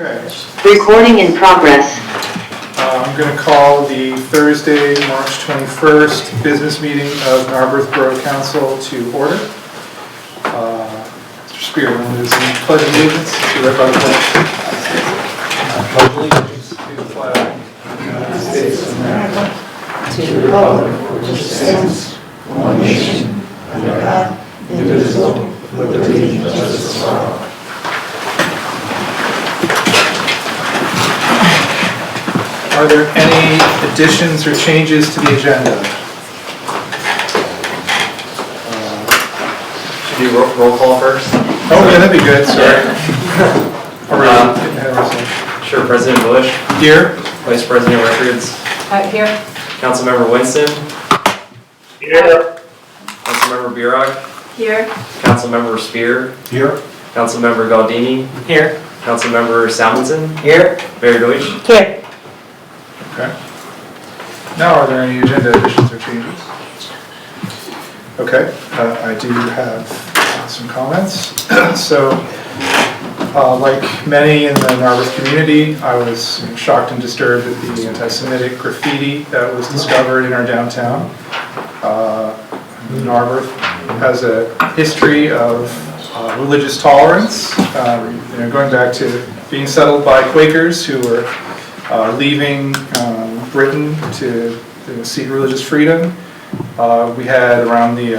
Okay. Recording in progress. I'm going to call the Thursday, March 21st business meeting of Narberth Borough Council to order. Mr. Spear, will you lead us in pledge of allegiance? You read by the pledge. I pledge allegiance to the flag of the United States of America, to the republic which stands one nation, under God, indivisible, with liberty and justice for all. Are there any additions or changes to the agenda? Should we roll call first? Oh yeah, that'd be good, sorry. Alright, getting ahead of ourselves. Sure, President Bush. Here. Vice President Rickards. Here. Councilmember Winston. Here. Councilmember Burok. Here. Councilmember Spear. Here. Councilmember Galdini. Here. Councilmember Salmonson. Here. Mayor Deutsch. Here. Okay. Now, are there any agenda additions or changes? Okay, I do have some comments. So, like many in the Narberth community, I was shocked and disturbed at the anti-Semitic graffiti that was discovered in our downtown. Narberth has a history of religious tolerance, going back to being settled by Quakers who were leaving Britain to seek religious freedom. We had around the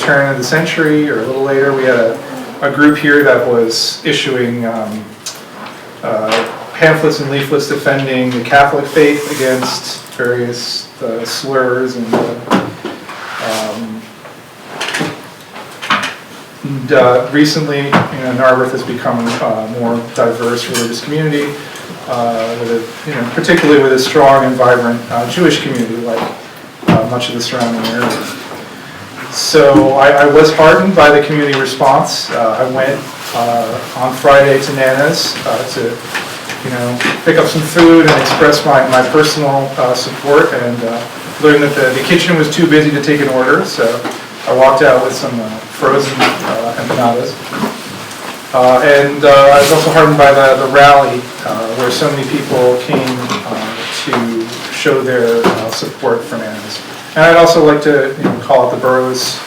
turn of the century, or a little later, we had a group here that was issuing pamphlets and leaflets defending the Catholic faith against various slurs and recently, Narberth has become a more diverse religious community, particularly with a strong and vibrant Jewish community, like much of the surrounding area. So I was heartened by the community response. I went on Friday to Nana's to, pick up some food and express my personal support, and learned that the kitchen was too busy to take an order, so I walked out with some frozen empanadas. And I was also heartened by the rally where so many people came to show their support for Nana's. And I'd also like to call out the Borough's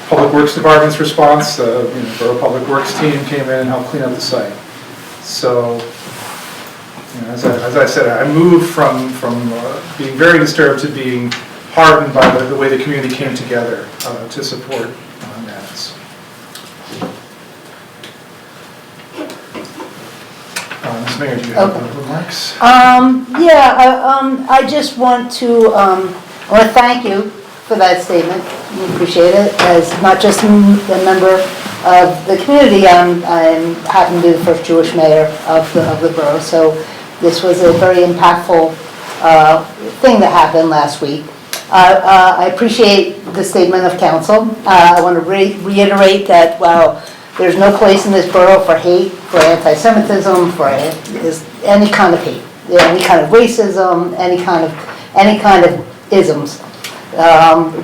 Public Works Department's response. The Borough Public Works team came in and helped clean up the site. So, as I said, I moved from being very disturbed to being heartened by the way the community came together to support Nana's. Ms. Mayor, do you have remarks? I just want to thank you for that statement. We appreciate it. As not just a member of the community, I happen to be the first Jewish mayor of the borough, so this was a very impactful thing that happened last week. I appreciate the statement of council. I want to reiterate that while there's no place in this borough for hate, for anti-Semitism, for any kind of hate, any kind of racism, any kind of isms.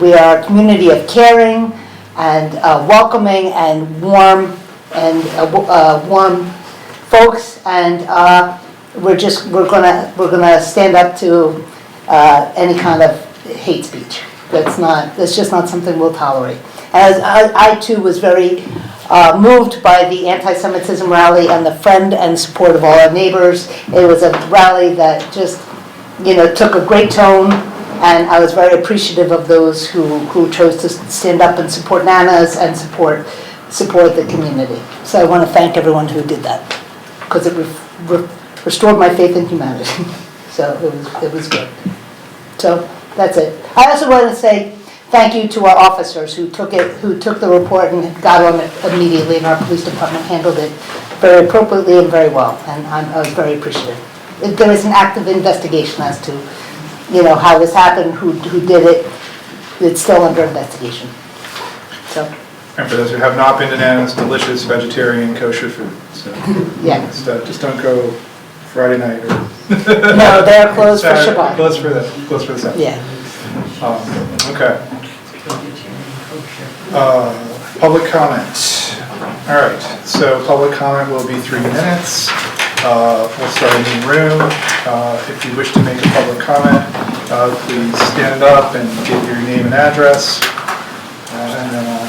We are a community of caring and welcoming and warm folks, and we're gonna stand up to any kind of hate speech. That's just not something we'll tolerate. As I too was very moved by the anti-Semitism rally and the friend and support of all our neighbors. It was a rally that just, took a great tone, and I was very appreciative of those who chose to stand up and support Nana's and support the community. So I want to thank everyone who did that, because it restored my faith in humanity. So it was good. So that's it. I also want to say thank you to our officers who took the report and got on it immediately, and our police department handled it very appropriately and very well, and I was very appreciative. There is an active investigation as to, how this happened, who did it. It's still under investigation. So. And for those who have not been to Nana's, delicious vegetarian kosher food. So yeah. Just don't go Friday night. No, they're closed for Shabbat. Closed for the Sabbath. Yeah. Okay. Public comment. All right, so public comment will be 3 minutes. We'll start in the room. If you wish to make a public comment, please stand up and give your name and address. And then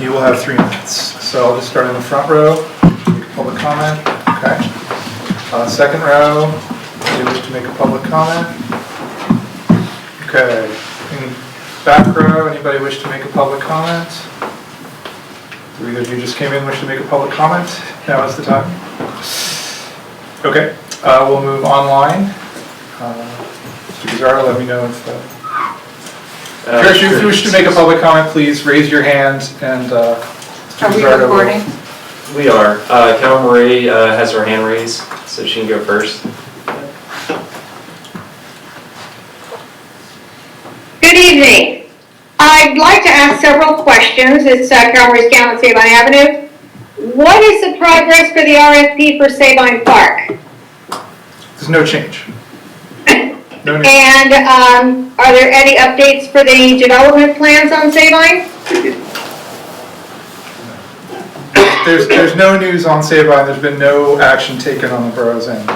you will have 3 minutes. So I'll just start in the front row, make a public comment. Okay. Second row, if you wish to make a public comment. Okay. In back row, anybody wish to make a public comment? Either of you just came in, wish to make a public comment? Now is the time. Okay, we'll move online. Mr. Gazzara, let me know if... If you wish to make a public comment, please raise your hand and... Are we recording? We are. Carol Marie has her hand raised, so she can go first. Good evening. I'd like to ask several questions. It's Carol Marie Scanlon, Sabine Avenue. What is the progress for the RFP for Sabine Park? There's no change. No new. And are there any updates for the development plans on Sabine? There's no news on Sabine. There's been no action taken on the borough's end.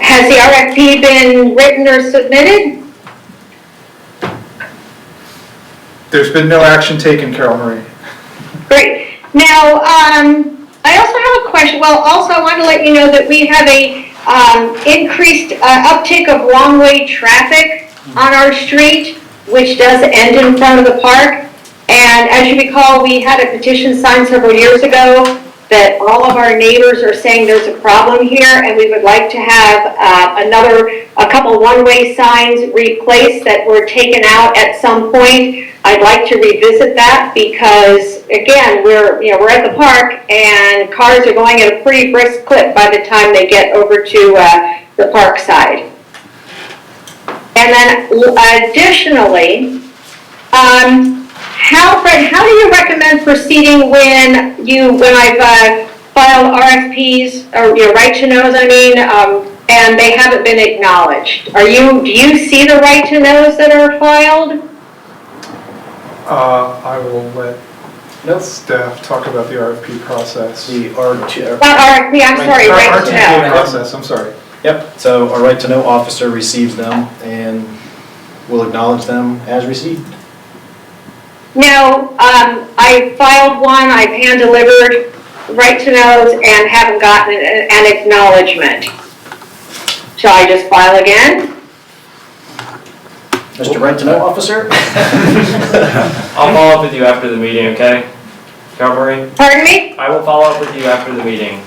Has the RFP been written or submitted? There's been no action taken, Carol Marie. Great. Now, I also have a question. Well, also I want to let you know that we have a increased uptick of wrong-way traffic on our street, which does end in front of the park. And as you recall, we had a petition signed several years ago that all of our neighbors are saying there's a problem here, and we would like to have a couple one-way signs replaced that were taken out at some point. I'd like to revisit that because, again, we're at the park and cars are going at a pretty brisk clip by the time they get over to the park side. And then additionally, how do you recommend proceeding when I've filed RFPs or right to knows, and they haven't been acknowledged? Do you see the right to knows that are filed? I will let staff talk about the RFP process. The R2. Not RFP, I'm sorry, right to RTP know. process, I'm sorry. Yep, so our right to know officer receives them and will acknowledge them as received. No, I filed one, I've hand delivered right to knows and haven't gotten an acknowledgement. Shall I just file again? Mr. Right to Know Officer? I'll follow up with you after the meeting, okay? Carol Marie? Pardon me? I will follow up with you after the meeting.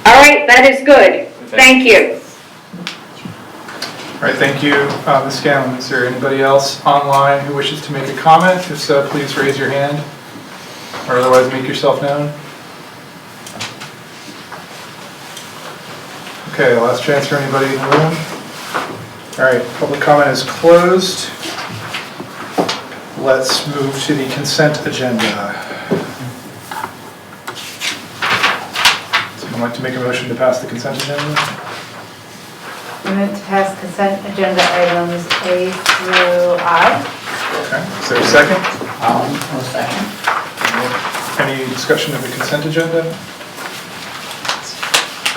All right, that is good. Thank you. All right, thank you, Ms. Scanlon. Is there anybody else online who wishes to make a comment? If so, please raise your hand, or otherwise make yourself known. Okay, last chance for anybody in the room. All right, public comment is closed. Let's move to the consent agenda. Someone like to make a motion to pass the consent agenda? I'm going to pass consent agenda items A through I. Okay, is there a second? I'll second. Any discussion of the consent agenda?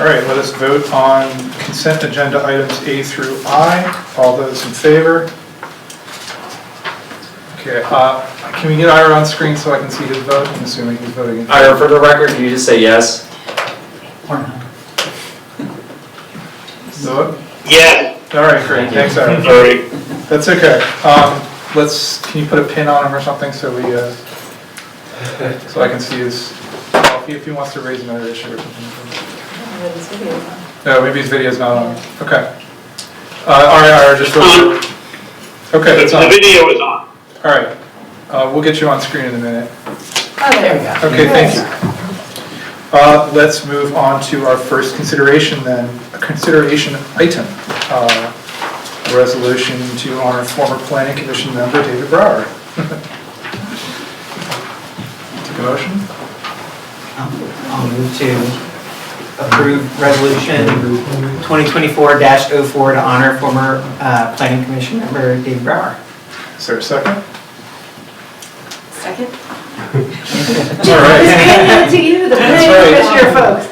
All right, let us vote on consent agenda items A through I. All those in favor? Okay, can we get Ira on screen so I can see his vote? I'm assuming he's voting in favor. Ira, for the record, can you just say yes? Or not. Vote? Yes. All right, great, thanks Ira. Sorry. That's okay. Can you put a pin on him or something so so I can see his, if he wants to raise another issue or something. No, maybe his video's not on. Okay. All right, Ira, just real quick. Okay, it's on. The video is on. All right. We'll get you on screen in a minute. Oh, there we go. Okay, thank you. Let's move on to our first consideration then, a consideration item. Resolution to honor former planning commission member David Borough. Take a motion? I'll move to approve resolution 2024-04 to honor former planning commission member David Brower. Is there a second? Second? All right. It's to you, the planning commissioner folks.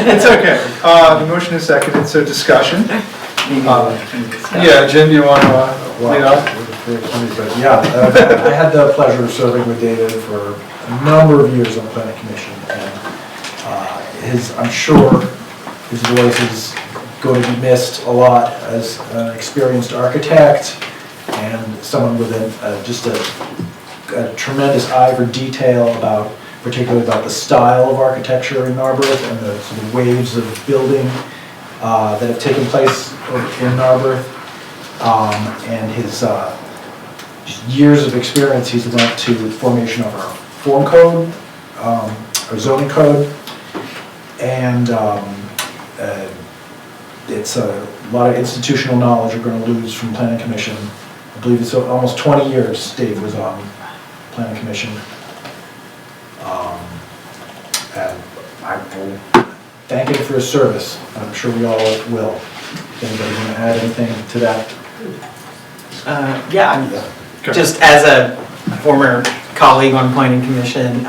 It's okay. The motion is seconded, so discussion. Yeah, Jim, do you want to lead off? Yeah, I had the pleasure of serving with David for a number of years on the planning commission, and I'm sure his voice is going to be missed a lot as an experienced architect and someone with just a tremendous eye for detail particularly about the style of architecture in Narberth and the sort of waves of building that have taken place in Narberth, and his just years of experience he's lent to the formation of our form code, our zoning code, and it's a lot of institutional knowledge we're going to lose from planning commission. I believe it's almost 20 years Dave was on planning commission. And I will thank him for his service. I'm sure we all will. If anybody want to add anything to that? Just as a former colleague on planning commission,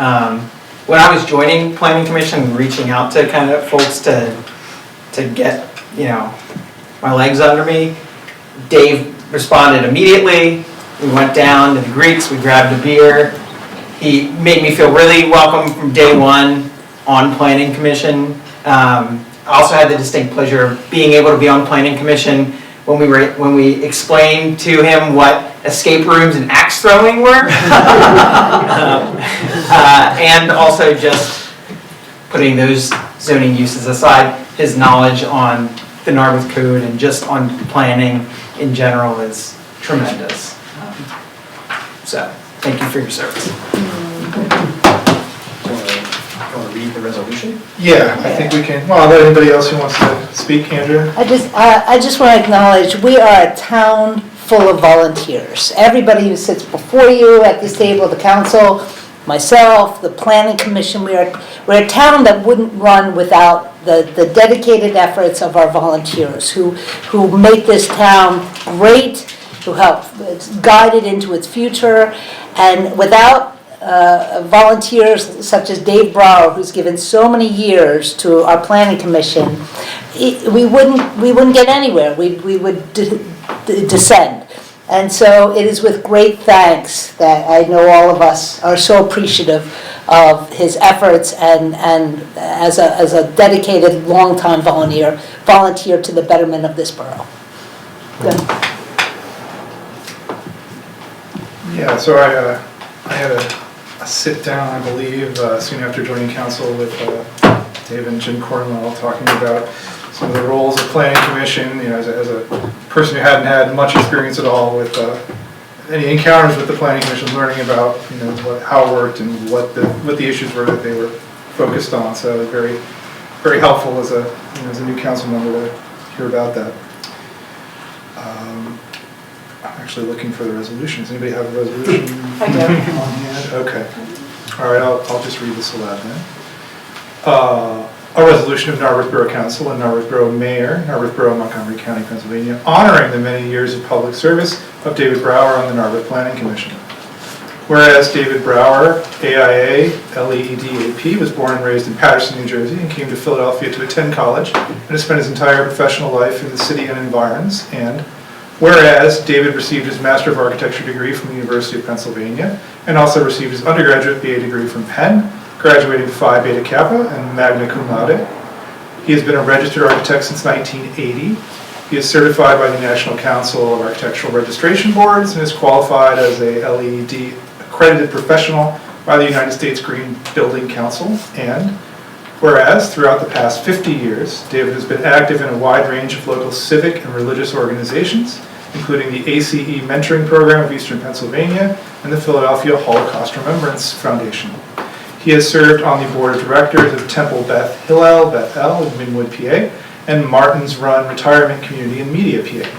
when I was joining planning commission, reaching out to kind of folks to get, my legs under me, Dave responded immediately. We went down to the Greeks, we grabbed a beer. He made me feel really welcome from day one on planning commission. I also had the distinct pleasure of being able to be on planning commission when we explained to him what escape rooms and axe throwing were. And also just putting those zoning uses aside, his knowledge on the Narberth Code and just on planning in general is tremendous. So, thank you for your service. Want to read the resolution? Yeah, I think we can. Well, I'll let anybody else who wants to speak, Andrew. I just want to acknowledge, we are a town full of volunteers. Everybody who sits before you at this table, the council, myself, the planning commission, we're a town that wouldn't run without the dedicated efforts of our volunteers who make this town great, who help guide it into its future. And without volunteers such as Dave Borough, who's given so many years to our planning commission, we wouldn't get anywhere. We would descend. And so it is with great thanks that I know all of us are so appreciative of his efforts and as a dedicated, long-time volunteer to the betterment of this borough. Good. Yeah, so I had a sit down, I believe, soon after joining council with Dave and Jim Cornwell, talking about some of the roles of planning commission, as a person who hadn't had much experience at all with any encounters with the planning commission, learning about how it worked and what the issues were that they were focused on. So it was very, very helpful as a new council member to hear about that. I'm actually looking for the resolution. Does anybody have a resolution I do. on hand? Okay. All right, I'll just read this aloud then. A resolution of Narberth Borough Council and Narberth Borough Mayor, Narberth Borough, Montgomery County, Pennsylvania, honoring the many years of public service of David Brower on the Narberth Planning Commission. Whereas David Brower, AIA, LEEDAP, was born and raised in Paterson, New Jersey, and came to Philadelphia to attend college and to spend his entire professional life in the city and environs. And whereas David received his Master of Architecture degree from the University of Pennsylvania and also received his undergraduate BA degree from Penn, graduating Phi Beta Kappa and magna cum laude. He has been a registered architect since 1980. He is certified by the National Council of Architectural Registration Boards and is qualified as a LEED accredited professional by the United States Green Building Council. And whereas throughout the past 50 years, David has been active in a wide range of local civic and religious organizations, including the ACE Mentoring Program of Eastern Pennsylvania and the Philadelphia Holocaust Remembrance Foundation. He has served on the board of directors of Temple Beth Hillel, Bethel in Minwood, PA, and Martin's Run Retirement Community in Media, PA.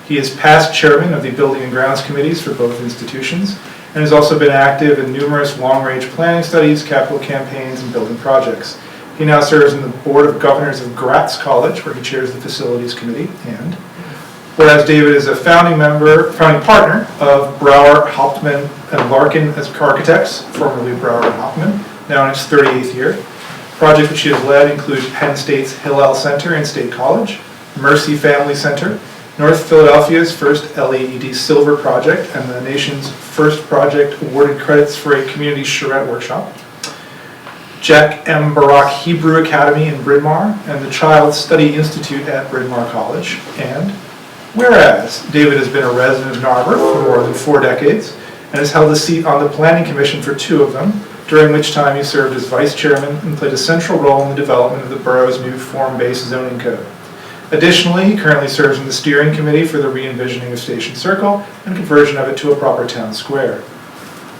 He is past chairman of the Building and Grounds Committees for both institutions, and has also been active in numerous long-range planning studies, capital campaigns, and building projects. He now serves on the Board of Governors of Gratz College, where he chairs the Facilities Committee, and Whereas David is a founding partner of Borough, Hauptmann, and Larkin as Architects, formerly Borough and Hauptmann, now in its 38th year. Projects which he has led include Penn State's Hillel Center and State College, Mercy Family Center, North Philadelphia's first LED silver project, and the nation's first project awarded credits for a community charrette workshop, Jack M. Barak Hebrew Academy in Bryn Mawr, and the Child Study Institute at Bryn Mawr College. And whereas David has been a resident of Narberth for more than 4 decades and has held a seat on the Planning Commission for 2 of them, during which time he served as vice chairman and played a central role in the development of the borough's new form-based zoning code. Additionally, he currently serves in the steering committee for the re-envisioning of Station Circle and conversion of it to a proper town square.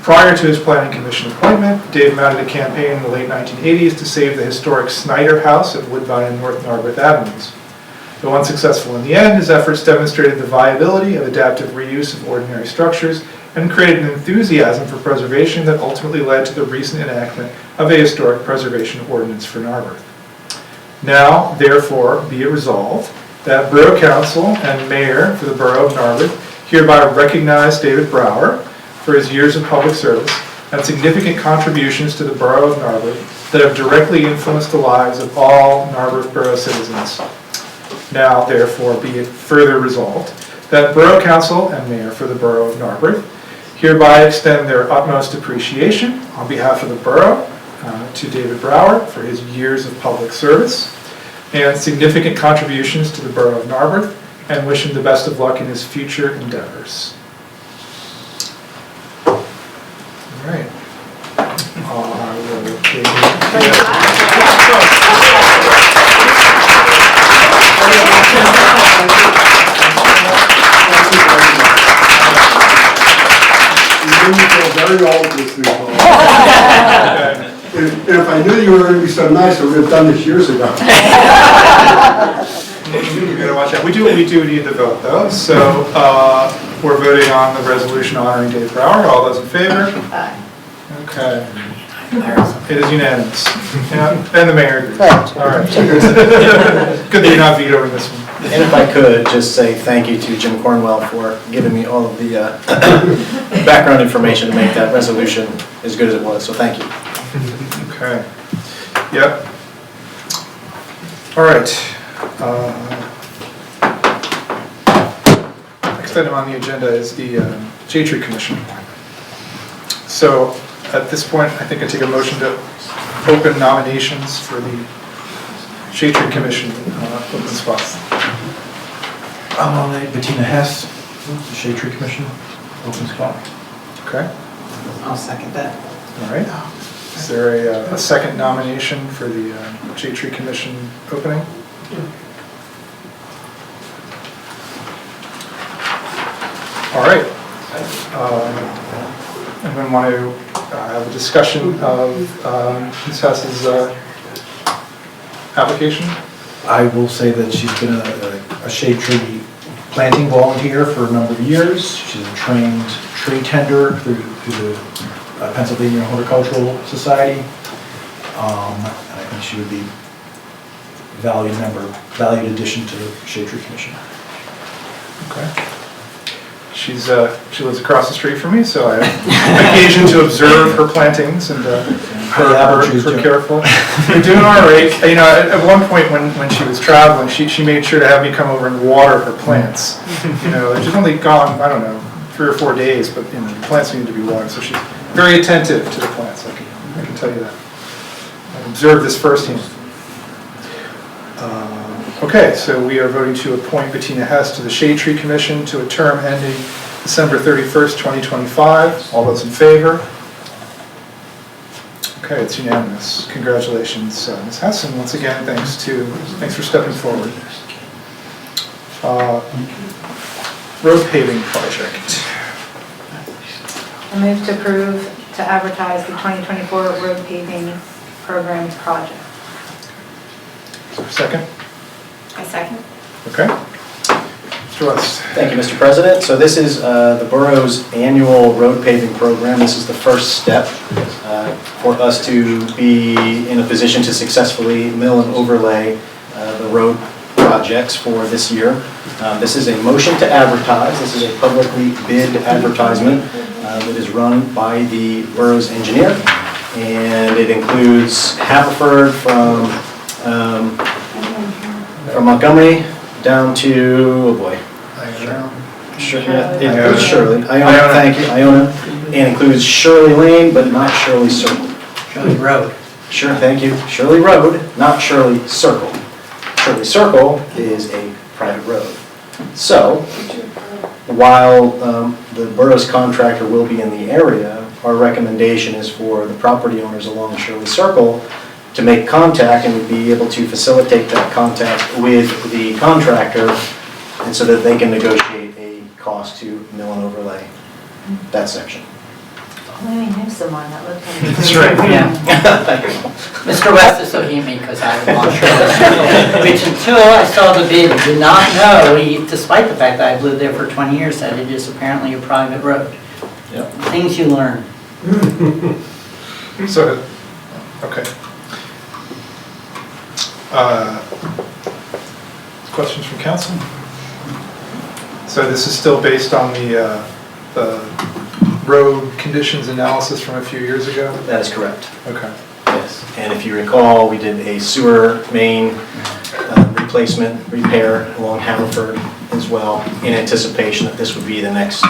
Prior to his planning commission appointment, Dave mounted a campaign in the late 1980s to save the historic Snyder House at Woodbine and North Narberth Avenues. Though unsuccessful in the end, his efforts demonstrated the viability of adaptive reuse of ordinary structures and created an enthusiasm for preservation that ultimately led to the recent enactment of a historic preservation ordinance for Narberth. Now, therefore, be it resolved that Borough Council and Mayor for the Borough of Narberth hereby recognize David Brower for his years of public service and significant contributions to the Borough of Narberth that have directly influenced the lives of all Narberth Borough citizens. Now, therefore, be it further resolved that Borough Council and Mayor for the Borough of Narberth hereby extend their utmost appreciation on behalf of the Borough to David Brower for his years of public service and significant contributions to the Borough of Narberth, and wish him the best of luck in his future endeavors. All right. I will You made me feel very old this week. And if I knew you were going to be so nice, I would have done this years ago. You're gonna watch out. We do need the vote though. So we're voting on the resolution honoring Dave Brower. All those in favor? Okay. It is unanimous. Yeah, and the mayor agrees. All right. Good that you're not vetoing this one. And if I could, just say thank you to Jim Cornwell for giving me all of the background information to make that resolution as good as it was, so thank you. Okay. Yep. All right. Next item on the agenda is the Shade Tree Commission. So at this point, I think I take a motion to open nominations for the Shade Tree Commission open spots. I'll nominate Bettina Hess, the Shade Tree Commission, open spot. Okay. I'll second that. All right. Is there a second nomination for the Shade Tree Commission opening? All right. Anyone want to have a discussion of Ms. Hess's application? I will say that she's been a shade tree planting volunteer for a number of years. She's a trained tree tender through the Pennsylvania Horticultural Society. And I think she would be a valued addition to the Shade Tree Commission. Okay. She lives across the street from me, so I have occasion to observe her plantings and her careful. They're doing all right. You know, at one point when she was traveling, she made sure to have me come over and water her plants. You know, she's only gone, I don't know, 3 or 4 days, but you know, the plants need to be watered. So she's very attentive to the plants. I can tell you that. I've observed this firsthand. Okay, so we are voting to appoint Bettina Hess to the Shade Tree Commission to a term ending December 31st, 2025. All those in favor? Okay, it's unanimous. Congratulations, Ms. Hess, and once again, thanks for stepping forward. Road paving project. I move to approve to advertise the 2024 road paving program project. Is there a second? I second. Okay. Mr. West. Thank you, Mr. President. So this is the borough's annual road paving program. This is the first step for us to be in a position to successfully mill and overlay the road projects for this year. This is a motion to advertise. This is a publicly bid advertisement that is run by the borough's engineer. And it includes Haverford from Montgomery down to, oh boy. It includes Shirley. Iona, thank you, Iona. And includes Shirley Lane, but not Shirley Circle. Shirley Road. Sure, thank you. Shirley Road, not Shirley Circle. Shirley Circle is a private road. So, while the borough's contractor will be in the area, our recommendation is for the property owners along Shirley Circle to make contact and be able to facilitate that contact with the contractor, and so that they can negotiate a cost to mill and overlay that section. We knew someone that looked like. That's right. Yeah. Mr. West is looking at me because I'm on Shirley Circle, which until I saw the bid, did not know, despite the fact that I've lived there for 20 years, that it is apparently a private road. Yep. Things you learn. So, okay. Questions from council? So this is still based on the road conditions analysis from a few years ago? That is correct. Okay. Yes, and if you recall, we did a sewer main replacement, repair along Haverford as well, in anticipation that this would be the next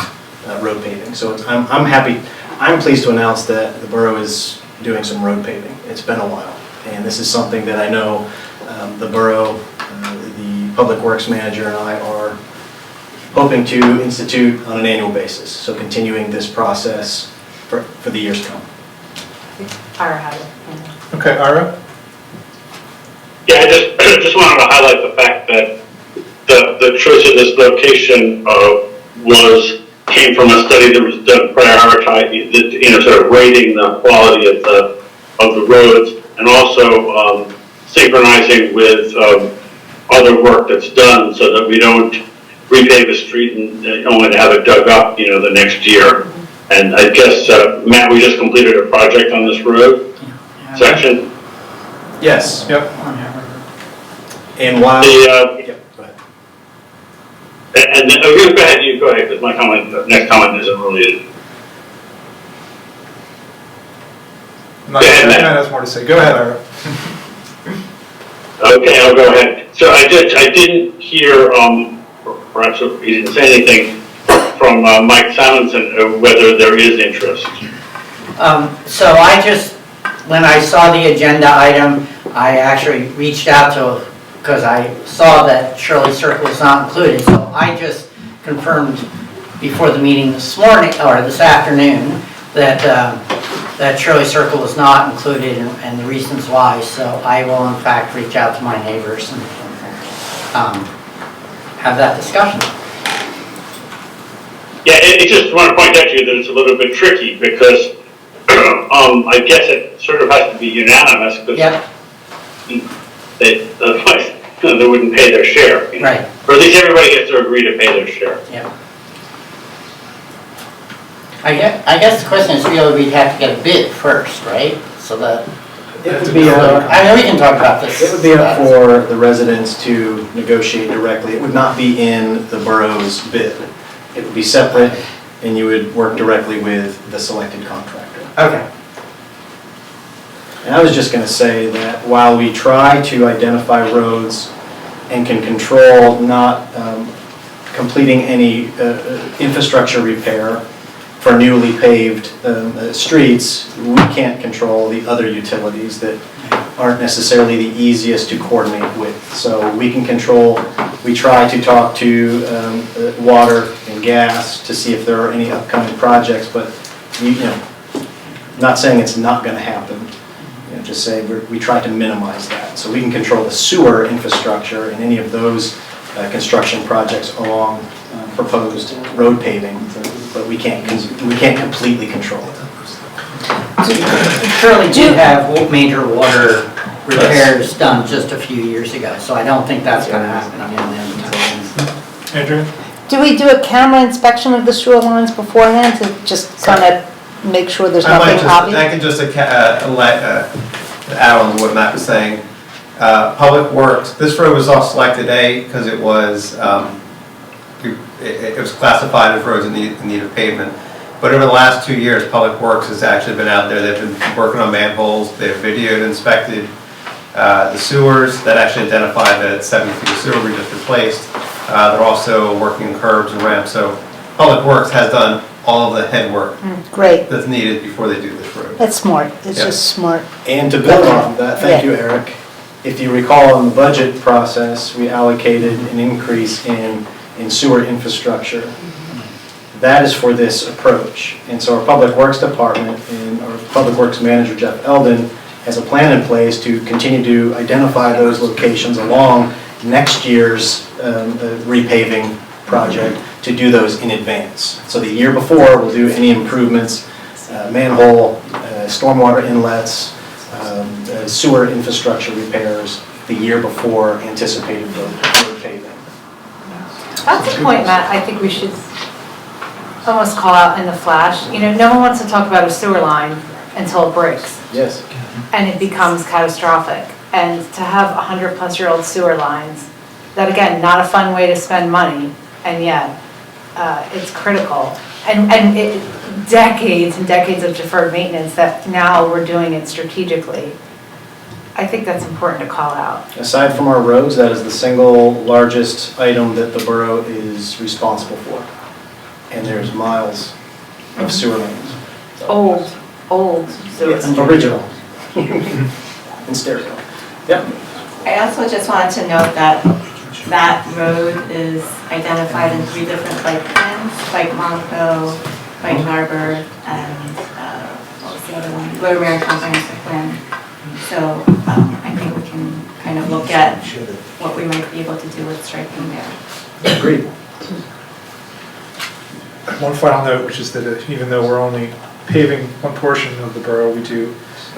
road paving. So I'm happy, I'm pleased to announce that the borough is doing some road paving. It's been a while, and this is something that I know the borough, the public works manager and I are hoping to institute on an annual basis. So continuing this process for the years to come. Ira had it. Okay, Ira? Yeah, I just wanted to highlight the fact that the choice of this location came from a study that was done prioritizing, sort of rating the quality of the roads, and also synchronizing with other work that's done, so that we don't repave a street and only to have it dug up, the next year. And I guess, Matt, we just completed a project on this road section. Yes. Yep. And while... Yep, go ahead. And then, go ahead, you go ahead, because my next comment isn't related. Matt has more to say. Go ahead, Ira. Okay, I'll go ahead. So I didn't hear, perhaps he didn't say anything from Mike Simonson, whether there is interest. So when I saw the agenda item, I actually reached out to, because I saw that Shirley Circle was not included, so I just confirmed before the meeting this morning, or this afternoon, that Shirley Circle was not included and the reasons why. So I will in fact reach out to my neighbors and have that discussion. Yeah, I just want to point out to you that it's a little bit tricky because I guess it sort of has to be unanimous because otherwise they wouldn't pay their share. Right. Or at least everybody gets to agree to pay their share. Yeah. I guess the question is really we'd have to get a bid first, right? So that It would be I know we can talk about this. It would be up for the residents to negotiate directly. It would not be in the borough's bid. It would be separate, and you would work directly with the selected contractor. Okay. And I was just going to say that while we try to identify roads and can control not completing any infrastructure repair for newly paved streets, we can't control the other utilities that aren't necessarily the easiest to coordinate with. So we can control, we try to talk to water and gas to see if there are any upcoming projects, but not saying it's not going to happen. Just say we try to minimize that. So we can control the sewer infrastructure and any of those construction projects along proposed road paving, but we can't completely control it. Shirley did have major water repairs done just a few years ago, so I don't think that's going to happen again anytime. Andrew? Do we do a camera inspection of the sewer lines beforehand to just kind of make sure there's nothing obvious? I can just add on to what Matt was saying. Public Works, this road was all selected A because it was it was classified as roads in need of pavement. But over the last 2 years, Public Works has actually been out there, they've been working on manholes, they've videoed, inspected the sewers that actually identified that it's 70 feet of sewer we just replaced. They're also working curbs and ramps, so Public Works has done all of the head work Great, that's needed before they do this road. that's smart, it's Yeah. just smart. And to build on that, thank you, Eric. If you recall in the budget process, we allocated an increase in sewer infrastructure. That is for this approach. And so our Public Works Department and our Public Works Manager, Jeff Eldon, has a plan in place to continue to identify those locations along next year's repaving project to do those in advance. So the year before, we'll do any improvements, manhole, stormwater inlets, sewer infrastructure repairs the year before anticipated road paving. That's a point, Matt, I think we should almost call out in the flash. You know, no one wants to talk about a sewer line until it breaks Yes. and it becomes catastrophic. And to have 100-plus-year-old sewer lines, that again, not a fun way to spend money, and yet it's critical. And it, decades and decades of deferred maintenance that now we're doing it strategically. I think that's important to call out. Aside from our roads, that is the single largest item that the borough is responsible for. And there's miles of sewer lines. Old sewer. Yes, original. In stereo. Yep. I also just wanted to note that that road is identified in 3 different bike plans, Bike Monaco, Bike Harbor, and what was the other one? Lower Marion Comprehensive Plan. So I think we can kind of look at what we might be able to do with striping there. Agreed. One final note, which is that even though we're only paving one portion of the borough, we do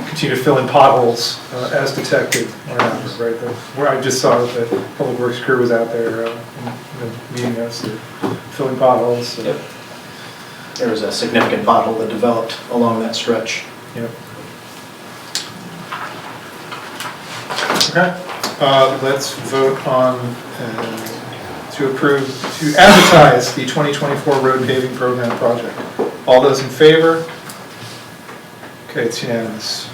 continue to fill in potholes as detected around it, right? Where I just saw that the Public Works crew was out there meeting us, filling potholes. So. Yep. There was a significant pothole that developed along that stretch. Yep. Okay, let's vote on to advertise the 2024 road paving program project. All those in favor? Okay, it's unanimous.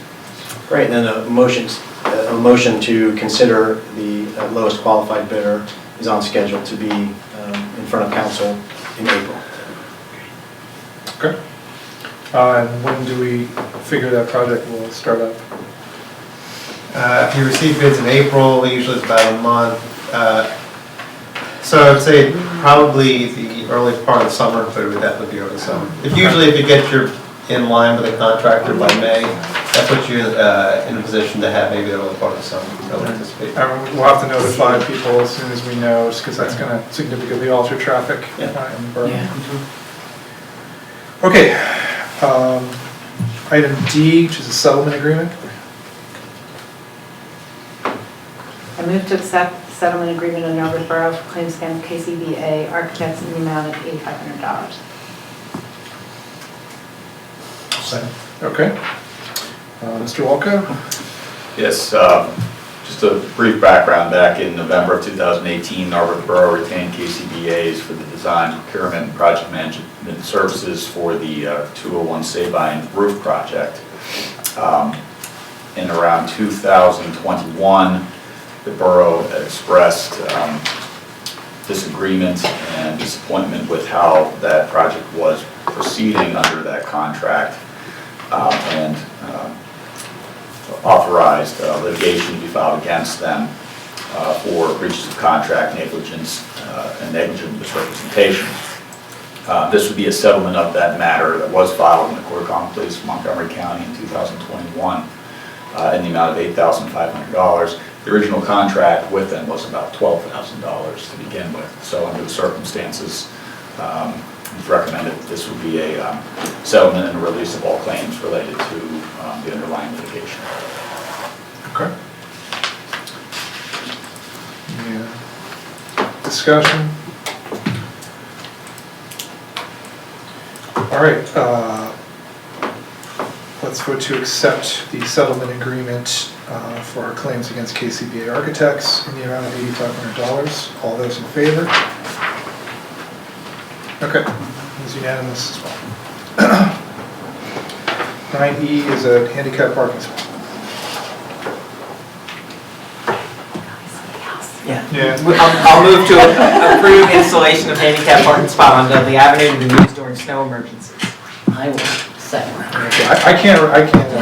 Great, and then a motion to consider the lowest qualified bidder is on schedule to be in front of council in April. Okay. And when do we figure that project will start up? If you receive bids in April, usually it's about a month. So I would say probably the early part of the summer, but it would definitely be over the summer. If you get your in line with the contractor by May, that puts you in a position to have maybe the early part of the summer. I would anticipate. We'll have to notify people as soon as we know, because that's going to significantly alter traffic in the borough. Okay. Item D, which is a settlement agreement. I move to accept settlement agreement on Albert Borough for claims against KCBA Architects in the amount of $8,500. Second. Okay. Mr. Walko? Yes, just a brief background. Back in November of 2018, Narberth Borough retained KCBA's for the design, procurement, and project management services for the 201 Sabine roof project. In around 2021, the borough expressed disagreement and disappointment with how that project was proceeding under that contract, and authorized litigation to be filed against them for breaches of contract, negligence, and negligent misrepresentation. This would be a settlement of that matter that was filed in the Court of Common Pleas of Montgomery County in 2021 in the amount of $8,500. The original contract with them was about $12,000 to begin with. So under the circumstances, it's recommended that this would be a settlement and a release of all claims related to the underlying litigation. Okay. Yeah. Discussion? All right. Let's vote to accept the settlement agreement for our claims against KCBA Architects in the amount of $8,500. All those in favor? Okay, it's unanimous as well. 9E is a handicap parking spot. Yeah. Yeah. I'll move to approve installation of handicap parking spot on Dudley Avenue to be used during snow emergencies. I will second. Okay, I can't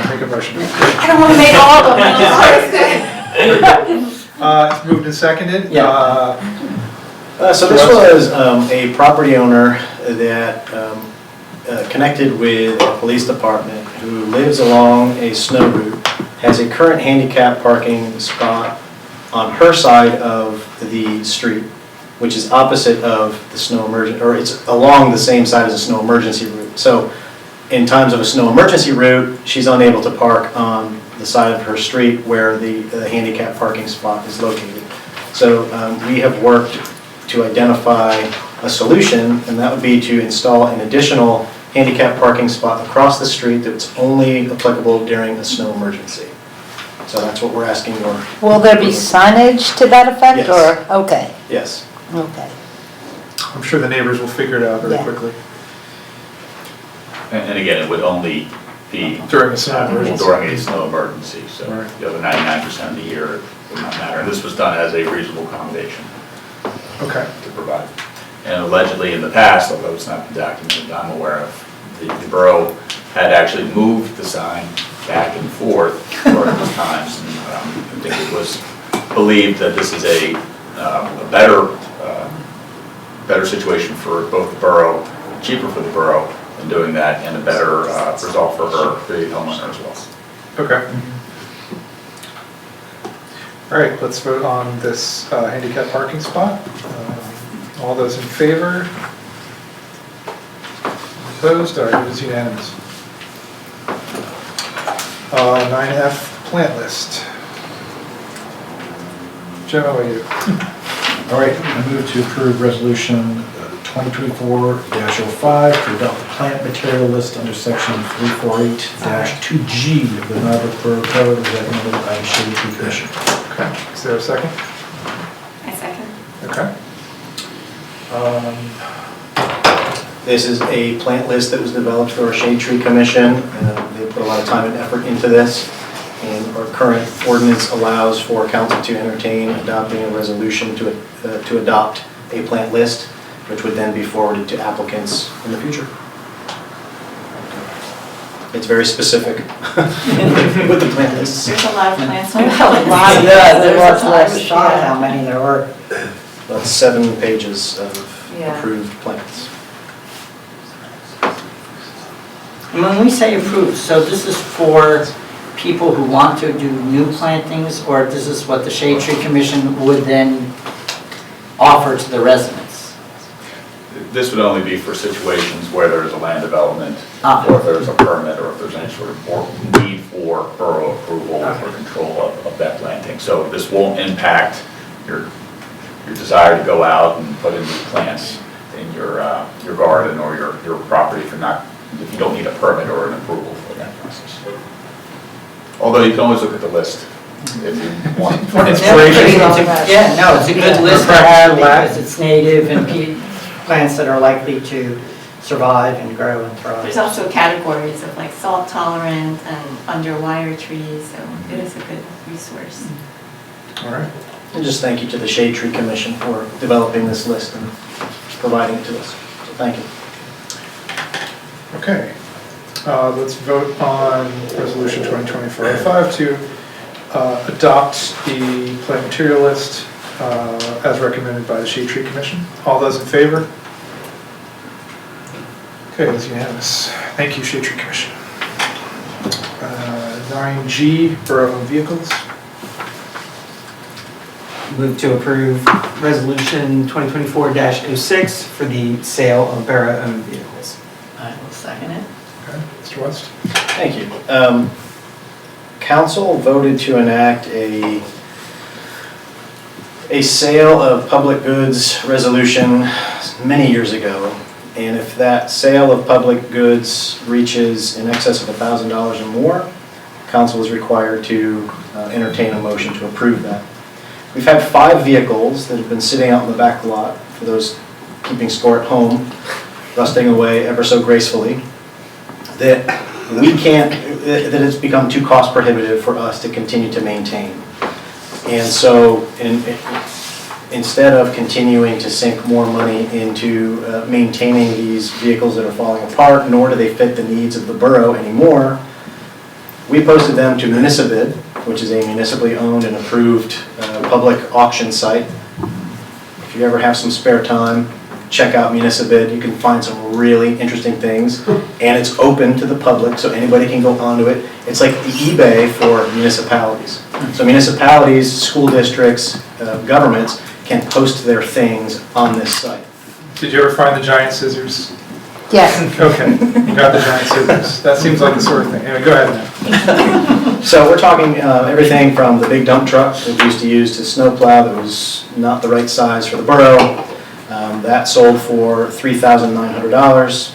make a motion. I don't want to make all of them. It's moved and seconded. Yeah. So this was a property owner that connected with a police department who lives along a snow route, has a current handicap parking spot on her side of the street, which is opposite of the snow emergency, or it's along the same side as a snow emergency route. So in times of a snow emergency route, she's unable to park on the side of her street where the handicap parking spot is located. So we have worked to identify a solution, and that would be to install an additional handicap parking spot across the street that's only applicable during a snow emergency. So that's what we're asking for. Will there be signage to that effect, Yes. or, okay, Yes. okay. I'm sure the neighbors will figure it out very Yeah. quickly. And again, it would only be During a snow emergency. during a snow emergency, so Right. the other 99% of the year, it would not matter. And this was done as a reasonable accommodation Okay. to provide. And allegedly in the past, although it's not been documented, I'm aware of, the borough had actually moved the sign back and forth during those times. And I think it was believed that this is a better situation for both the borough, cheaper for the borough in doing that, and a better result for her, the homeowner as well. Okay. All right, let's vote on this handicap parking spot. All those in favor? Opposed? All right, it is unanimous. 9F, plant list. Jim, how about you? All right, I move to approve resolution 2024-05 to adopt the plant material list under section 348-2G of the Narberth Borough Code as recommended by the Shady Tree Commission. Okay, is there a second? I second. Okay. This is a plant list that was developed for our Shade Tree Commission. They put a lot of time and effort into this, and our current ordinance allows for council to entertain adopting a resolution to adopt a plant list, which would then be forwarded to applicants in the future. It's very specific with the plant list. There's a lot of plants. Yeah, there was less. shocked how many there were. About 7 pages of Yeah. approved plants. And when we say approved, so this is for people who want to do new plantings, or this is what the Shade Tree Commission would then offer to the residents? This would only be for situations where there's a land development, Ah. or if there's a permit, or if there's any sort of or need for borough approval or control of that planting. So this won't impact your desire to go out and put in new plants in your garden or your property if you don't need a permit or an approval for that process. Although you can always look at the list if you want. Yeah, no, it's a good list to have because it's native and plants that are likely to survive and grow and thrive. There's also categories of like salt tolerant and underwire trees, so it is a good resource. All right. And just thank you to the Shade Tree Commission for developing this list and providing it to us. So thank you. Okay. Let's vote on resolution 2024-05 to adopt the plant material list as recommended by the Shade Tree Commission. All those in favor? Okay, that's unanimous. Thank you, Shade Tree Commission. 9G, borough-owned vehicles. Move to approve resolution 2024-06 for the sale of borough-owned vehicles. I will second it. Okay, Mr. West. Thank you. Council voted to enact a sale of public goods resolution many years ago. And if that sale of public goods reaches in excess of $1,000 or more, council is required to entertain a motion to approve that. We've had 5 vehicles that have been sitting out in the back lot, for those keeping score at home, rusting away ever so gracefully, that that it's become too cost prohibitive for us to continue to maintain. And so instead of continuing to sink more money into maintaining these vehicles that are falling apart, nor do they fit the needs of the borough anymore, we posted them to Municipid, which is a municipally owned and approved public auction site. If you ever have some spare time, check out Municipid. You can find some really interesting things, and it's open to the public, so anybody can go onto it. It's like the eBay for municipalities. So municipalities, school districts, governments can post their things on this site. Did you ever find the giant scissors? Yes. Okay, you got the giant scissors. That seems like the sort of thing. Anyway, go ahead now. So we're talking everything from the big dump truck that we used to use to snowplow that was not the right size for the borough. That sold for $3,900.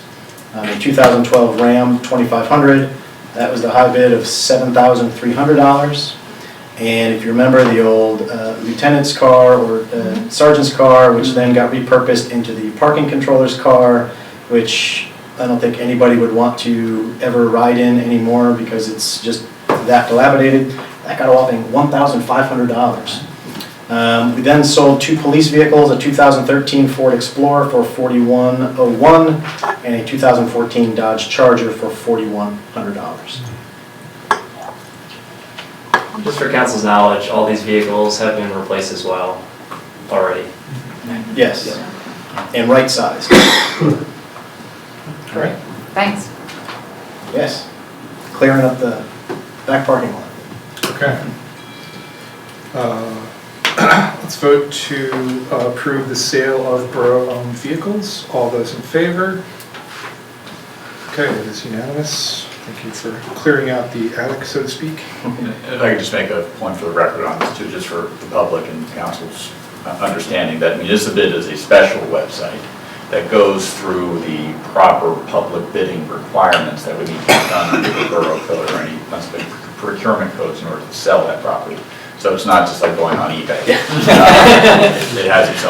A 2012 Ram 2500, that was the high bid of $7,300. And if you remember the old lieutenant's car or sergeant's car, which then got repurposed into the parking controller's car, which I don't think anybody would want to ever ride in anymore because it's just that dilapidated, that got a whopping $1,500. We then sold 2 police vehicles, a 2013 Ford Explorer for $4,101 and a 2014 Dodge Charger for $4,100. Just for council's knowledge, all these vehicles have been replaced as well already. Yes, and right sized. Great, thanks. Yes, clearing up the back parking lot. Okay. Let's vote to approve the sale of borough-owned vehicles. All those in favor? Okay, it is unanimous. Thank you for clearing out the attic, so to speak. If I could just make a point for the record on this too, just for the public and council's understanding, that Municipid is a special website that goes through the proper public bidding requirements that would need to be done under the borough code or any procurement codes in order to sell that property. So it's not just like going on eBay. It has its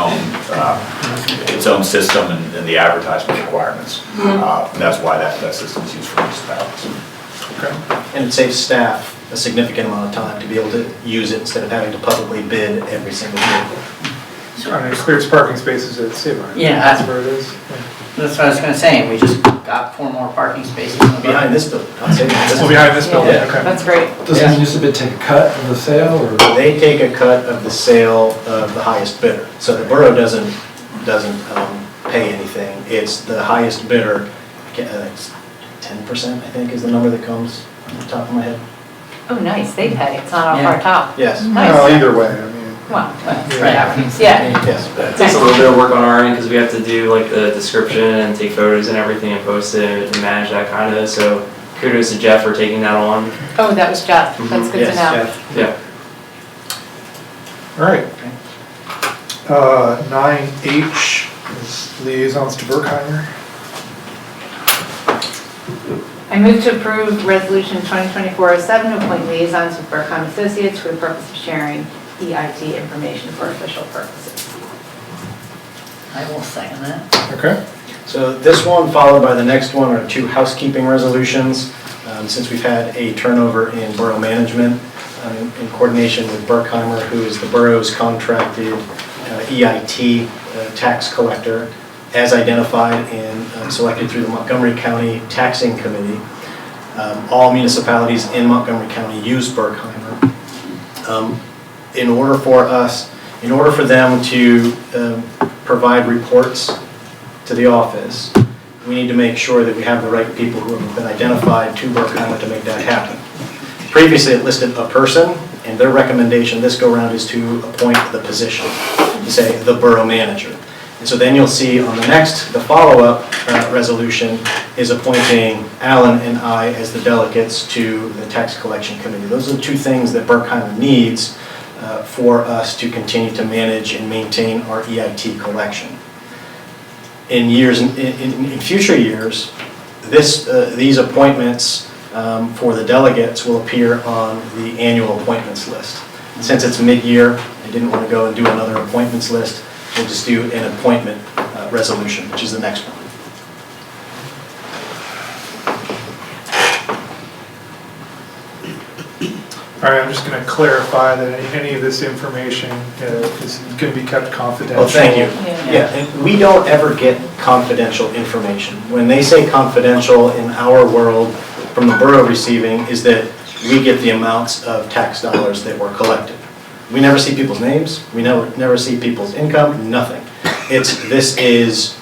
own system and the advertisement requirements. And that's why that system is used for municipalities. Okay. And it saves staff a significant amount of time to be able to use it instead of having to publicly bid every single vehicle. And it clears parking spaces at Sabine. Yeah. That's where it is. Yeah. That's what I was gonna say, we just got 4 more parking spaces. in the Behind this building, not saying this. Well, behind this building, Yeah. okay. That's great. Does the Municipid take a cut of the sale, or? They take a cut of the sale of the highest bidder. So the borough doesn't pay anything. It's the highest bidder, it's 10%, I think is the number that comes on the top of my head. Oh, nice, they pay, it's not off Yeah. our top. Yes. Nice. Well, either way, I mean. Well, Right. yeah. Yes, but It takes a little bit of work on our end because we have to do like the description and take photos and everything and post it and manage that kind of, so kudos to Jeff for taking that on. Oh, that was Jeff, that's good to yes, know. yeah. All right. 9H is liaisons to Berkheimer. I move to approve resolution 2024-07 to appoint liaisons with Burkheim Associates for the purpose of sharing EIT information for official purposes. I will second that. Okay. So this one, followed by the next one, are 2 housekeeping resolutions. Since we've had a turnover in borough management, in coordination with Berkheimer, who is the borough's contracted EIT tax collector, as identified and selected through the Montgomery County Taxing Committee. All municipalities in Montgomery County use Berkheimer. In order for them to provide reports to the office, we need to make sure that we have the right people who have been identified to Berkheimer to make that happen. Previously, it listed a person, and their recommendation this go-round is to appoint the position, to say the borough manager. And so then you'll see on the follow-up resolution is appointing Alan and I as the delegates to the tax collection committee. Those are the 2 things that Berkheimer needs for us to continue to manage and maintain our EIT collection. In future years, these appointments for the delegates will appear on the annual appointments list. Since it's mid-year, I didn't want to go and do another appointments list. We'll just do an appointment resolution, which is the next one. All right, I'm just going to clarify that any of this information is going to be kept confidential. Oh, thank you. Yeah, and we don't ever get confidential information. When they say confidential in our world, from the borough receiving, is that we get the amounts of tax dollars that were collected. We never see people's names, we never see people's income, nothing. This is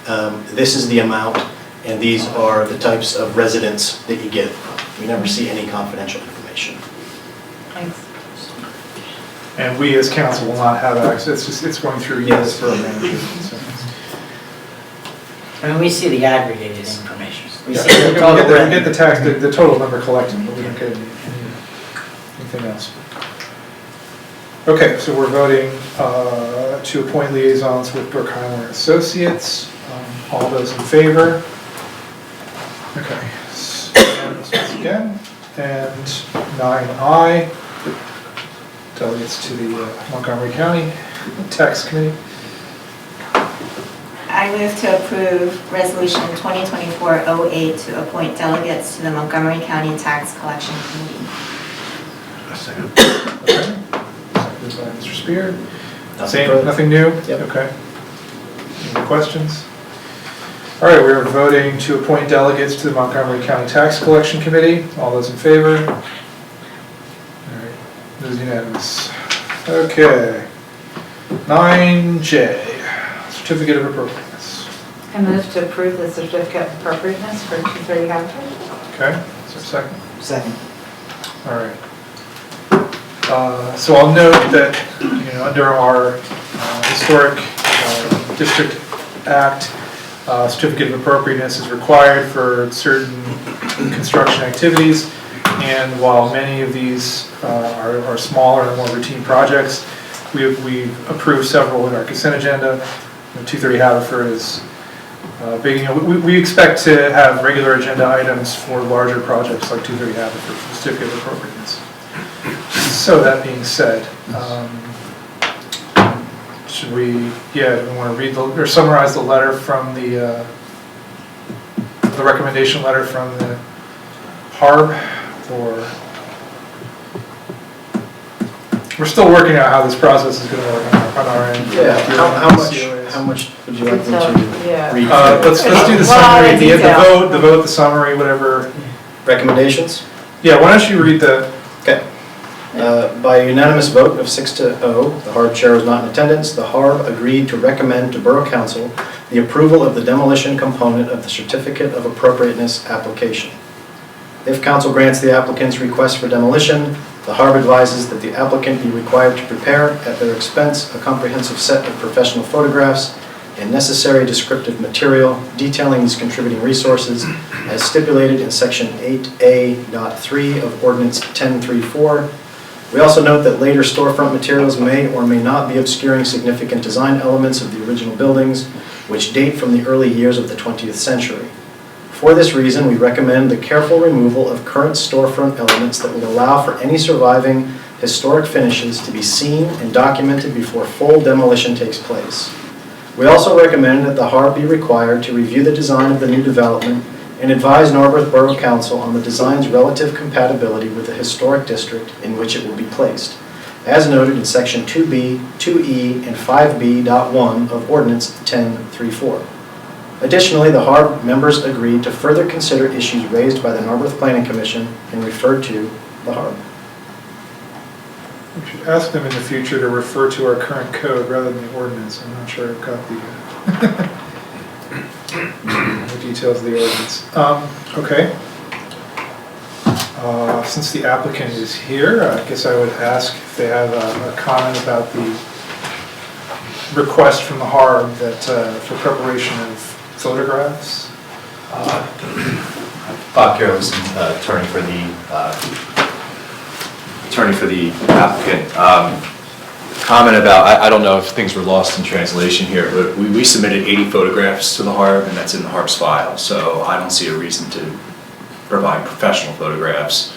the amount, and these are the types of residents that you get. We never see any confidential information. Thanks. And we as council will not have access, it's going through you as borough manager. So. I mean, we see the aggregated information. We Yeah, see the we total get revenue. the tax, the total number collected, but we don't get anything else. Okay, so we're voting to appoint liaisons with Brookheimer Associates. All those in favor? Okay, so once again, and 9I, delegates to the Montgomery County Tax Committee. I move to approve Resolution 2024-08 to appoint delegates to the Montgomery County Tax Collection Committee. A second. Okay, seconded by Mr. Spear. Nothing further. Nothing new? Yep. Okay. Any questions? All right, we're voting to appoint delegates to the Montgomery County Tax Collection Committee. All those in favor? All right, this is unanimous. Okay. 9J, Certificate of Appropriateness. I move to approve the certificate of appropriateness for 230 Haverford. Okay, is there a second? Second. All right. So I'll note that, under our Historic District Act, certificate of appropriateness is required for certain construction activities, and while many of these are smaller and more routine projects, we've approved several in our consent agenda. 230 Haverford is big. We expect to have regular agenda items for larger projects like 230 Haverford for certificate of appropriateness. So that being said, should we, do we want to read or summarize the letter from the recommendation letter from the HARB, or we're still working out how this process is going to work on our end. Yeah, how much would you like me to read? Let's do the summary, the vote, the summary, whatever. Recommendations? Yeah, why don't you read the... Okay. By a unanimous vote of 6-0, the HARB chair was not in attendance. The HARB agreed to recommend to Borough Council the approval of the demolition component of the Certificate of Appropriateness application. If Council grants the applicant's request for demolition, the HARB advises that the applicant be required to prepare, at their expense, a comprehensive set of professional photographs and necessary descriptive material detailing these contributing resources as stipulated in Section 8A.3 of Ordinance 1034. We also note that later storefront materials may or may not be obscuring significant design elements of the original buildings, which date from the early years of the 20th century. For this reason, we recommend the careful removal of current storefront elements that would allow for any surviving historic finishes to be seen and documented before full demolition takes place. We also recommend that the HARB be required to review the design of the new development and advise Narberth Borough Council on the design's relative compatibility with the historic district in which it will be placed, as noted in Section 2B, 2E, and 5B.1 of Ordinance 1034. Additionally, the HARB members agreed to further consider issues raised by the Narberth Planning Commission and referred to the HARB. We should ask them in the future to refer to our current code rather than the ordinance. I'm not sure I've got the details of the ordinance. Okay. Since the applicant is here, I guess I would ask if they have a comment about the request from the HARB that for preparation of photographs. Bob Carolson, attorney for the applicant. Comment about, I don't know if things were lost in translation here, but we submitted 80 photographs to the HARB, and that's in the HARB's file, so I don't see a reason to provide professional photographs.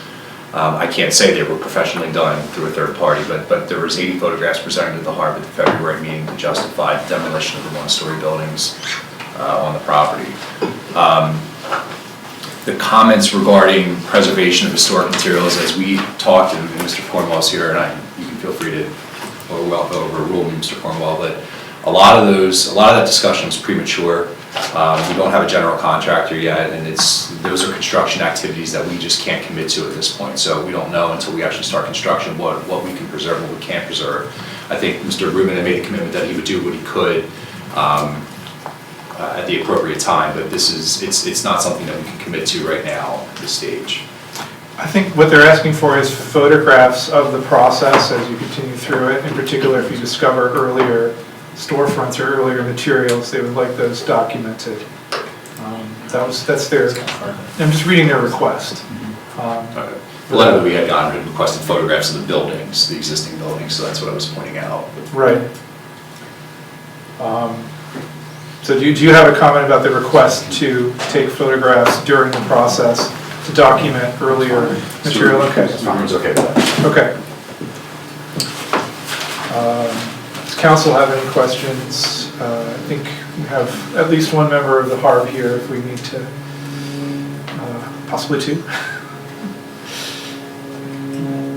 I can't say they were professionally done through a third party, but there was 80 photographs presented to the HARB at the February meeting to justify the demolition of the one-story buildings on the property. the comments regarding preservation of historic materials, as we talked, and Mr. Cornwell's here, and you can feel free to overrule me, Mr. Cornwell, but a lot of that discussion was premature. We don't have a general contractor yet, and those are construction activities that we just can't commit to at this point. So we don't know until we actually start construction what we can preserve, what we can't preserve. I think Mr. Rubin had made a commitment that he would do what he could at the appropriate time, but it's not something that we can commit to right now at this stage. I think what they're asking for is photographs of the process as you continue through it. In particular, if you discover earlier storefronts or earlier materials, they would like those documented. That's their, I'm just reading their request. The letter that we had gotten had requested photographs of the buildings, the existing buildings, so that's what I was pointing out. Right. So do you have a comment about the request to take photographs during the process to document earlier material? Okay. Everyone's okay with that? Okay. Does council have any questions? I think we have at least one member of the HARB here if we need to, possibly two.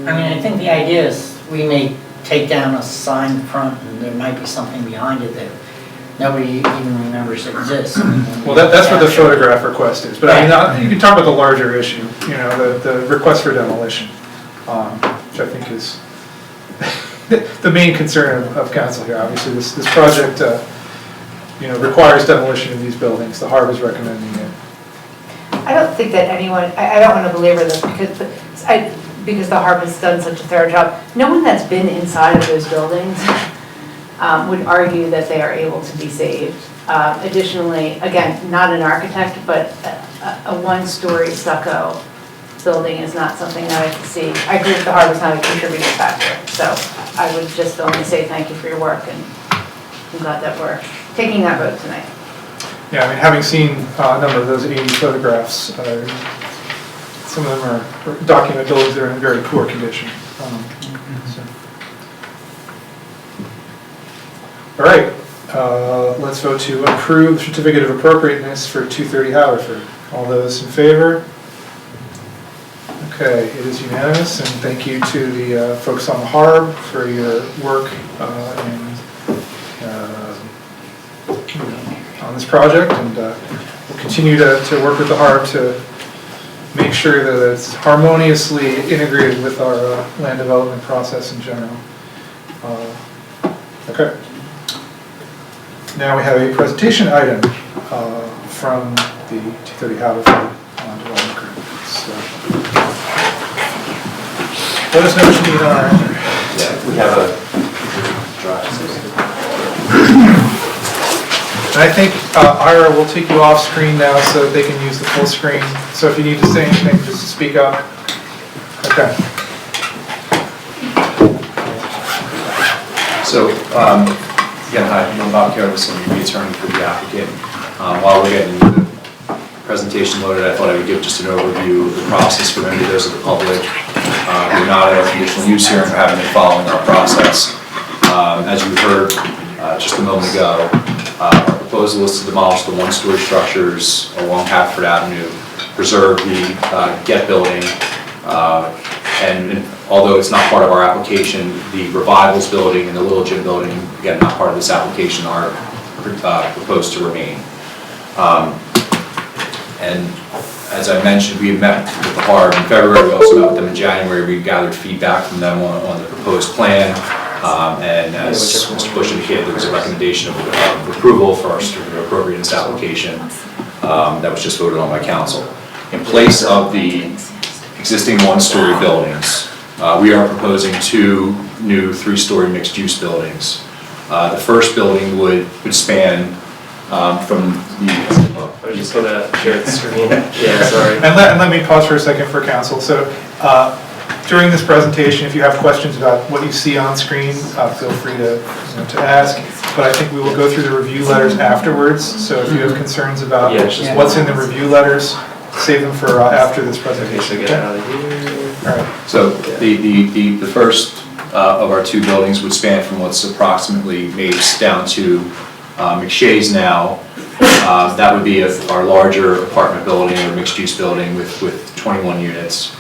I mean, I think the idea is we may take down a sign front and there might be something behind it that nobody even remembers exists. Well, that's what the photograph request is, but I mean, you can talk about the larger issue, you know, the request for demolition, which I think is the main concern of council here. Obviously, this project, you know, requires demolition of these buildings. The HARB is recommending it. I don't think that anyone, I don't want to belabor this because the HARB has done such a thorough job. No one that's been inside of those buildings would argue that they are able to be saved. Additionally, again, not an architect, but a one-story stucco building is not something that I can see. I agree with the HARB is not a contributing factor. So I would just only say thank you for your work, and I'm glad that we're taking that vote tonight. Yeah, I mean, having seen a number of those 80 photographs, some of them are document buildings that are in very poor condition. So. All right, let's vote to approve the certificate of appropriateness for 230 Haverford. All those in favor? Okay, it is unanimous, and thank you to the folks on the HARB for your work on this project, and we'll continue to work with the HARB to make sure that it's harmoniously integrated with our land development process in general. Okay. Now we have a presentation item from the 230 Haverford Development Group. So, let us know what you need on our end. Yeah, we have a And I think Ira will take you off screen now so that they can use the full screen. So if you need to say anything, just speak up. Okay. So, again, hi, I'm Bob Carlos, I'm the attorney for the applicant. While we're getting the presentation loaded, I thought I would give just an overview of the process for members of the public. We're not at a conditional use hearing, we haven't been following our process. As you heard just a moment ago, our proposal is to demolish the one-story structures along Haverford Avenue, preserve the Get building, and although it's not part of our application, the Revivals building and the Little Gym building, again, not part of this application, are proposed to remain. And as I mentioned, we met with the HARB in February, we also met with them in January, we gathered feedback from them on the proposed plan, and as Mr. Bush indicated, there was a recommendation of approval for our certificate of appropriateness application that was just voted on by council. In place of the existing one-story buildings, we are proposing two new three-story mixed-use buildings. The first building would span from the... I just want to share the screen. Yeah, sorry. And let me pause for a second for council. So during this presentation, if you have questions about what you see on screen, feel free to ask. But I think we will go through the review letters afterwards. So if you have concerns about what's in the review letters, save them for after this presentation. Okay, so get out of here. All right. So the first of our two buildings would span from what's approximately Mapes down to McShay's now, That would be our larger apartment building or mixed-use building with 21 units.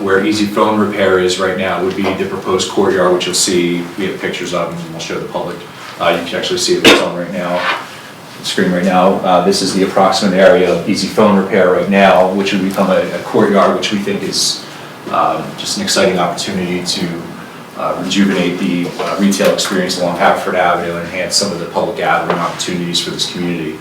Where Easy Phone Repair is right now would be the proposed courtyard, which you'll see, we have pictures of, and we'll show the public. You can actually see what's on right now, the screen right now. This is the approximate area of Easy Phone Repair right now, which would become a courtyard, which we think is just an exciting opportunity to rejuvenate the retail experience along Haverford Avenue and enhance some of the public gathering opportunities for this community.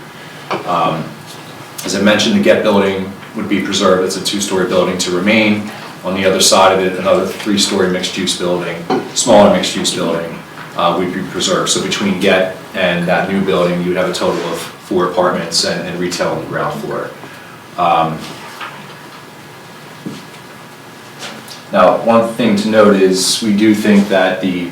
As I mentioned, the Get building would be preserved. It's a 2-story building to remain. On the other side of it, another 3-story mixed-use building, smaller mixed-use building, would be preserved. So between Get and that new building, you would have a total of 4 apartments and retail on the ground floor. Now, one thing to note is we do think that the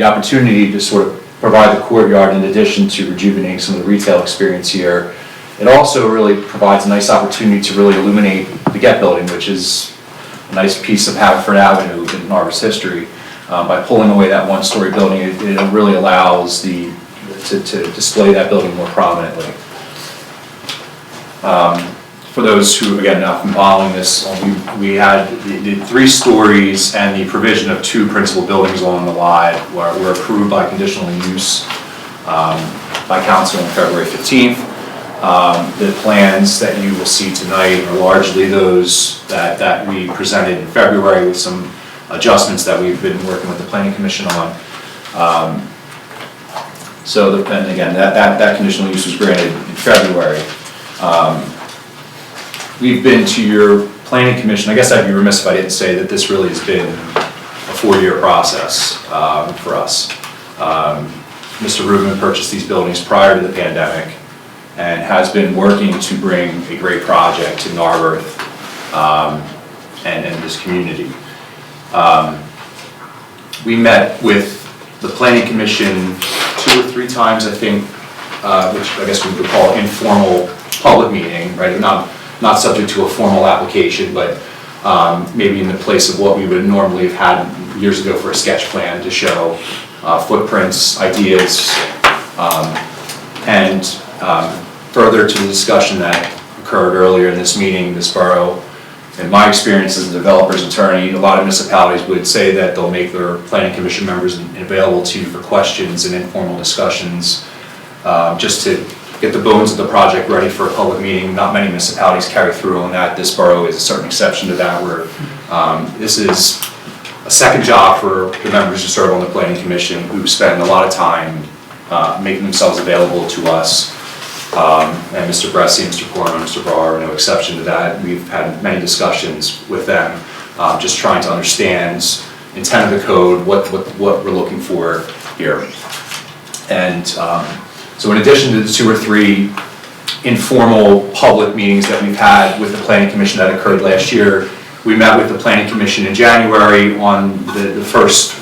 opportunity to sort of provide the courtyard in addition to rejuvenating some of the retail experience here, it also really provides a nice opportunity to really illuminate the Get building, which is a nice piece of Haverford Avenue in Arbor's history. By pulling away that 1-story building, it really allows to display that building more prominently. For those who, again, not from following this, we had the 3 stories and the provision of 2 principal buildings along the line were approved by conditional use by council on February 15th. The plans that you will see tonight are largely those that we presented in February with some adjustments that we've been working with the Planning Commission on. And again, that conditional use was granted in February. We've been to your Planning Commission. I guess I'd be remiss if I didn't say that this really has been a 4-year process for us. Mr. Rubin purchased these buildings prior to the pandemic and has been working to bring a great project to Narberth and this community. We met with the Planning Commission 2 or 3 times, I think, which I guess we would call informal public meeting, right? Not subject to a formal application, but maybe in the place of what we would normally have had years ago for a sketch plan to show footprints, ideas, and further to the discussion that occurred earlier in this meeting, this borough, in my experience as a developer's attorney, a lot of municipalities would say that they'll make their Planning Commission members available to you for questions and informal discussions, just to get the bones of the project ready for a public meeting. Not many municipalities carry through on that. This borough is a certain exception to that, where this is a second job for the members who serve on the Planning Commission, who spend a lot of time making themselves available to us. And Mr. Bresci, Mr. Corman, Mr. Barr are no exception to that. We've had many discussions with them, just trying to understand intent of the code, what we're looking for here. And so in addition to the 2 or 3 informal public meetings that we've had with the Planning Commission that occurred last year, we met with the Planning Commission in January on the first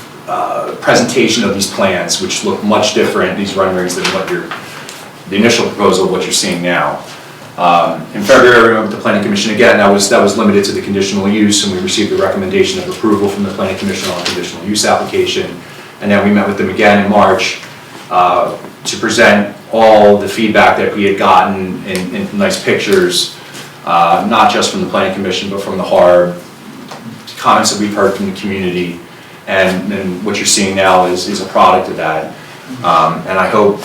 presentation of these plans, which look much different, these renderings, than what the initial proposal of what you're seeing now. In February, we met with the Planning Commission again. That was limited to the conditional use, and we received a recommendation of approval from the Planning Commission on a conditional use application. And then we met with them again in March to present all the feedback that we had gotten in nice pictures, not just from the Planning Commission, but from the HARB, comments that we've heard from the community, and what you're seeing now is a product of that. And I hope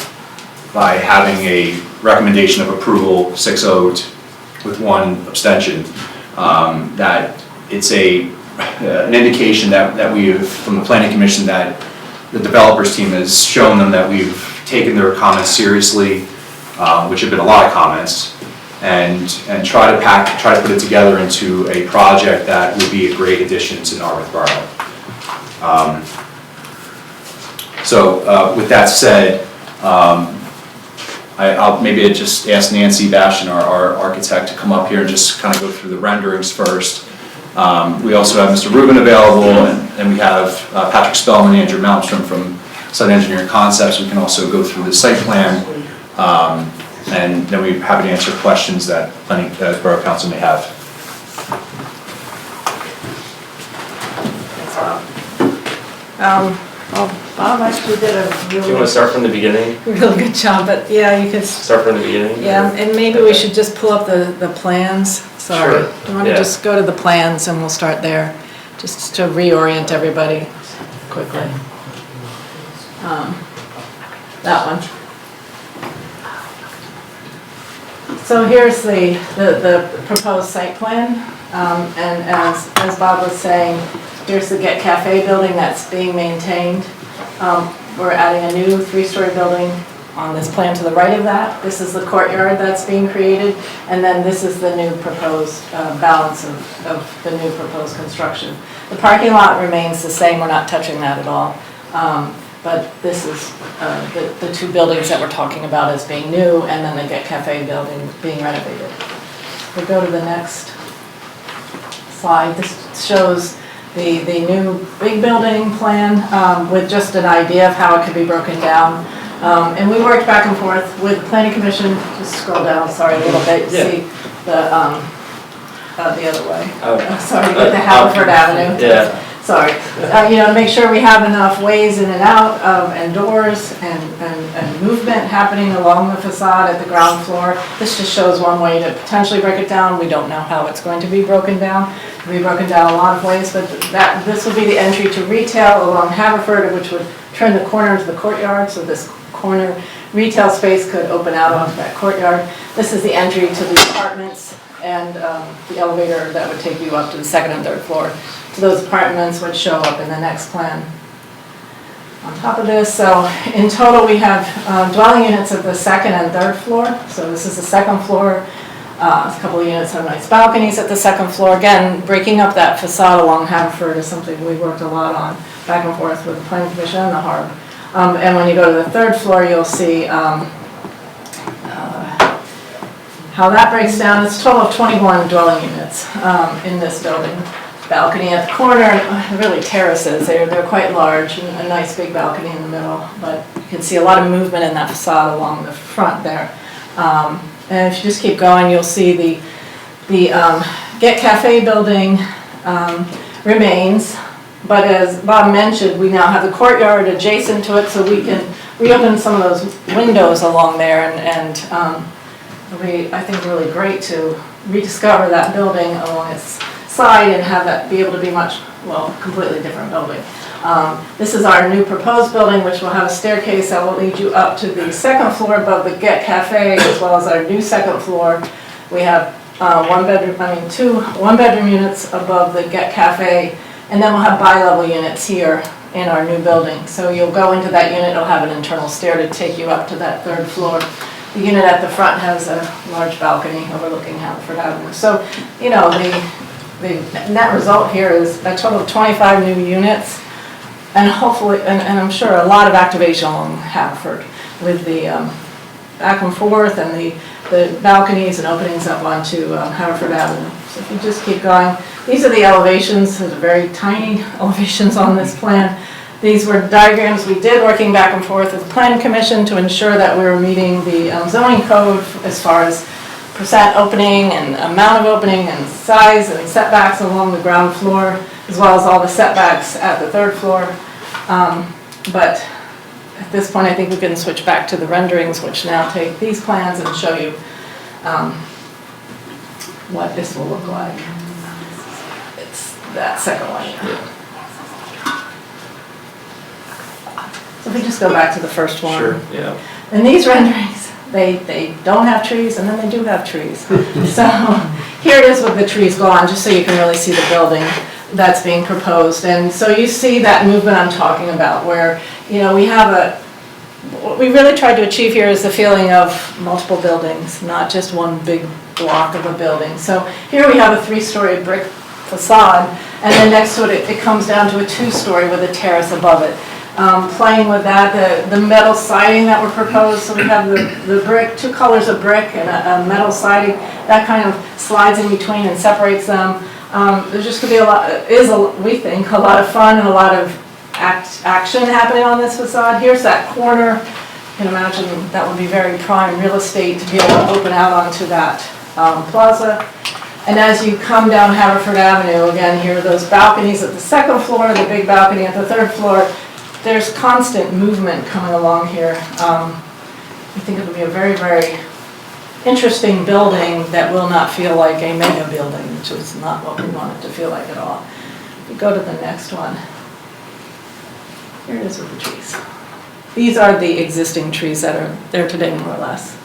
by having a recommendation of approval 6-0 with 1 abstention, that it's an indication that we have, from the Planning Commission, that the developers team has shown them that we've taken their comments seriously, which have been a lot of comments, and try to put it together into a project that would be a great addition to Narberth Borough. So with that said, I'll maybe just ask Nancy Bashan, our architect, to come up here and just kind of go through the renderings first. We also have Mr. Rubin available, and we have Patrick Spellman and Andrew Malmstrom from Site Engineering Concepts. We can also go through the site plan, and then we're happy to answer questions that Borough Council may have. Thanks, Bob. Bob actually did a Do you want to really, start from the beginning? really good job, but yeah, you could, Start from the beginning? yeah, and maybe we should just pull up the plans. Sorry. Sure, Do you want to yeah. just go to the plans and we'll start there, just to reorient everybody quickly. That one. So here's the proposed site plan, and as Bob was saying, here's the Get Cafe building that's being maintained. We're adding a new 3-story building on this plan to the right of that. This is the courtyard that's being created, and then this is the new proposed balance of the new proposed construction. The parking lot remains the same, we're not touching that at all. But this is the 2 buildings that we're talking about as being new, and then the Get Cafe building being renovated. We'll go to the next slide. This shows the new big building plan with just an idea of how it could be broken down. And we worked back and forth with the Planning Commission. Just scroll down, sorry, a little bit, you see the other way. Sorry, to get to Haverford Avenue. Yeah. Sorry, to make sure we have enough ways in and out of, and doors and movement happening along the facade at the ground floor. This just shows one way to potentially break it down. We don't know how it's going to be broken down. It will be broken down a lot of ways, but this would be the entry to retail along Haverford, which would turn the corner into the courtyard, so this corner retail space could open out onto that courtyard. This is the entry to the apartments and the elevator that would take you up to the 2nd and 3rd floor. So those apartments would show up in the next plan. On top of this, so in total we have dwelling units at the 2nd and 3rd floor. So this is the 2nd floor. A couple of units have nice balconies at the 2nd floor. Again, breaking up that facade along Haverford is something we worked a lot on, back and forth with the Planning Commission and the Harb. And when you go to the 3rd floor, you'll see how that breaks down. It's a total of 21 dwelling units in this building. Balcony at the corner, really terraces, they're quite large, and a nice big balcony in the middle, but you can see a lot of movement in that facade along the front there. And if you just keep going, you'll see the Get Cafe building remains, but as Bob mentioned, we now have the courtyard adjacent to it, so we can reopen some of those windows along there, and it'll be, I think, really great to rediscover that building along its side and have that be able to be completely different building. This is our new proposed building, which will have a staircase that will lead you up to the 2nd floor above the Get Cafe, as well as our new 2nd floor. We have 2 one-bedroom units above the Get Cafe, and then we'll have bi-level units here in our new building. So you'll go into that unit, it'll have an internal stair to take you up to that 3rd floor. The unit at the front has a large balcony overlooking Haverford Avenue. So, the net result here is a total of 25 new units, and hopefully, and I'm sure a lot of activation along Haverford with the back and forth and the balconies and openings up onto Haverford Avenue. So if you just keep going, these are the elevations. There's very tiny elevations on this plan. These were diagrams we did working back and forth with the Planning Commission to ensure that we were meeting the zoning code as far as percent opening and amount of opening and size and setbacks along the ground floor, as well as all the setbacks at the 3rd floor. But at this point, I think we can switch back to the renderings, which now take these plans and show you what this will look like. It's that second one. So if we just go back to the first one. Sure, yeah. And these renderings, they don't have trees, and then they do have trees. So here it is with the trees gone, just so you can really see the building that's being proposed. And so you see that movement I'm talking about, where we have what we really tried to achieve here is the feeling of multiple buildings, not just one big block of a building. So here we have a 3-story brick facade, and then next to it, it comes down to a 2-story with a terrace above it. Playing with that, the metal siding that were proposed, so we have the brick, 2 colors of brick and a metal siding, that kind of slides in between and separates them. There's just going to be we think, a lot of fun and a lot of action happening on this facade. Here's that corner. You can imagine that would be very prime real estate to be able to open out onto that plaza. And as you come down Haverford Avenue, again, here are those balconies at the 2nd floor, the big balcony at the 3rd floor. there's constant movement coming along here. I think it'll be a very, very interesting building that will not feel like a mega building, which is not what we want it to feel like at all. If we go to the next one. Here it is with the trees. These are the existing trees that are there today, more or less.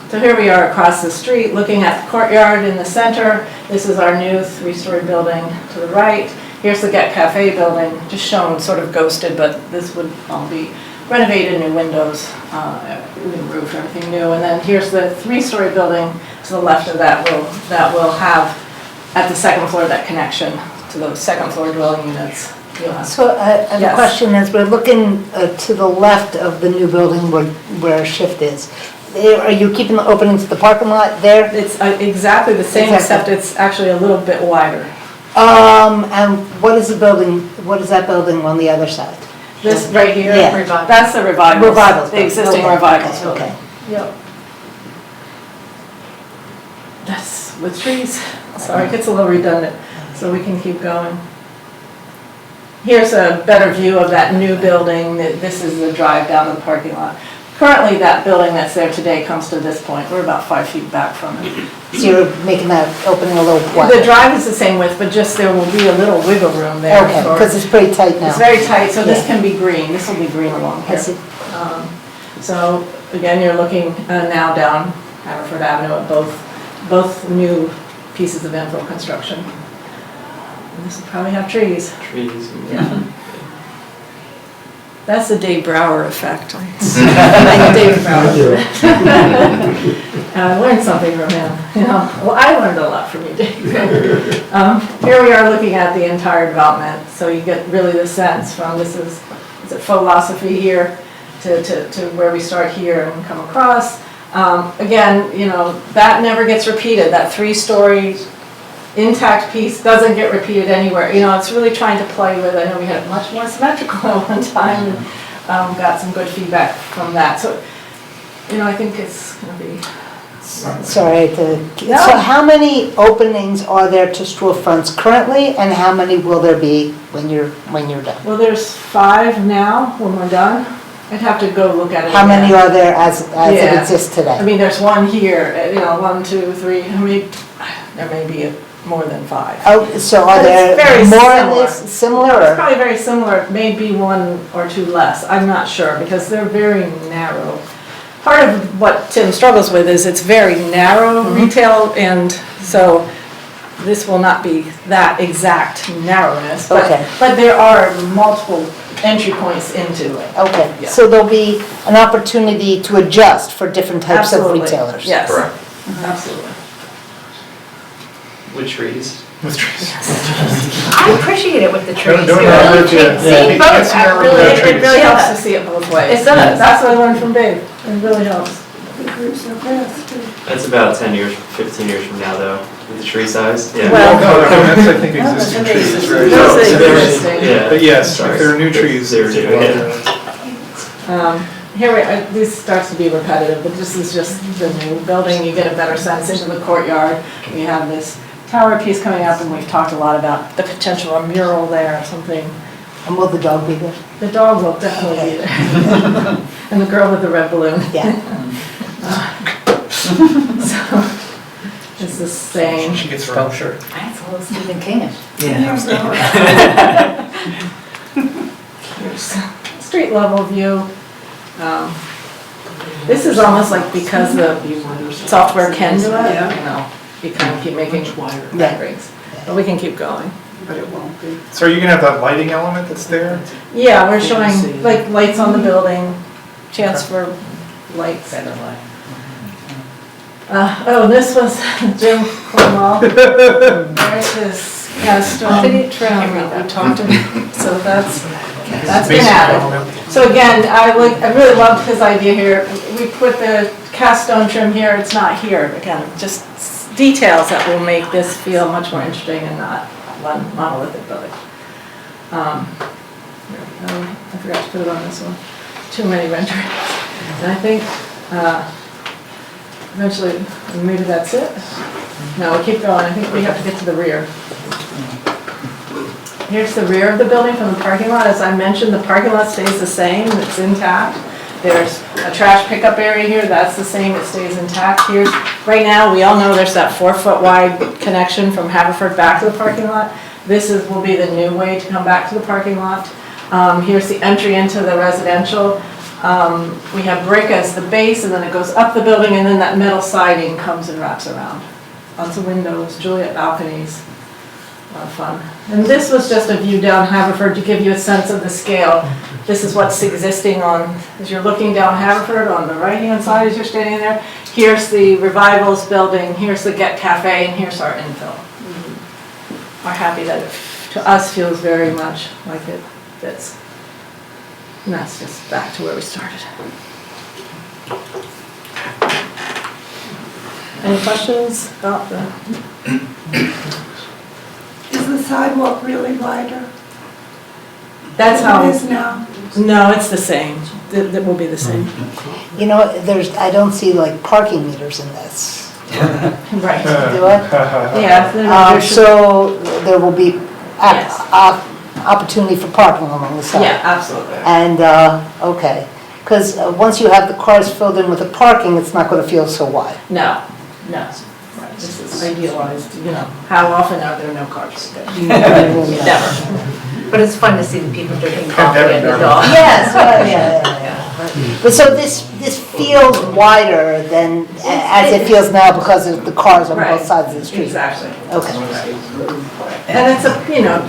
So here we are across the street, looking at the courtyard in the center. This is our new 3-story building to the right. Here's the Get Cafe building, just shown sort of ghosted, but this would all be renovated, new windows, new roof, everything new. And then here's the 3-story building to the left of that will have at the second floor that connection to those second floor dwelling units. You'll have. So the Yes. question is, we're looking to the left of the new building where Shift is. Are you keeping the openings to the parking lot there? It's exactly the same, except it's actually a little bit wider. And what is that building on the other side? This right here, Yeah. that's the Revivals. Revivals. The existing Okay, Revivals okay, building. okay. Yep. That's with trees. Sorry, it gets a little redundant, so we can keep going. Here's a better view of that new building. This is the drive down to the parking lot. Currently, that building that's there today comes to this point. We're about 5 feet back from it. So you're making that opening a little The wider? drive is the same width, but just there will be a little wiggle room there. Okay, for- because it's pretty tight now. It's very tight, so this Yeah. can be green. This will be green along I here. see. So again, you're looking now down Haverford Avenue at both new pieces of infill construction. And this will probably have trees. Trees. Yeah. That's the Dave Brower effect. Like Dave Brower. I learned something from him, you know. Well, I learned a lot from you, Dave. Here we are looking at the entire development, so you get really the sense from this is it philosophy here to where we start here and come across. Again, you know, that never gets repeated. That 3-story intact piece doesn't get repeated anywhere. You know, it's really trying to play with, I know we had it much more symmetrical at one time, and got some good feedback from that. So, you know, I think it's going to be... Sorry to, No. so how many openings are there to storefronts currently, and how many will there be when you're done? Well, there's 5 now when we're done. I'd have to go look at it How many again. are there as it Yeah. exists I today? mean, there's one here, you know, 1, 2, 3, I mean, there may be more than 5. Oh, so are But there it's very more in similar. this, similar, It's or? probably very similar, maybe 1 or 2 less, I'm not sure, because they're very narrow. Part of what Tim struggles with is it's very narrow retail, and so this will not be that exact narrowness, Okay. but there are multiple entry points into it. Okay, Yeah. so there'll be an opportunity to adjust for different types of Absolutely. retailers? Yes. Correct. Absolutely. With trees. With trees. I appreciate it with the trees. Don't It have really it, takes- yeah. seeing both, I really, It it really helps does. to see it both ways. It does. That's what I learned from Dave. It really helps. That's about 10 years, 15 years from now though, with the tree size. Yeah. Well- No, that's, I think, existing trees, right? Those are So there's- existing. Yeah. But yes, Sorry. if there are new trees, They're it's new, well, Here, this starts to be repetitive, but this is just the new building. You get a better sense into the courtyard. We have this tower piece coming up, and we've talked a lot about the potential of a mural there or something. And will the dog be there? The dog will definitely be there. And the girl with the red balloon. Yeah. So, it's the same. she gets her own shirt. That's a little Stephen Kingish. Here's street level view. This is almost like because the software can do it, you know, you kind of keep making renderings. But we can keep going. But it won't be. So are you gonna have that lighting element that's there? Yeah, we're showing like lights on the building, chance for lights. Oh, this was Jim Cornwall. There's his Keystone trim that we talked about. So that's been added. So again, I really loved his idea here. We put the cast stone trim here, it's not here. Again, just details that will make this feel much more interesting and not one monolithic building. I forgot to put it on this one. Too many renderings. And I think eventually, maybe that's it. No, we keep going. I think we have to get to the rear. Here's the rear of the building from the parking lot. As I mentioned, the parking lot stays the same, it's intact. There's a trash pickup area here, that's the same, it stays intact. Here's, right now, we all know there's that 4-foot wide connection from Haverford back to the parking lot. Will be the new way to come back to the parking lot. Here's the entry into the residential. We have brick as the base, and then it goes up the building, and then that metal siding comes and wraps around. Lots of windows, Juliet balconies, a lot of fun. And this was just a view down Haverford to give you a sense of the scale. This is what's existing as you're looking down Haverford on the right-hand side as you're standing there. Here's the Revivals building, here's the Get Cafe, and here's our infill. We're happy that it, to us, feels very much like it fits. And that's just back to where we started. Any questions about the? Is the sidewalk really wider? That's how. It is now. No, it's the same. It will be the same. You know, I don't see like parking meters in this. Right. Do it? Yeah. So there will be Yes. opportunity for parking along the side? Yeah, absolutely. And, okay, because once you have the cars filled in with the parking, it's not going to feel so wide. No. Right. This is idealized, how often are there no cars? Never. But it's fun to see the people drinking coffee and the dog. Yes, yeah. But so this feels wider than, as it feels now because of the cars on both sides of the street? Exactly. Okay. And it's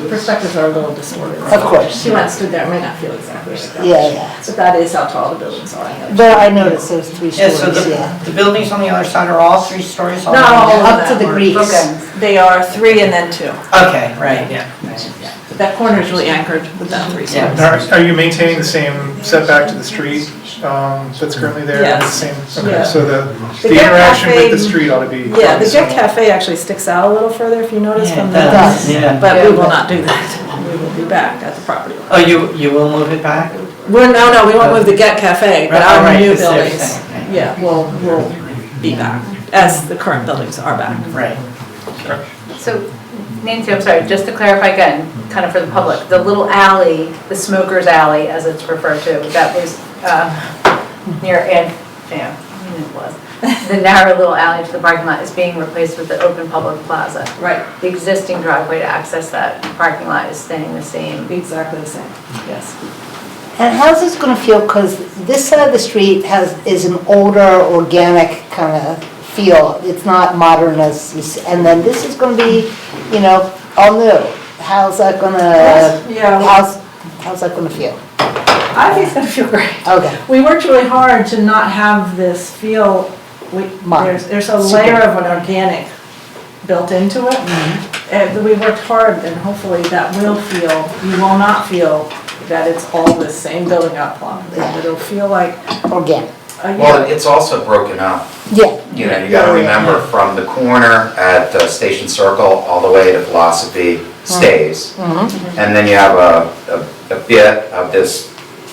perspectives are a little distorted. Of course. She went stood there, may not feel exactly like that. Yeah. But that is how tall the buildings are. But I noticed there's 3 Yeah, stories, so yeah. the buildings on the other side are all 3 stories? all No, around? up to the Greeks. They are 3 and then 2. Okay, right, yeah. But that corner is really anchored with that 3 stories. Are you maintaining the same setback to the street that's currently there? Yes. The same. Okay, Yeah. so the The interaction Get with the Cafe- street ought to be. Yeah, the Get similar. Cafe actually sticks out a little further if you notice Yeah, from it the. does, yeah. But we will not do that. We will be back at the property line. Oh, you will move it back? We won't move the Get Cafe, but Right, our right, new 'cause they're buildings, saying, yeah, we'll be back, as the current buildings are back. Right. So, Nancy, I'm sorry, just to clarify again, kind of for the public, the little alley, the smoker's alley, as it's referred to, that was near it was. The narrow little alley to the parking lot is being replaced with the open public plaza. Right. The existing driveway to access that parking lot is staying the same. Exactly the same, yes. And how's this going to feel, because this side of the street is an older, organic kind of feel. It's not modern as, and then this is going to be, all new. How's that going to, how's that going to feel? I think it's gonna feel great. Okay. We worked really hard to not have this feel, there's a layer of an organic built into it. And we worked hard, and hopefully that will feel, you will not feel that it's all the same building up plot. It'll feel like. Organic. Well, it's also broken up. Yeah. You gotta remember from the corner at Station Circle all the way to Philosophy stays. And then you have a bit of this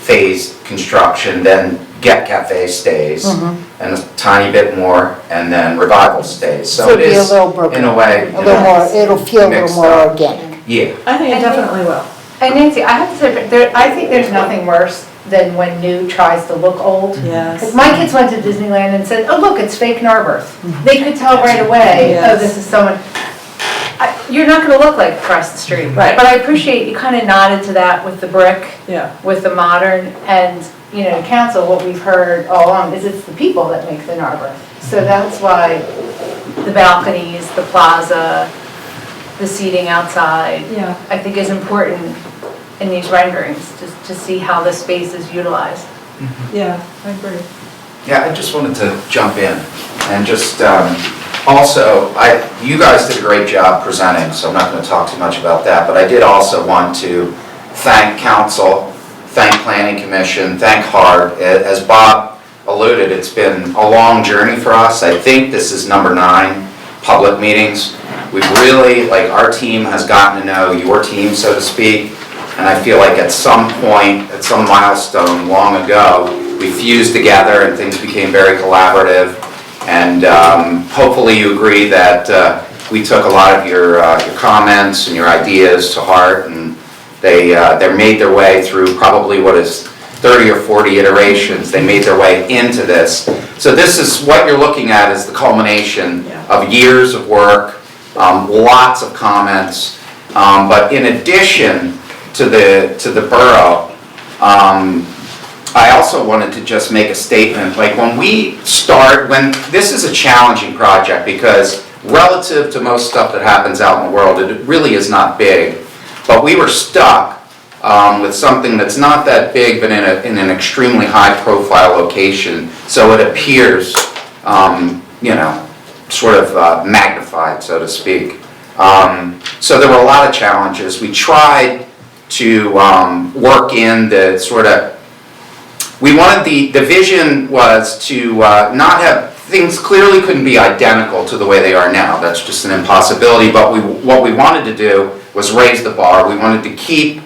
phased construction, then Get Cafe stays, and a tiny bit more, and then Revival stays. So it is, in a way, a little more, it'll feel a little more organic. Yeah. I think it definitely will. And Nancy, I have to say, I think there's nothing worse than when new tries to look old. Yes. 'Cause my kids went to Disneyland and said, oh, look, it's fake Narberth. They could tell right away, oh, this is someone. You're not gonna look like across the street. Right. But I appreciate you kind of nodded to that with the brick, Yeah. with the modern, and, council, what we've heard all along is it's the people that make the Narberth. So that's why the balconies, the plaza, the seating outside, Yeah. I think is important in these renderings, to see how the space is utilized. Yeah, I agree. Yeah, I just wanted to jump in and just also, you guys did a great job presenting, so I'm not going to talk too much about that, but I did also want to thank council, thank Planning Commission, thank HARD. As Bob alluded, it's been a long journey for us. I think this is number 9 public meetings. We've really, our team has gotten to know your team, so to speak, and I feel like at some point, at some milestone long ago, we fused together and things became very collaborative. And hopefully you agree that we took a lot of your comments and your ideas to heart, and They made their way through probably what is 30 or 40 iterations. They made their way into this. So this is what you're looking at is the culmination of years of work, lots of comments. But in addition to the borough, I also wanted to just make a statement. Like when this is a challenging project because relative to most stuff that happens out in the world, it really is not big. But we were stuck with something that's not that big, but in an extremely high-profile location. So it appears, sort of magnified, so to speak. So there were a lot of challenges. We tried to work in the sort of, we wanted the vision was to not have, things clearly couldn't be identical to the way they are now. That's just an impossibility, but what we wanted to do was raise the bar. We wanted to keep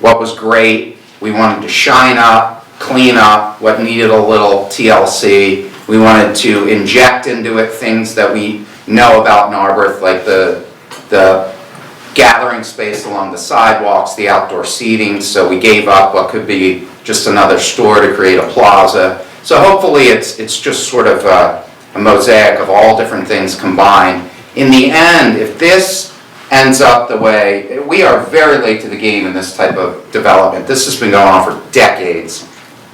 what was great. We wanted to shine up, clean up what needed a little TLC. We wanted to inject into it things that we know about Narberth, like the gathering space along the sidewalks, the outdoor seating. So we gave up what could be just another store to create a plaza. So hopefully it's just sort of a mosaic of all different things combined. In the end, if this ends up the way, we are very late to the game in this type of development. This has been going on for decades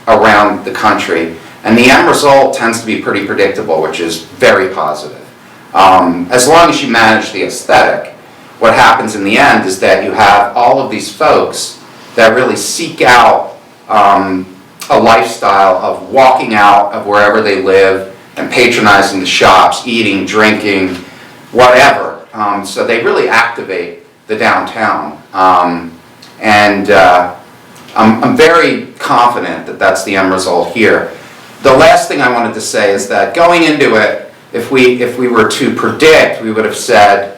around the country. And the end result tends to be pretty predictable, which is very positive. As long as you manage the aesthetic, what happens in the end is that you have all of these folks that really seek out a lifestyle of walking out of wherever they live and patronizing the shops, eating, drinking, whatever. So they really activate the downtown. I'm very confident that that's the end result here. The last thing I wanted to say is that going into it, if we were to predict, we would have said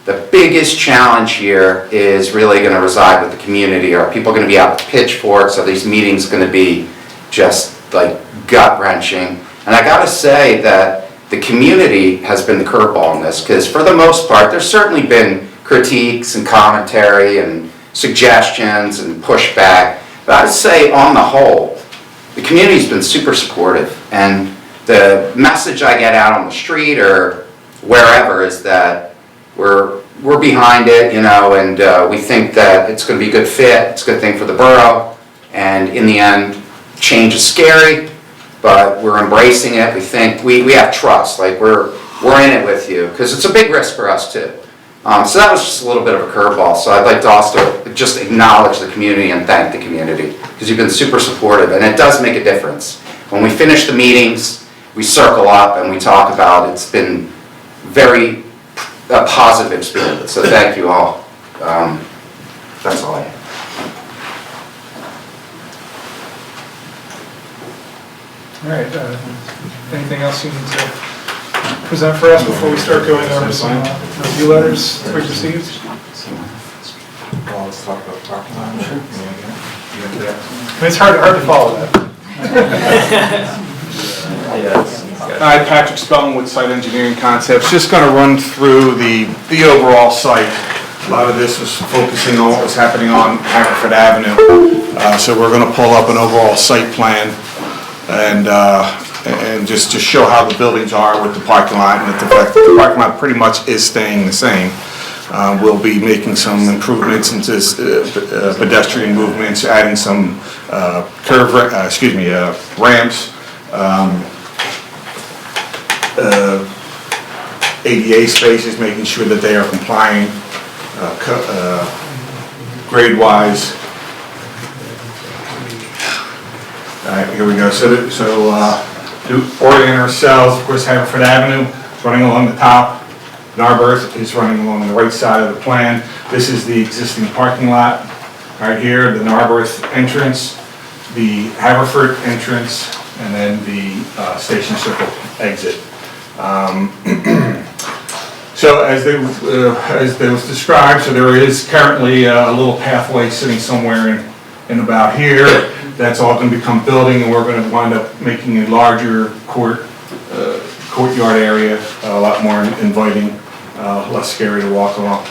the biggest challenge here is really going to reside with the community. Are people going to be out with pitchforks? Are these meetings going to be just like gut-wrenching? And I got to say that the community has been the curveball in this, because for the most part, there's certainly been critiques and commentary and suggestions and pushback. But I'd say on the whole, the community's been super supportive. And the message I get out on the street or wherever is that we're behind it, and we think that it's going to be a good fit, it's a good thing for the borough, and in the end, change is scary, but we're embracing it. We think, we have trust, like we're in it with you, because it's a big risk for us too. So that was just a little bit of a curveball, so I'd like to also just acknowledge the community and thank the community, because you've been super supportive, and it does make a difference. When we finish the meetings, we circle up and we talk about it. It's been very a positive experience, so thank you all. That's all I have. All right, anything else you need to present for us before we start going over some review letters we've received? Well, let's talk about parking lot. I mean, it's hard to follow that. Hi, Patrick Spellman with Site Engineering Concepts. Just going to run through the overall site. A lot of this was focusing on what was happening on Haverford Avenue. So we're going to pull up an overall site plan and just to show how the buildings are with the parking lot, and the fact that the parking lot pretty much is staying the same. We'll be making some improvements into pedestrian movements, adding some ramps, ADA spaces, making sure that they are complying grade-wise. All right, here we go. So to orient ourselves, of course, Haverford Avenue is running along the top. Narberth is running along the right side of the plan. This is the existing parking lot right here, the Narberth entrance, the Haverford entrance, and then the Station Circle exit. So as was described, so there is currently a little pathway sitting somewhere in about here. That's all going to become building, and we're going to wind up making a larger courtyard area, a lot more inviting, less scary to walk along.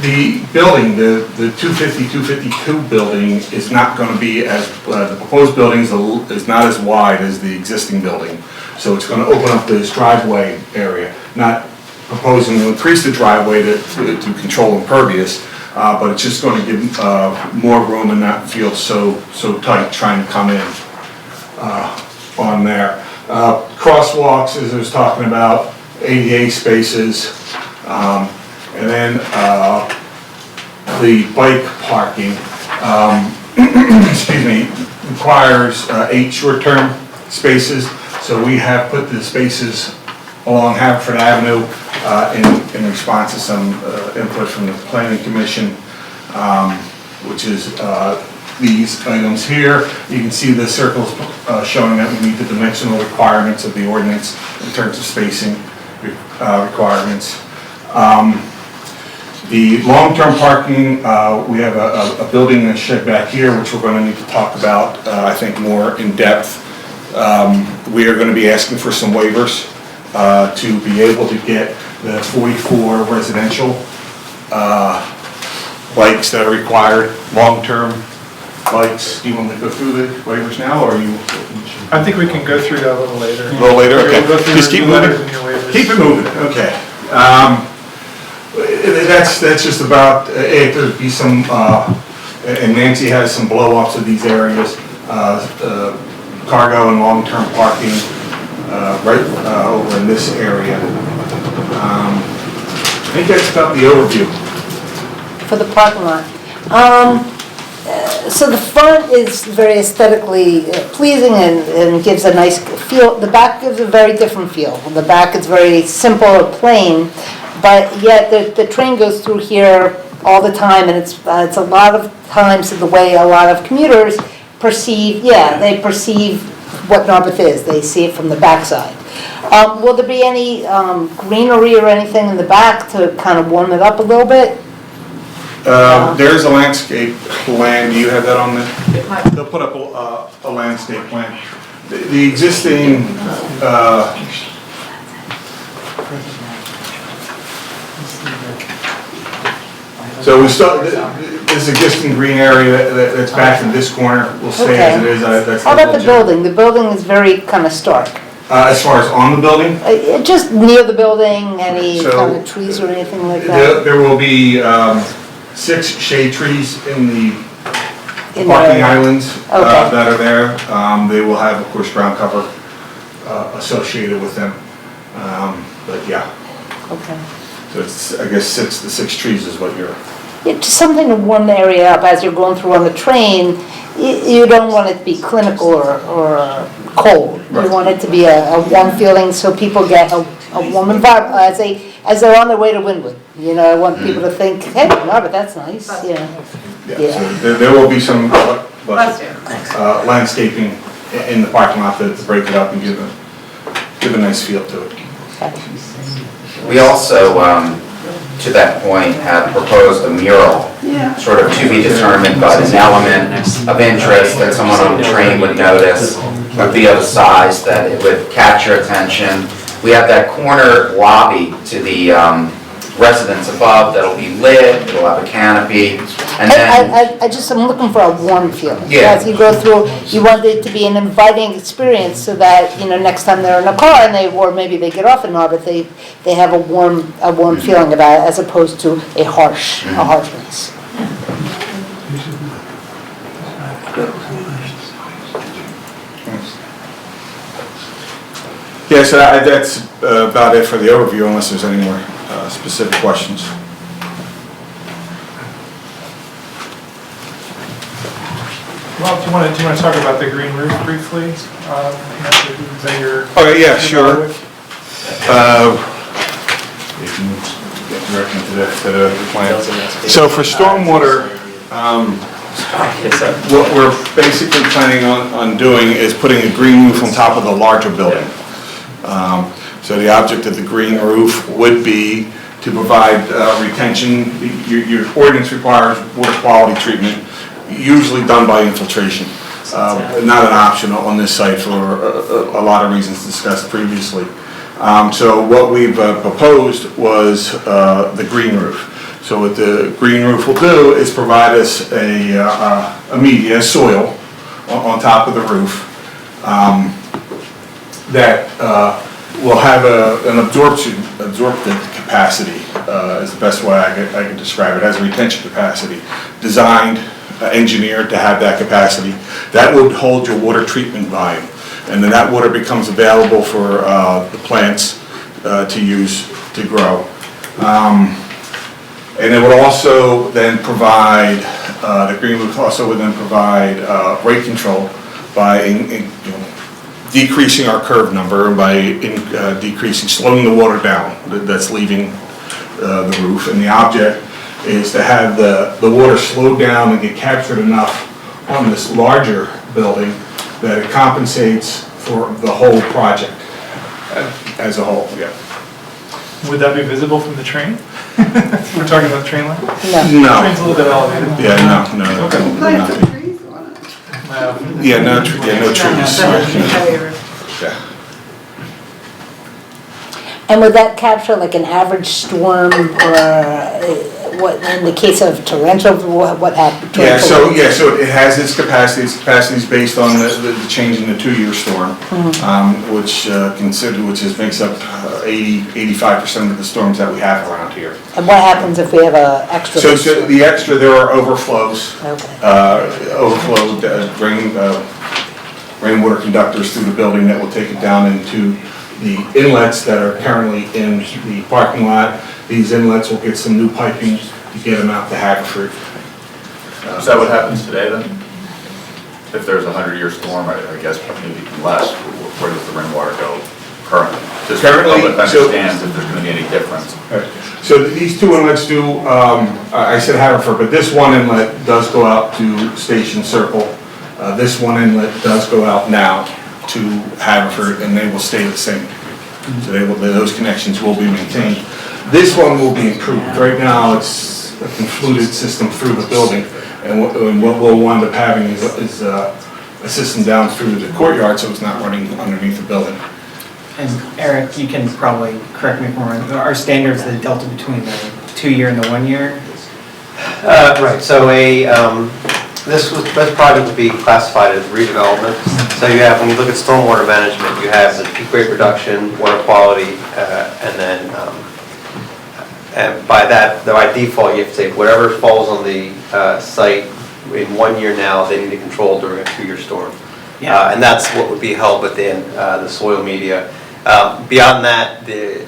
The building, the 250, 252 building is not going to be as, the proposed building is not as wide as the existing building. So it's going to open up this driveway area, not proposing to increase the driveway to control impervious, but it's just going to give more room and not feel so tight trying to come in on there. Crosswalks, as I was talking about, ADA spaces, and then the bike parking, excuse me, requires 8 short-term spaces. So we have put the spaces along Haverford Avenue in response to some input from the Planning Commission, which is these items here. You can see the circles showing that we meet the dimensional requirements of the ordinance in terms of spacing requirements. The long-term parking, we have a building and a shed back here, which we're going to need to talk about, I think, more in depth. We are going to be asking for some waivers to be able to get the 44 residential bikes that are required, long-term bikes. Do you want to go through the waivers now, or are you? I think we can go through that a little later. A little later, okay. We'll go through Just keep your moving. letters and your waivers. Keep it moving, okay. That's just about it. There'd be some, and Nancy has some blow-ups of these areas, cargo and long-term parking right over in this area. I think that's about the overview. For the parking lot. So the front is very aesthetically pleasing and gives a nice feel. The back gives a very different feel. The back is very simple or plain, but yet the train goes through here all the time, and it's a lot of times the way a lot of commuters perceive, they perceive what Narberth is. They see it from the backside. Will there be any greenery or anything in the back to kind of warm it up a little bit? There's a landscape plan. Do you have that on there? They'll put up a landscape plan. The existing, so we still, this existing green area that's back in this corner will stay as it is. That's How about the building? The building is very kind of stark. As far as on the building? Just near the building, any So, kind of trees or anything like that? There will be 6 shade trees in the In parking the- islands Okay. that are there. They will have, of course, ground cover associated with them. But yeah, Okay. so it's, I guess, 6 trees is what you're, Yeah, just something to warm the area up as you're going through on the train. You don't want it to be clinical or cold. You Right. want it to be a warm feeling so people get a warm environment as they're on their way to Wynwood. You know, I want people to think, hey, no, but that's nice, you know. yeah. So there will be some landscaping in the parking lot to break it up and give a nice feel to it. We also, to that point, have proposed a mural, sort of to be determined, but an element of interest that someone on the train would notice would be of a size that it would catch your attention. We have that corner lobby to the residents above that'll be lit, it'll have a canopy, and then... I'm looking for a warm feeling. Yeah. As you go through, you want it to be an inviting experience so that, you know, next time they're in a car and or maybe they get off in Narberth, they have a warm feeling about it as opposed to a harshness. Yeah, so that's about it for the overview, unless there's any more specific questions. Well, do you want to talk about the green roof briefly? Is that your? Okay, yeah, your sure. topic? You can get directly to the plan. So for stormwater, what we're basically planning on doing is putting a green roof on top of the larger building. So the object of the green roof would be to provide retention. Your ordinance requires water quality treatment, usually done by infiltration. Not an option on this site for a lot of reasons discussed previously. So what we've proposed was the green roof. So what the green roof will do is provide us a media, soil, on top of the roof that will have an absorptive capacity, is the best way I could describe it, has a retention capacity, designed, engineered to have that capacity. That would hold your water treatment volume, and then that water becomes available for the plants to use to grow. And it would also then provide, the green roof also would then provide rate control by decreasing our curve number, by slowing the water down that's leaving the roof. And the object is to have the water slow down and get captured enough on this larger building that it compensates for the whole project as a whole, yeah. Would that be visible from the train? We're talking about the train line? No. Train's a little bit elevated. Yeah, no. Plant some trees on it. Yeah, no trees. Yeah. And would that capture like an average storm, or what, in the case of torrential, what happened? Yeah, so it has its capacity. Its capacity is based on the change in the 2-year storm, which makes up 85% of the storms that we have around here. And what happens if we have a extra? So the extra, there are overflows, Okay. rainwater conductors through the building that will take it down into the inlets that are currently in the parking lot. These inlets will get some new piping to get them out to Haverford. Is that what happens today then? If there's a 100-year storm, I guess maybe less, where does the rainwater go currently? Just so the public understands if there's going to be any difference. So these two inlets do, I said Haverford, but this one inlet does go out to Station Circle. This one inlet does go out now to Haverford, and they will stay the same. So those connections will be maintained. This one will be improved. Right now, it's a confluted system through the building, and what we'll wind up having is a system down through the courtyard, so it's not running underneath the building. And Eric, you can probably correct me if I'm wrong, our standards, the delta between the 2-year and the 1-year? Right, so this project would be classified as redevelopment. So you have, when you look at stormwater management, you have the peak rate reduction, water quality, and then and by that, by default, you have to take whatever falls on the site in 1 year now, they need to control during a 2-year storm. And that's what would be held within the soil media. Beyond that, the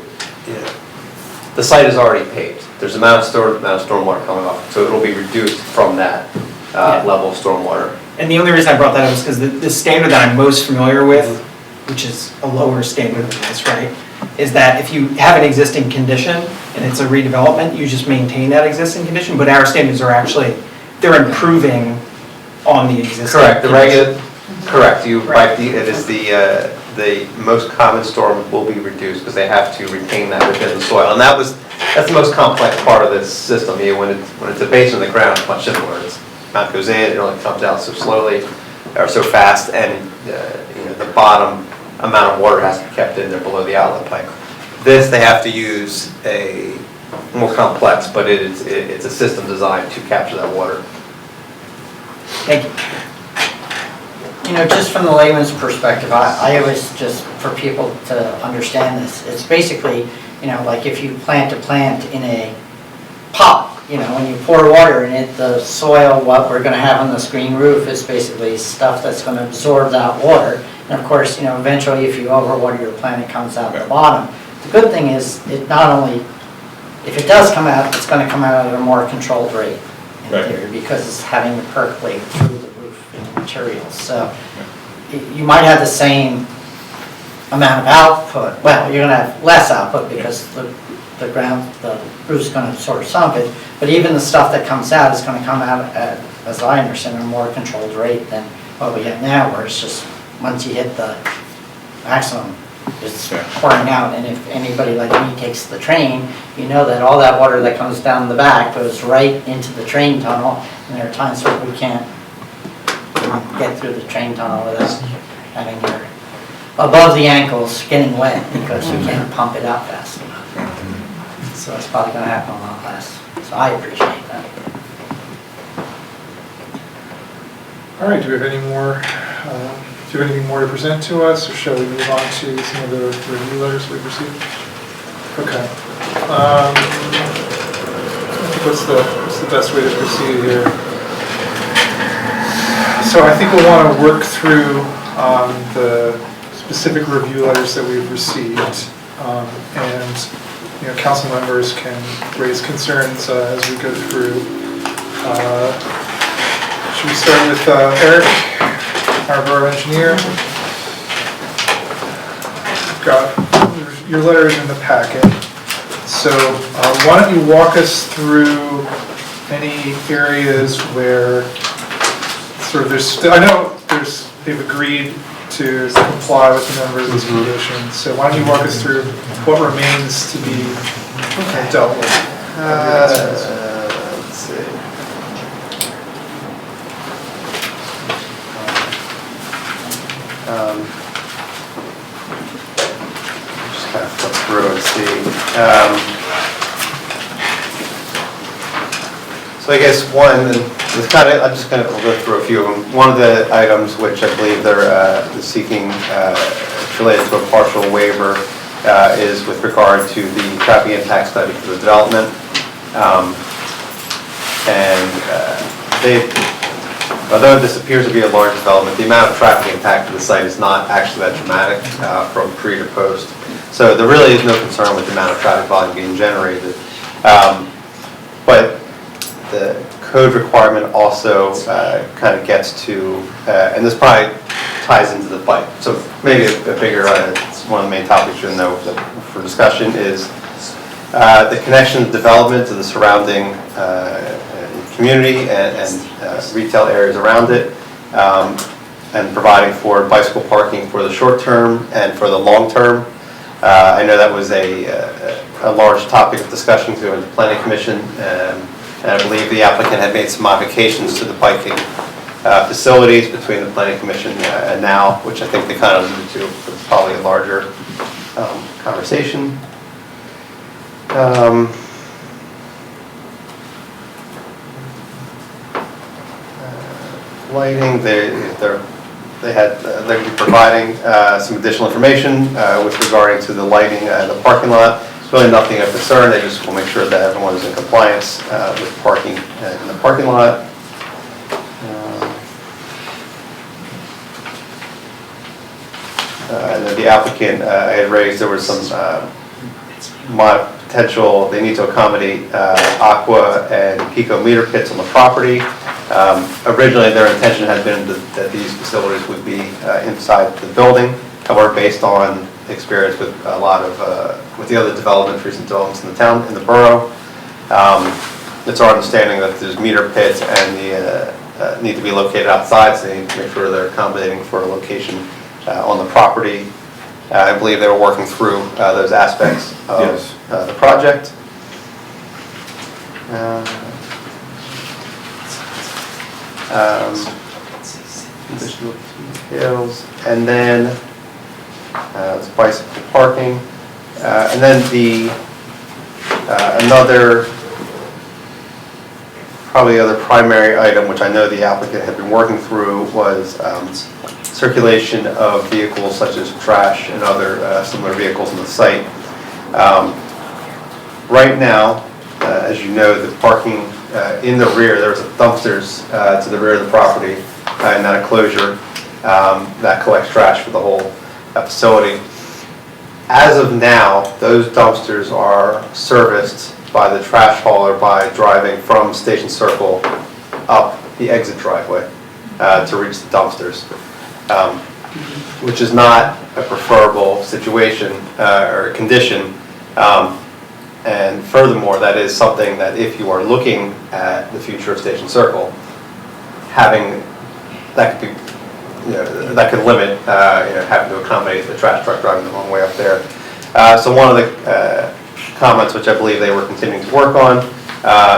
site is already paved. There's amount of stormwater coming off, so it'll be reduced from that level of stormwater. And the only reason I brought that up is because the standard that I'm most familiar with, which is a lower standard than this, right, is that if you have an existing condition and it's a redevelopment, you just maintain that existing condition, but our standards are actually, they're improving on the existing. Correct, correct. It is the most common storm will be reduced because they have to retain that within the soil. And that's the most complex part of this system. When it's a base in the ground, it's much simpler. Amount goes in, it only comes out so slowly or so fast, and the bottom amount of water has to be kept in there below the outlet pipe. This, they have to use a more complex, but it's a system designed to capture that water. Thank you. Just from the layman's perspective, I always, just for people to understand this, it's basically, like if you plant a plant in a pot, when you pour water in it, the soil, what we're gonna have on this green roof is basically stuff that's gonna absorb that water. And of course, eventually if you overwater your plant, it comes out the bottom. The good thing is, it not only, if it does come out, it's gonna come out at a more controlled rate in theory, because it's having to percolate through the roof and materials. So you might have the same amount of output. Well, you're gonna have less output because the roof's gonna sort of sunk it, but even the stuff that comes out is gonna come out at, as I understand, a more controlled rate than what we have now, where it's just, once you hit the maximum, it's pouring out. And if anybody like me takes the train, you know that all that water that comes down the back goes right into the train tunnel, and there are times where we can't get through the train tunnel without having your above the ankles getting wet because we can't pump it out fast enough. So it's probably gonna happen a lot less. So I appreciate that. All right, do we have any more, do you have anything more to present to us, or shall we move on to some of the review letters we've received? Okay. What's the best way to proceed here? So I think we'll want to work through the specific review letters that we've received, and council members can raise concerns as we go through. Should we start with Eric, our borough engineer? We've got your letter is in the packet. So why don't you walk us through any areas where sort of I know they've agreed to comply with a number of these conditions. So why don't you walk us through what remains to be dealt with? Let's see. Just kind of flip through and see. So I guess one, it's kind of, I'm just going to go through a few of them. One of the items which I believe they're seeking related to a partial waiver is with regard to the traffic impact study for the development. Although this appears to be a large development, the amount of traffic impact to the site is not actually that dramatic from pre to post. So there really is no concern with the amount of traffic volume being generated. But the code requirement also kind of gets to, and this probably ties into the bike. So maybe a bigger, it's one of the main topics you know for discussion is the connection of development to the surrounding community and retail areas around it, and providing for bicycle parking for the short term and for the long term. I know that was a large topic of discussion through the Planning Commission, and I believe the applicant had made some modifications to the biking facilities between the Planning Commission and now, which I think they kind of alluded to, but it's probably a larger conversation. Lighting, they're providing some additional information with regarding to the lighting in the parking lot. It's really nothing of concern. They just will make sure that everyone is in compliance with parking in the parking lot. And then the applicant had raised there was some potential, they need to accommodate aqua and pico meter pits on the property. Originally, their intention had been that these facilities would be inside the building. However, based on experience with a lot of, with the other developments, recent developments in the town, in the borough, it's our understanding that there's meter pits and the need to be located outside, so they need to make sure they're accommodating for a location on the property. I believe they were working through those aspects of the project. Additional details, and then it's bicycle parking, and then another probably other primary item, which I know the applicant had been working through, was circulation of vehicles such as trash and other similar vehicles on the site. Right now, as you know, the parking in the rear, there's dumpsters to the rear of the property in that enclosure that collects trash for the whole facility. As of now, those dumpsters are serviced by the trash hauler by driving from Station Circle up the exit driveway to reach the dumpsters, which is not a preferable situation or condition. And furthermore, that is something that if you are looking at the future of Station Circle, having that could be, that could limit, having to accommodate the trash truck driving the wrong way up there. So one of the comments, which I believe they were continuing to work on,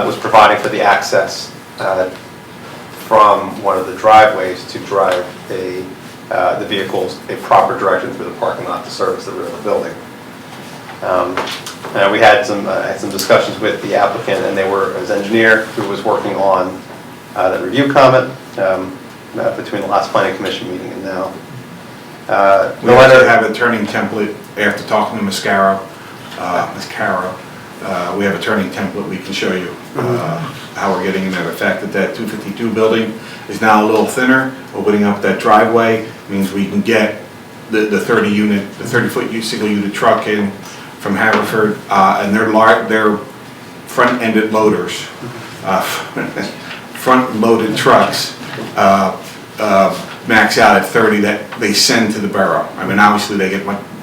was providing for the access from one of the driveways to drive the vehicles a proper direction through the parking lot to service the rear of the building. We had some discussions with the applicant, and they were his engineer who was working on the review comment between the last planning commission meeting and now. We also have a turning template after talking to Ms. Caro. We have a turning template we can show you how we're getting that effect. That 252 building is now a little thinner. Opening up that driveway means we can get the 30-foot single unit truck in from Haverford, and they're front-ended loaders, front-loaded trucks. Max out at 30 that they send to the borough. I mean, obviously they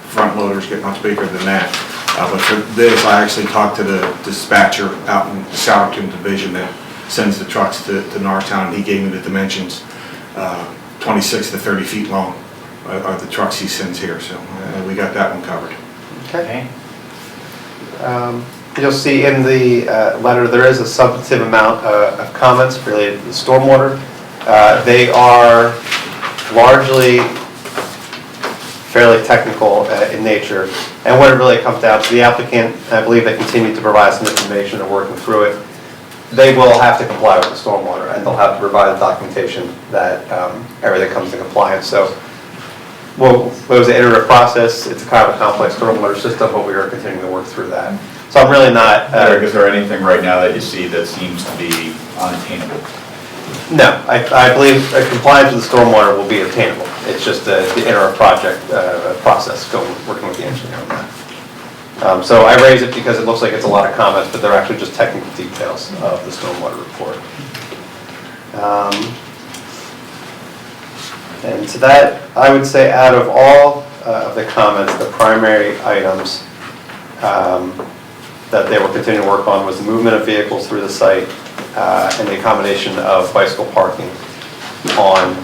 front loaders get much bigger than that. But for this, I actually talked to the dispatcher out in the Sourton division that sends the trucks to Norristown, and he gave me the dimensions. 26 to 30 feet long are the trucks he sends here, so we got that one covered. Okay. You'll see in the letter there is a substantive amount of comments related to the stormwater. They are largely fairly technical in nature, and what it really comes down to, the applicant, I believe they continue to provide some information, they're working through it. They will have to comply with the stormwater, and they'll have to provide the documentation that everything comes in compliance. So, well, it was an iterative process. It's a kind of a complex stormwater system, but we are continuing to work through that. So I'm really not. Eric, is there anything right now that you see that seems to be unattainable? No, I believe compliance with the stormwater will be attainable. It's just the iterative project process, working with the engineer on that. So I raise it because it looks like it's a lot of comments, but they're actually just technical details of the stormwater report. And to that, I would say out of all of the comments, the primary items that they were continuing to work on was the movement of vehicles through the site and the accommodation of bicycle parking on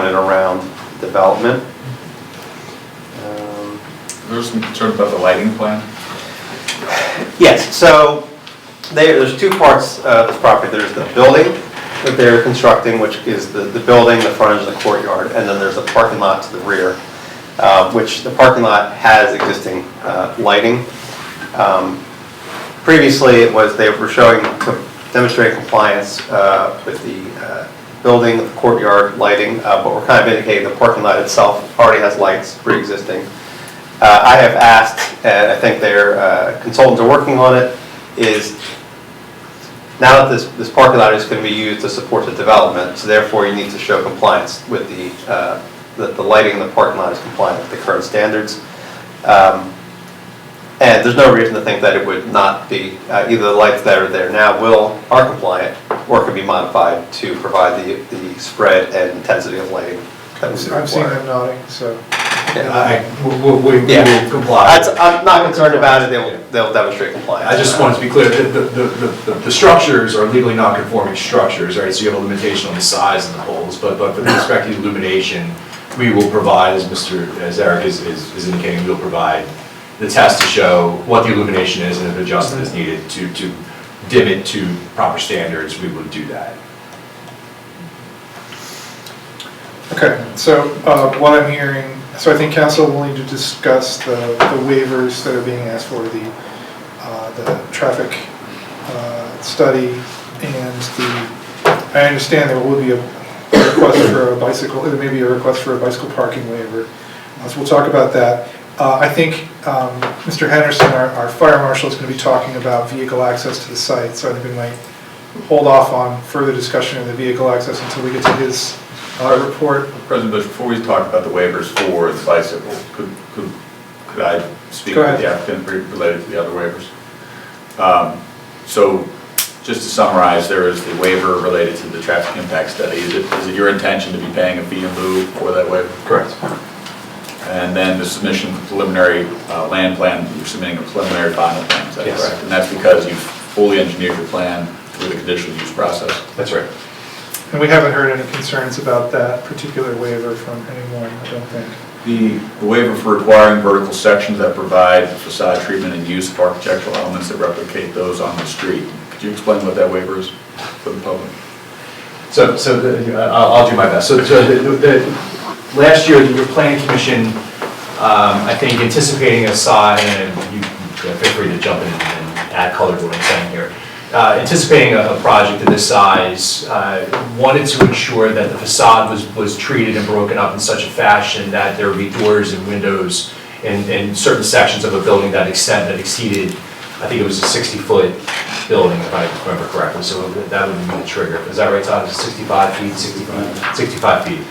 and around development. There's some concern about the lighting plan? Yes, so there's two parts of this property. There's the building that they're constructing, which is the building, the frontage, and the courtyard, and then there's a parking lot to the rear, which the parking lot has existing lighting. Previously, they were demonstrating compliance with the building, the courtyard lighting, but we're kind of indicating the parking lot itself already has lights pre-existing. I have asked, and I think their consultants are working on it, is now that this parking lot is going to be used to support the development, so therefore you need to show compliance with the lighting in the parking lot is compliant with the current standards. And there's no reason to think that it would not be. Either the lights that are there now are compliant, or can be modified to provide the spread and intensity of lighting that was required. I've seen them nodding, so. We will comply. I'm not concerned about it. They'll demonstrate compliance. I just wanted to be clear, the structures are legally non-conforming structures, right? So you have a limitation on the size of the poles, but for the respect to illumination, we will provide, as Eric is indicating, we'll provide the test to show what the illumination is, and if adjustment is needed to dim it to proper standards, we would do that. Okay, so what I'm hearing, so I think council will need to discuss the waivers that are being asked for, the traffic study, and I understand there will be a request for a bicycle, there may be a request for a bicycle parking waiver, so we'll talk about that. I think Mr. Henderson, our fire marshal, is going to be talking about vehicle access to the site, so I think we might hold off on further discussion of the vehicle access until we get to his report. President Bush, before we talk about the waivers for the bicycle, could I speak with the applicant related to the other waivers? So just to summarize, there is the waiver related to the traffic impact study. Is it your intention to be paying a fee in lieu for that waiver? Correct. And then the submission of the preliminary land plan, you're submitting a preliminary final plan, is that correct? And that's because you've fully engineered your plan through the conditional use process? That's right. And we haven't heard any concerns about that particular waiver from anyone, I don't think. The waiver for requiring vertical sections that provide facade treatment and use of architectural elements that replicate those on the street. Could you explain what that waiver is for the public? I'll do my best. Last year, your planning commission, I think anticipating a size, and you feel free to jump in and add color to what I'm saying here. Anticipating a project of this size, wanted to ensure that the facade was treated and broken up in such a fashion that there would be doors and windows in certain sections of a building that exceeded, I think it was a 60-foot building, if I remember correctly, so that would be the trigger. Is that right, Todd? 65 feet, 65 feet.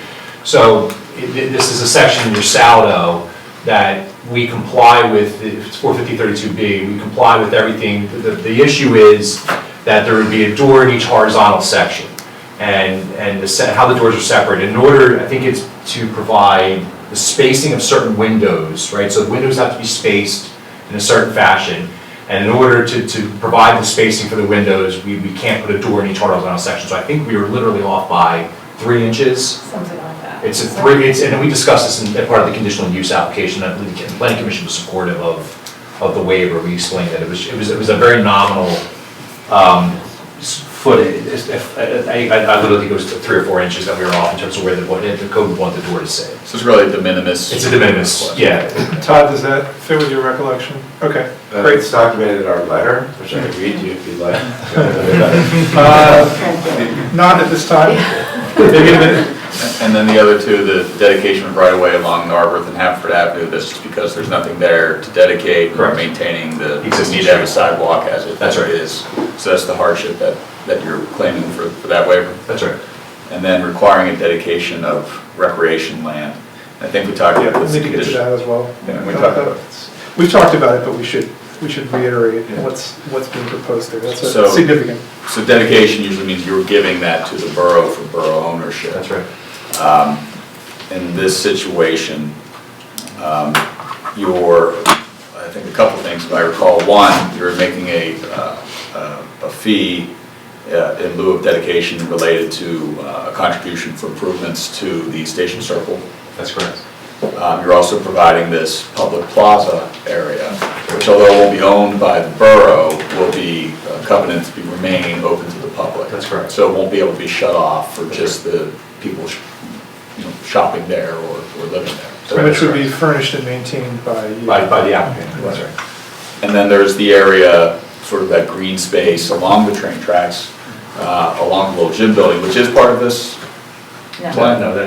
So this is a section in your saldo that we comply with, it's 450-32B, we comply with everything. The issue is that there would be a door in each horizontal section, and how the doors are separated. In order, I think it's to provide the spacing of certain windows, right? So the windows have to be spaced in a certain fashion, and in order to provide the spacing for the windows, we can't put a door in each horizontal section. So I think we were literally off by 3 inches. Something like that. It's a 3, and we discussed this in part of the conditional use application. I believe the planning commission was supportive of the waiver. We explained that it was a very nominal footage. I literally think it was 3 or 4 inches that we were off in terms of where the code would want the door to sit. So it's really de minimis. It's a de minimis, yeah. Todd, does that fit with your recollection? Okay, great. It's documented in our letter, which I can read to you if you'd like. Not at this time. Maybe in a minute. And then the other two, the dedication of right of way along Narberth and Hampford Avenue, that's just because there's nothing there to dedicate or maintaining the, you need to have a sidewalk as it is. So that's the hardship that you're claiming for that waiver. That's right. And then requiring a dedication of recreation land. I think we talked about this. We need to get to that as well. Yeah, we talked about We've talked about it, but we should reiterate what's being proposed there. That's significant. So dedication usually means you're giving that to the borough for borough ownership. That's right. In this situation, I think a couple things, if I recall. One, you're making a fee in lieu of dedication related to a contribution for improvements to the station circle. That's correct. You're also providing this public plaza area, which although won't be owned by the borough, will be covenant to remain open to the public. That's correct. So it won't be able to be shut off for just the people shopping there or living there. So Which would be furnished and maintained by you. By the applicant, that's right. And then there's the area, sort of that green space along the train tracks, along the little gym building, which is part of this. No,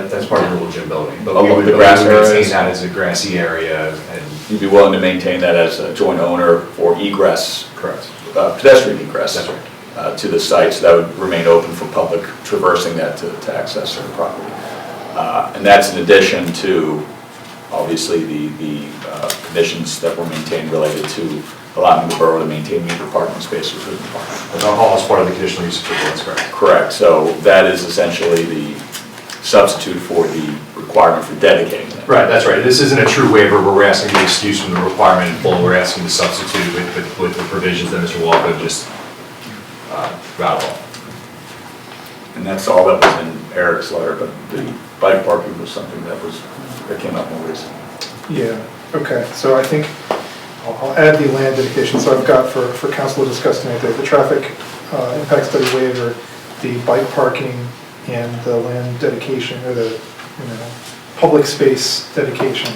that's part of the little gym building. But Along we the would grass maintain areas. that as a grassy area, and You'd be willing to maintain that as a joint owner for egress. correct. Pedestrian egress. That's right. To the site, so that would remain open for public traversing that to access the property. And that's in addition to, obviously, the conditions that were maintained related to allowing the borough to maintain metered parking spaces within the park. That's all as part of the conditional use approval, that's correct. Correct, so that is essentially the substitute for the requirement for dedicating them. Right, that's right. This isn't a true waiver where we're asking the excuse from the requirement in full. We're asking to substitute with the provisions that Mr. Walker just rattled off. And that's all that was in Eric's letter, but the bike parking was something that came up more recently. Yeah, okay, so I think I'll add the land dedication. So I've got for council to discuss tonight, the traffic impact study waiver, the bike parking, and the land dedication, or the, public space dedication.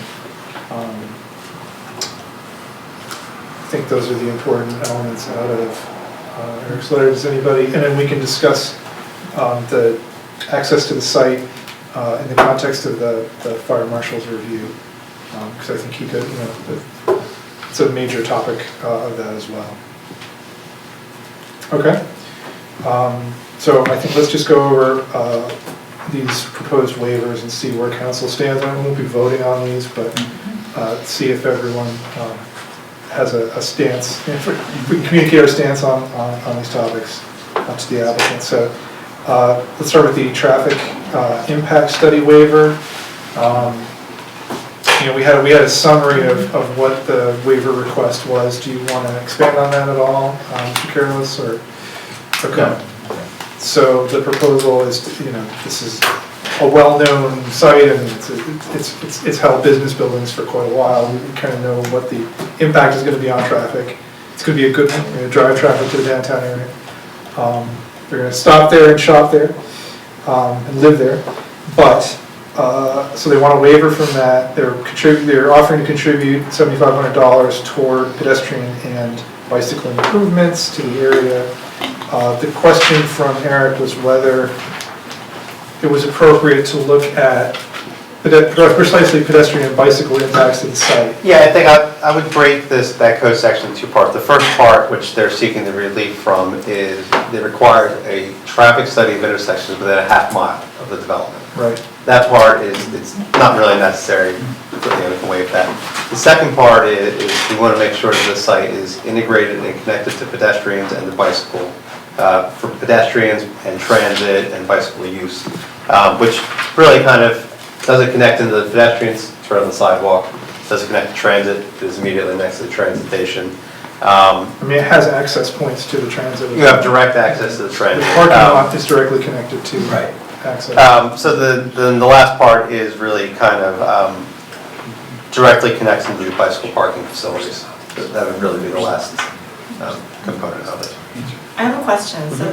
I think those are the important elements out of Eric's letter. Does anybody, and then we can discuss the access to the site in the context of the fire marshal's review, because I think he could, it's a major topic of that as well. Okay. So I think let's just go over these proposed waivers and see where council stands. I won't be voting on these, but see if everyone has a stance, if we can communicate our stance on these topics to the applicant. So let's start with the traffic impact study waiver. We had a summary of what the waiver request was. Do you want to expand on that at all, Mr. Careless, or? Okay. So the proposal is, this is a well-known site, and it's held business buildings for quite a while. We kind of know what the impact is going to be on traffic. It's going to be a good, drive traffic to the downtown area. They're going to stop there and shop there and live there, but So they want a waiver from that. They're offering to contribute $7,500 toward pedestrian and bicycle improvements to the area. The question from Eric was whether it was appropriate to look at precisely pedestrian and bicycle impacts to the site. Yeah, I think I would break that code section in two parts. The first part, which they're seeking the relief from, is they require a traffic study of intersections within a half mile of the development. Right. That part it's not really necessary, we can waive that. The second part is we want to make sure that the site is integrated and connected to pedestrians and the bicycle, for pedestrians and transit and bicycle use, which really kind of doesn't connect into the pedestrians, it's right on the sidewalk, doesn't connect to transit, it is immediately next to the transit station. I mean, it has access points to the transit. You have direct access to the transit. The parking lot is directly connected to access. So the last part is really kind of directly connects into the bicycle parking facilities. That would really be the last component of it. I have a question. So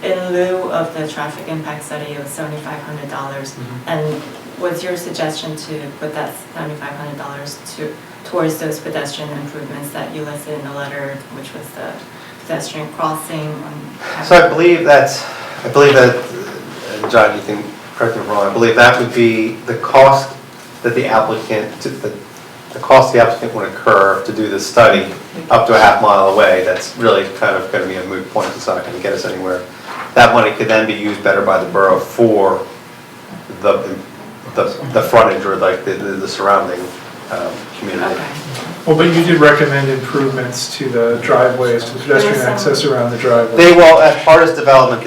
in lieu of the traffic impact study, it was $7,500. And was your suggestion to put that $7,500 towards those pedestrian improvements that you listed in the letter, which was the pedestrian crossing? So I believe that, and John, you can correct me if I'm wrong, I believe that would be the cost that the applicant would incur to do the study up to a half mile away. That's really kind of going to be a moot point. It's not going to get us anywhere. That money could then be used better by the borough for the frontage or like the surrounding community. Well, but you did recommend improvements to the driveways, to the pedestrian access around the driveway. They will, as part of this development,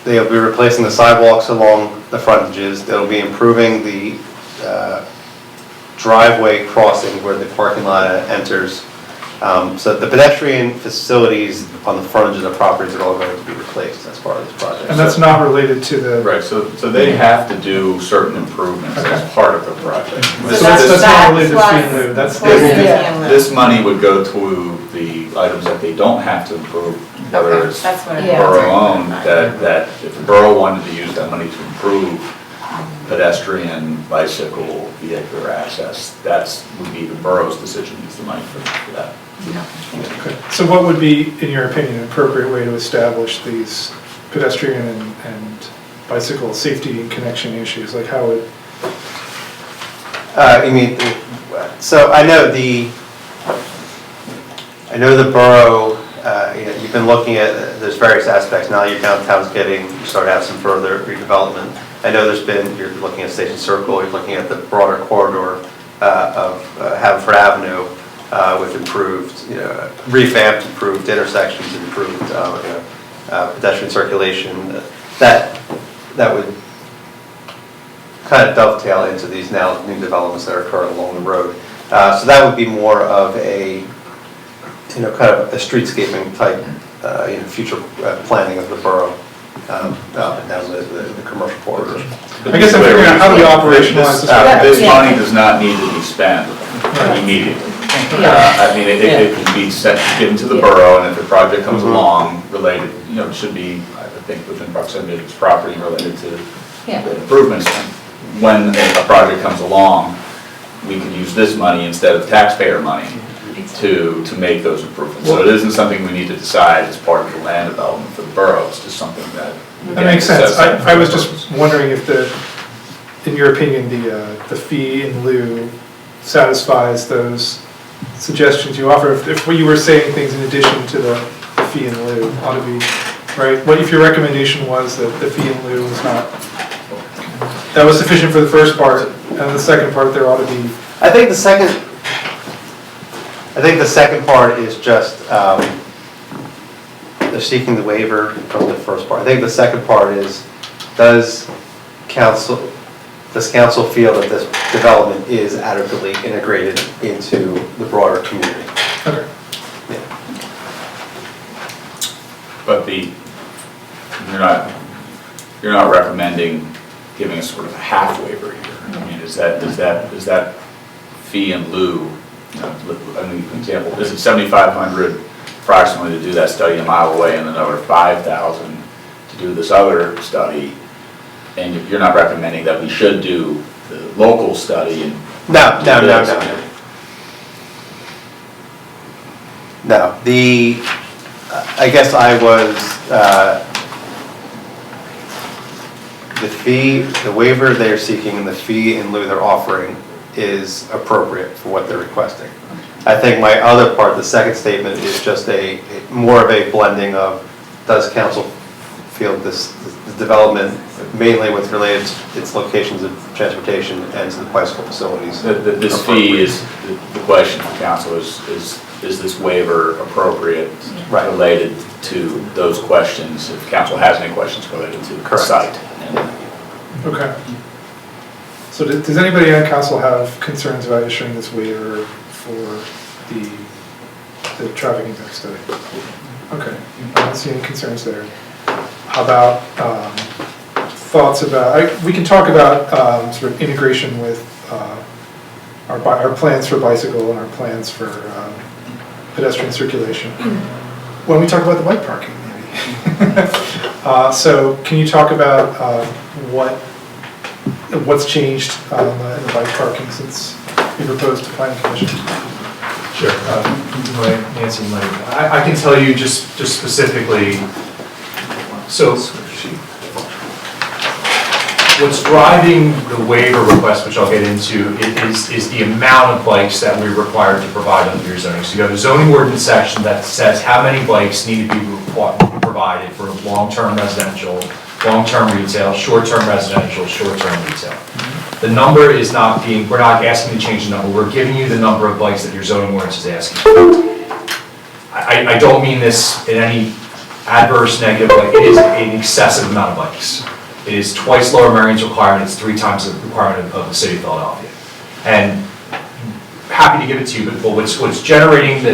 they'll be replacing the sidewalks along the frontages. They'll be improving the driveway crossing where the parking lot enters. So the pedestrian facilities on the frontages of properties are all going to be replaced as part of this project. And that's not related to the... Right, so they have to do certain improvements as part of the project. So that's not related to fee and lieu. This money would go to the items that they don't have to improve, whether it's borough-owned, that if the borough wanted to use that money to improve pedestrian, bicycle, vehicular access, that would be the borough's decision to use the money for that. Okay. So what would be, in your opinion, an appropriate way to establish these pedestrian and bicycle safety and connection issues? Like how would... You mean, so I know the borough, you've been looking at, there's various aspects. Now your downtown's you start to have some further redevelopment. I know you're looking at Station Circle, you're looking at the broader corridor of Haverford Avenue with improved, revamped, improved intersections, improved pedestrian circulation. That would kind of dovetail into these now new developments that are occurring along the road. So that would be more of a, kind of a streetscaping type, future planning of the borough up and down the commercial corridors. I guess I'm figuring out how do we operationalize this? This money does not need to be spent immediately. I mean, it can be given to the borough, and if the project comes along related, it should be, I think, within proximity to its property related to the improvements. When a project comes along, we can use this money instead of taxpayer money to make those improvements. So it isn't something we need to decide as part of the land development for the borough. It's just something that... That makes sense. I was just wondering if in your opinion, the fee in lieu satisfies those suggestions you offer. If you were saying things in addition to the fee in lieu ought to be, right? What if your recommendation was that the fee in lieu was not, that was sufficient for the first part, and the second part there ought to be... I think the second part is just they're seeking the waiver from the first part. I think the second part is, does council feel that this development is adequately integrated into the broader community? Okay. Yeah. But you're not recommending giving a sort of a half waiver here. I mean, is that fee in lieu? I mean, for example, is it $7,500 approximately to do that study a mile away, and another $5,000 to do this other study, and you're not recommending that we should do the local study and. No. No, I guess I was, the fee, the waiver they're seeking and the fee in lieu they're offering is appropriate for what they're requesting. I think my other part, the second statement, is just more of a blending of, does council feel this development, mainly with related to its locations of transportation and to the bicycle facilities? This fee is, the question for council is this waiver appropriate related to those questions, if council has any questions related to the site? Okay. So does anybody on council have concerns about issuing this waiver for the traffic impact study? Okay, I don't see any concerns there. How about thoughts about, we can talk about sort of integration with our plans for bicycle and our plans for pedestrian circulation. When we talk about the bike parking, maybe. So can you talk about what's changed in the bike parking since you proposed to planning commission? Sure. Nancy, I can tell you just specifically, so what's driving the waiver request, which I'll get into, is the amount of bikes that we're required to provide under your zoning. So you have a zoning ordinance section that says how many bikes need to be provided for long-term residential, long-term retail, short-term residential, short-term retail. The number is not being, we're not asking to change the number, we're giving you the number of bikes that your zoning ordinance is asking for. I don't mean this in any adverse, negative way. It is an excessive amount of bikes. It is twice lower Marion's requirement, it's 3 times the requirement of the city of Philadelphia. And happy to give it to you, but what's generating the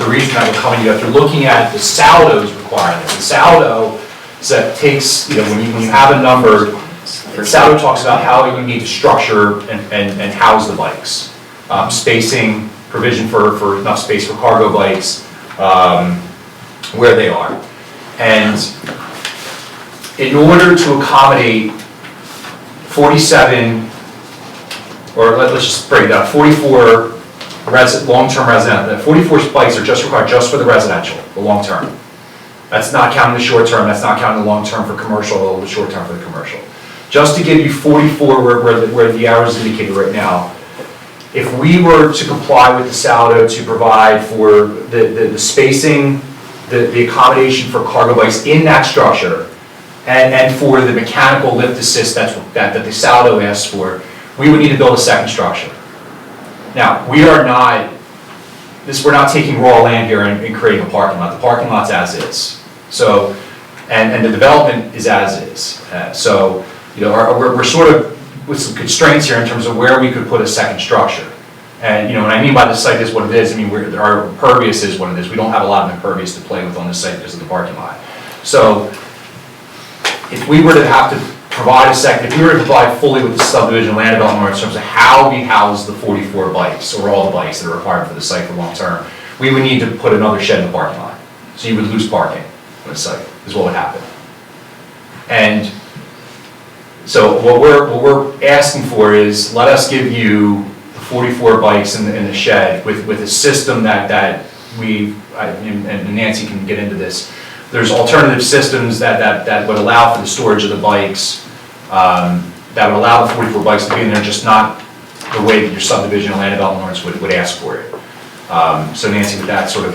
reason that we're coming to you after looking at the Saldo's requirements. The Saldo takes, when you have a number, the Saldo talks about how you need to structure and house the bikes. Spacing, provision for enough space for cargo bikes, where they are. And in order to accommodate 47, or let's just break it down, 44 long-term residential, 44 bikes are just required just for the residential, the long-term. That's not counting the short-term, that's not counting the long-term for commercial, the short-term for the commercial. Just to give you 44 where the hours is indicated right now, if we were to comply with the Saldo to provide for the spacing, the accommodation for cargo bikes in that structure, and for the mechanical lift assist that the Saldo asks for, we would need to build a second structure. Now, we're not taking raw land here and creating a parking lot. The parking lot's as is. So, and the development is as is. So, we're sort of with some constraints here in terms of where we could put a second structure. And, what I mean by the site is what it is. I mean, our impervious is what it is. We don't have a lot of impervious to play with on this site because of the parking lot. So, if we were to have to provide a second, if we were to provide fully with the subdivision land development in terms of how we house the 44 bikes, or all the bikes that are required for the site for long term, we would need to put another shed in the parking lot. So you would lose parking on the site, is what would happen. And so what we're asking for is, let us give you the 44 bikes in the shed with a system that and Nancy can get into this. There's alternative systems that would allow for the storage of the bikes, that would allow the 44 bikes to be in there, just not the way that your subdivision and land development ordinance would ask for it. So Nancy, with that sort of,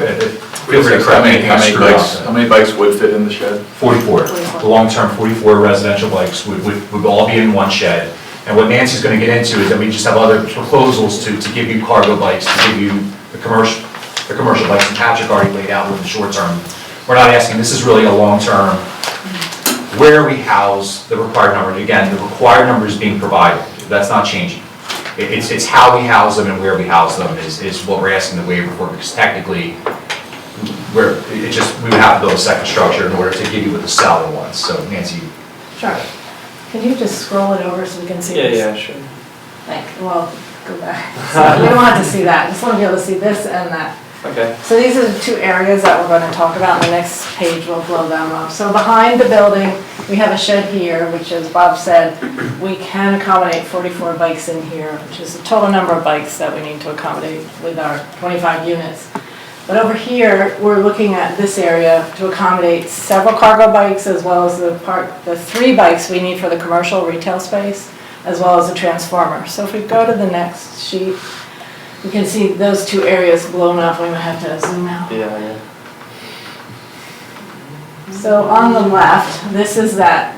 feel free to correct me. How many bikes would fit in the shed? 44. The long-term 44 residential bikes would all be in one shed. And what Nancy's going to get into is that we just have other proposals to give you cargo bikes, to give you the commercial bikes, and Patrick already laid out with the short-term. We're not asking, this is really a long-term, where we house the required number. Again, the required number is being provided. That's not changing. It's how we house them and where we house them is what we're asking the waiver for, because technically, we would have to build a second structure in order to give you what the Saldo wants. So Nancy. Sure. Can you just scroll it over so we can see this? Yeah, sure. Well, go back. So we don't want to see that. I just want to be able to see this and that. Okay. So these are the two areas that we're going to talk about. In the next page, we'll blow them up. So behind the building, we have a shed here, which, as Bob said, we can accommodate 44 bikes in here, which is the total number of bikes that we need to accommodate with our 25 units. But over here, we're looking at this area to accommodate several cargo bikes, as well as the 3 bikes we need for the commercial retail space, as well as a transformer. So if we go to the next sheet, you can see those 2 areas blown up. We might have to zoom out. Yeah. So on the left, this is that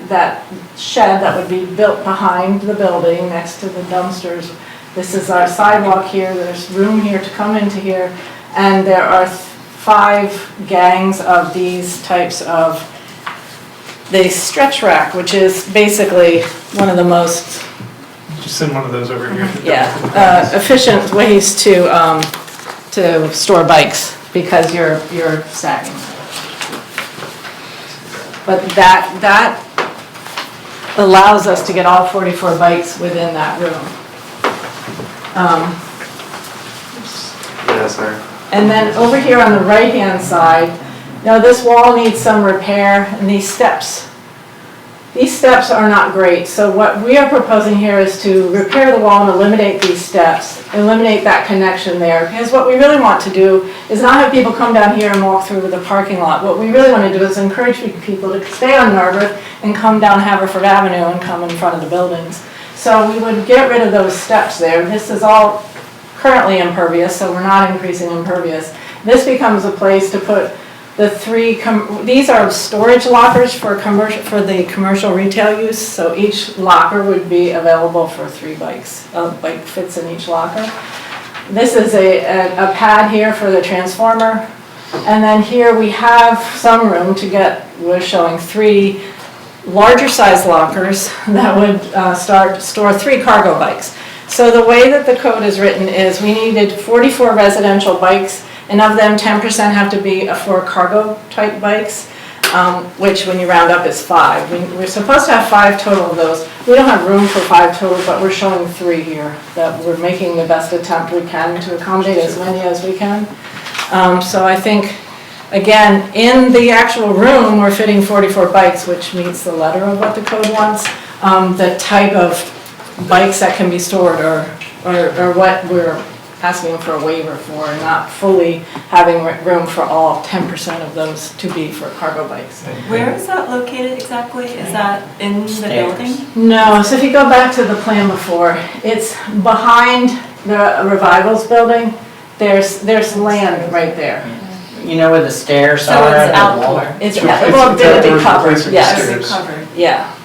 shed that would be built behind the building next to the dumpsters. This is our sidewalk here. There's room here to come into here. And there are 5 gangs of these types of, the stretch rack, which is basically one of the most, Just send one of those over here. efficient ways to store bikes because you're stacking. But that allows us to get all 44 bikes within that room. Yeah, sorry. And then over here on the right-hand side, now this wall needs some repair, and these steps are not great. So what we are proposing here is to repair the wall and eliminate these steps, eliminate that connection there. Because what we really want to do is not have people come down here and walk through the parking lot. What we really want to do is encourage people to stay on Narberth and come down Haverford Avenue and come in front of the buildings. So we would get rid of those steps there. This is all currently impervious, so we're not increasing impervious. This becomes a place to put the 3, these are storage lockers for the commercial retail use, so each locker would be available for 3 bikes. A bike fits in each locker. This is a pad here for the transformer, and then here we have some room to get, we're showing 3 larger size lockers that would store 3 cargo bikes. So the way that the code is written is we needed 44 residential bikes, and of them 10% have to be for cargo type bikes, which when you round up is 5. We're supposed to have 5 total of those. We don't have room for 5 total, but we're showing 3 here, that we're making the best attempt we can to accommodate as many as we can. So I think, again, in the actual room, we're fitting 44 bikes, which meets the letter of what the code wants. The type of bikes that can be stored or what we're asking for a waiver for, and not fully having room for all 10% of those to be for cargo bikes. Where is that located exactly? Is that in the building? No, so if you go back to the plan before, it's behind the Revivals building. There's land right there. You know where the stairs So are? it's at the wall? outdoor. It's, It's well, it'll be outdoors, covered, replacing the yes. stairs. Covered. Yeah.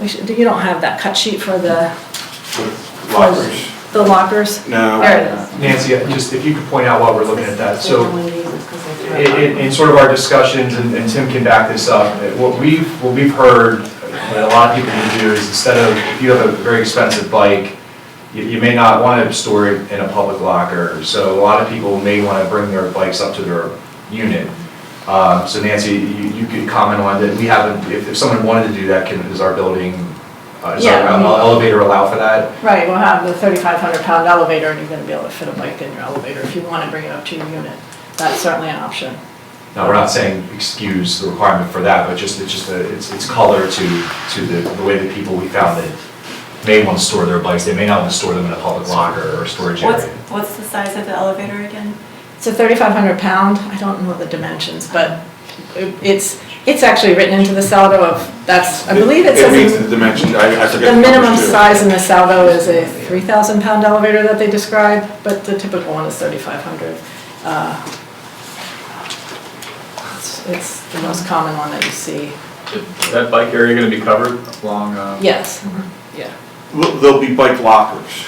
You don't have that cut sheet for the Lockers. the lockers? No. There it is. Nancy, just if you could point out while we're looking at that. So in sort of our discussions, and Tim can back this up, what we've heard that a lot of people will do is instead of, if you have a very expensive bike, you may not want to store it in a public locker. So a lot of people may want to bring their bikes up to their unit. So Nancy, you could comment on that. We haven't, if someone wanted to do that, does our building, does Yeah, our elevator allow for that? Right, we'll have the 3,500-pound elevator, and you're gonna be able to fit a bike in your elevator if you want to bring it up to your unit. That's certainly an option. Now, we're not saying excuse the requirement for that, but it's color to the way that people we found that may want to store their bikes. They may not want to store them in a public locker or storage area. What's the size of the elevator again? It's a 3,500-pound, I don't know the dimensions, but it's actually written into the saldo of, that's, I believe it says. It meets the dimension, I forget. The minimum numbers too. size in the saldo is a 3,000-pound elevator that they describe, but the typical one is 3,500. It's the most common one that you see. Is that bike area going to be covered along? Yes, yeah. There'll be bike lockers.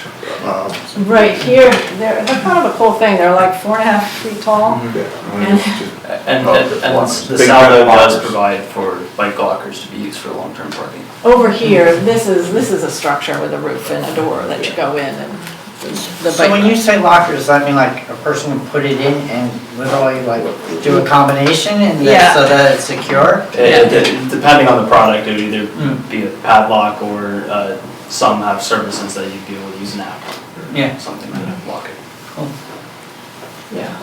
Right here, they're kind of a cool thing. They're like 4.5 feet tall. And the Big saldo lockers. does provide for bike lockers to be used for long-term parking. Over here, this is a structure with a roof and a door that you go in, and the So when bike. you say lockers, does that mean like a person would put it in and literally like do a combination and Yeah. so that it's secure? Depending on the product, it would either be a padlock or some have services that you'd be able to use an app. Yeah. Something to lock it. Yeah.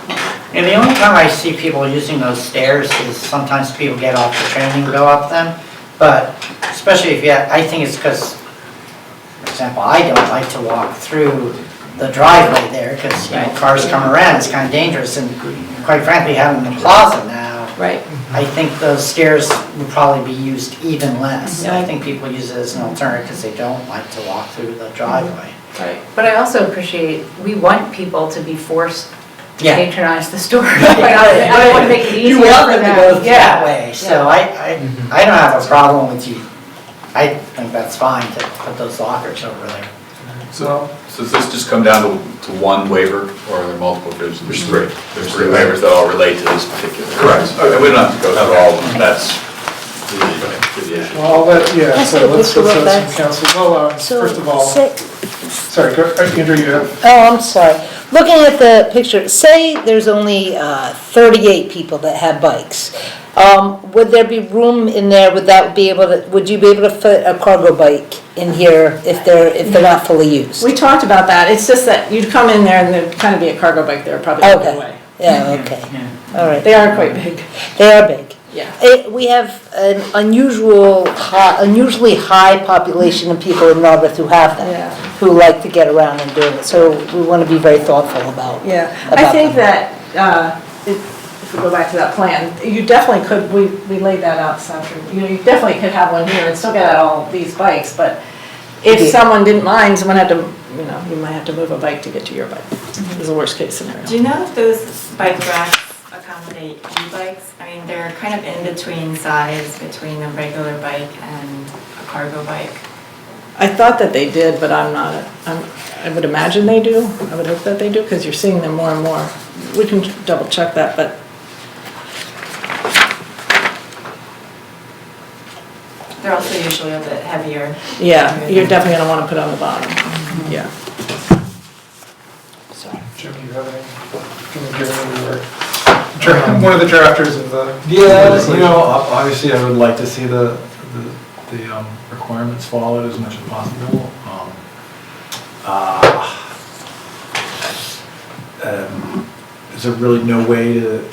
And the only time I see people using those stairs is sometimes people get off the train and go up them. But especially if I think it's because, for example, I don't like to walk through the driveway there because, cars come around, it's kind of dangerous. And quite frankly, having the plaza now, I think those stairs would probably be used even less. I think people use it as an alternative because they don't like to walk through the driveway. But I also appreciate, we want people to be forced to Yeah. patronize the store. I want to make it easier You for want them. them to go Yeah. that way, so I don't have a problem with you. I think that's fine to put those lockers over there. So does this just come down to one waiver, or are there multiple? There's three. There's three three waivers that all relate to this particular. Correct. And we don't have to go through all of them, that's the issue. Well, Can I see a let's picture of have that? some council. Well, So, first of all, sorry, Andrew, you have, Oh, I'm sorry. Looking at the picture, say there's only 38 people that have bikes. Would there be room in there, would you be able to fit a cargo bike in here if they're not fully used? We talked about that, it's just that you'd come in there and there'd kind of be a cargo bike there probably the whole way. Yeah, okay, all right. They are quite big. They are big. Yeah. We have an unusually high population of people in Narberth who have them, Yeah. who like to get around and do it, so we want to be very thoughtful about. Yeah, I about think them. that, if we go back to that plan, you definitely could, we laid that out, Sandra, you definitely could have one here and still get all these bikes, but if Yeah. someone didn't mind, someone had to, you might have to move a bike to get to your bike, is the worst case scenario. Do you know if those bike racks accommodate e-bikes? I mean, they're kind of in between size between a regular bike and a cargo bike. I thought that they did, but I would imagine they do, I would hope that they do, because you're seeing them more and more. We can double check that, but They're also usually a bit heavier. yeah, you're definitely gonna wanna put it on the bottom, yeah. Jim, do you have any, one of the drafters of the. Yeah, obviously I would like to see the requirements followed as much as possible. Is there really no way to,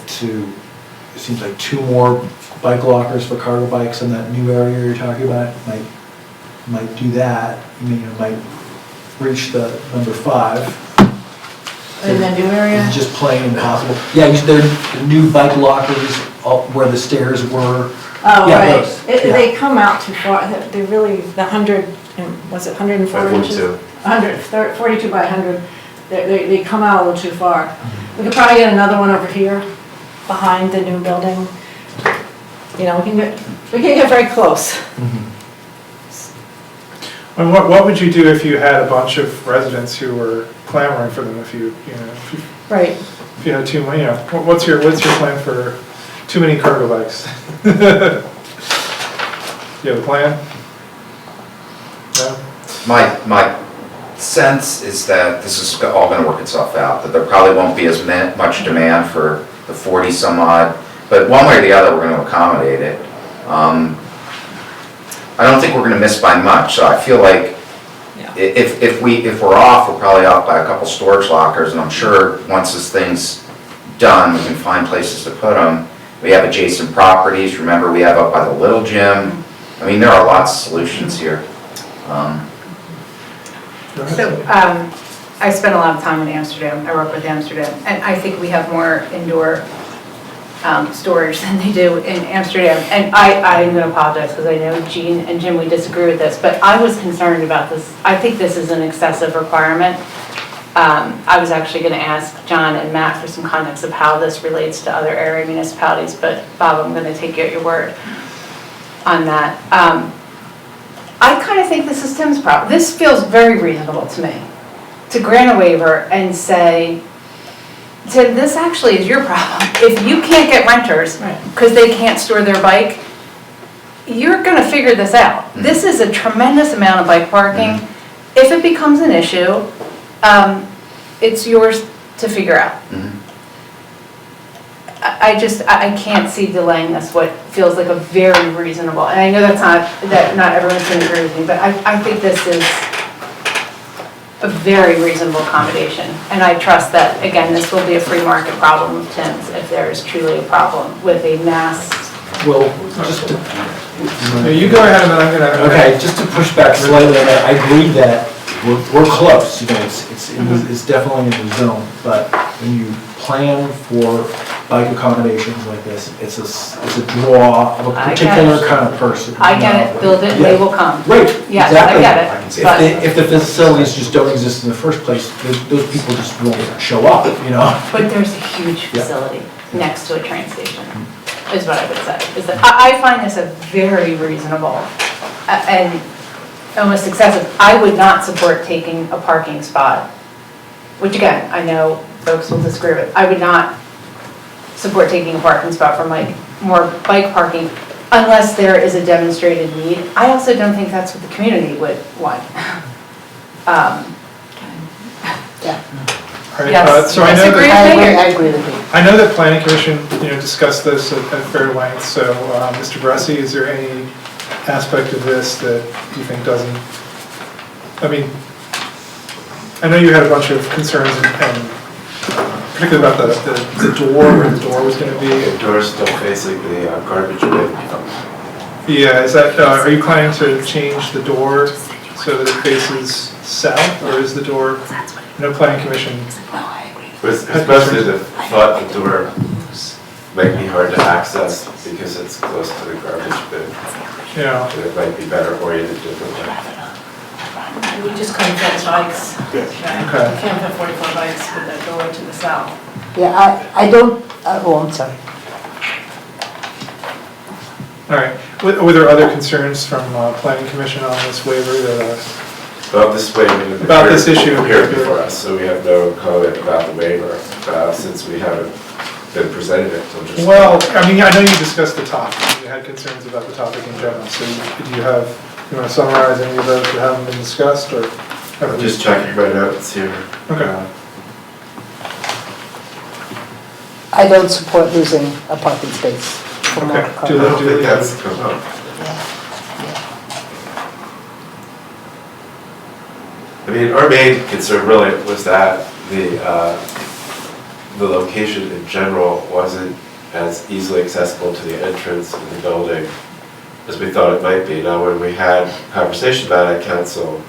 it seems like 2 more bike lockers for cargo bikes in that new area you're talking about might do that. Might reach the number 5. In the new area? It's just plain impossible. Yeah, they're the new bike lockers where the stairs were. Oh, Yeah, right. those, yeah. They come out too far, they're really, the 100, was it 104 inches? 42 by 100, they come out a little too far. We could probably get another one over here, behind the new building. We can get very close. And what would you do if you had a bunch of residents who were clamoring for them, if you Right. if you had too many, what's your plan for too many cargo bikes? You have a plan? No? My sense is that this is all gonna work itself out, that there probably won't be as much demand for the 40 some odd, but one way or the other, we're gonna accommodate it. I don't think we're gonna miss by much, so I feel like if we're off, we're probably off by a couple storage lockers, and I'm sure once this thing's done, we can find places to put them. We have adjacent properties, remember we have up by the little gym. I mean, there are lots of solutions here. So, I spent a lot of time in Amsterdam, I work with Amsterdam, and I think we have more indoor storage than they do in Amsterdam. And I'm gonna apologize, because I know Jean and Jim, we disagree with this, but I was concerned about this. I think this is an excessive requirement. I was actually gonna ask John and Matt for some context of how this relates to other area municipalities, but Bob, I'm gonna take you at your word on that. I kind of think this is Tim's problem. This feels very reasonable to me, to grant a waiver and say, Tim, this actually is your problem. If you can't get renters because they can't store their bike, you're going to figure this out. This is a tremendous amount of bike parking. If it becomes an issue, it's yours to figure out. I can't see delaying this, what feels like a very reasonable, and I know that not everyone's going to agree with me, but I think this is a very reasonable accommodation. And I trust that, again, this will be a free market problem of Tim's if there is truly a problem with a mass. Well, just to. No, you go ahead and then I'm gonna. Okay, just to push back slightly on that, I agree that we're close, you know, it's definitely in the zone, but when you plan for bike accommodations like this, it's a draw of a I get particular it. kind of person. I you get know? it, build it, they will come. Right, Yes, exactly. I get it, but. If the facilities just don't exist in the first place, those people just won't show up, you know? But there's a huge Yeah. facility next to a train station, is what I would say. Is that I find this a very reasonable and almost excessive. I would not support taking a parking spot, which again, I know folks will disagree with. I would not support taking a parking spot from like more bike parking unless there is a demonstrated need. I also don't think that's what the community would want. Yeah. All right, Yes, so I know disagree that, with me? I agree with you. I know that planning commission, discussed this at fair length, so, Mr. Bressi, is there any aspect of this that you think doesn't, I mean, I know you had a bunch of concerns and particularly about the door, where the door was gonna be. The door's still facing the garbage bin. Yeah, is that, are you planning to change the door so that it faces south, or is the door, planning commission? Especially the thought the door might be hard to access because it's close to the garbage bin. Yeah. And it might be better oriented differently. We just couldn't fit bikes. Okay. You can't fit 44 bikes with that door to the south. Yeah, I don't, I'm sorry. All right, were there other concerns from planning commission on this waiver that, Well, this waiver. About this issue. Appeared before us, so we have no comment about the waiver, since we haven't been presented it till just. well, I mean, I know you discussed the topic, you had concerns about the topic in general, so do you want to summarize any of those that haven't been discussed, or? I'm just checking my notes here. Okay. I don't support losing a parking space for more Okay, cars. I don't think that's come up. I mean, our main concern really was that the location in general wasn't as easily accessible to the entrance of the building as we thought it might be. Now, when we had a conversation about it, council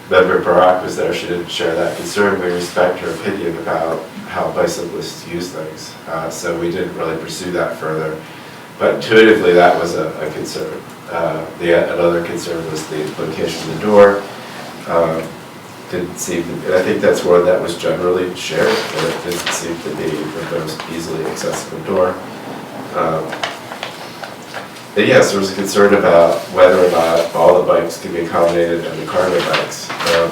member Borough was there, she didn't share that concern. We respect her opinion about how bicyclists use things. So we didn't really pursue that further. But intuitively, that was a concern. Another concern was the location of the door. Didn't seem to, and I think that's one that was generally shared, that it didn't seem to be the most easily accessible door. And yes, there was a concern about whether or not all the bikes can be accommodated and the cargo bikes. I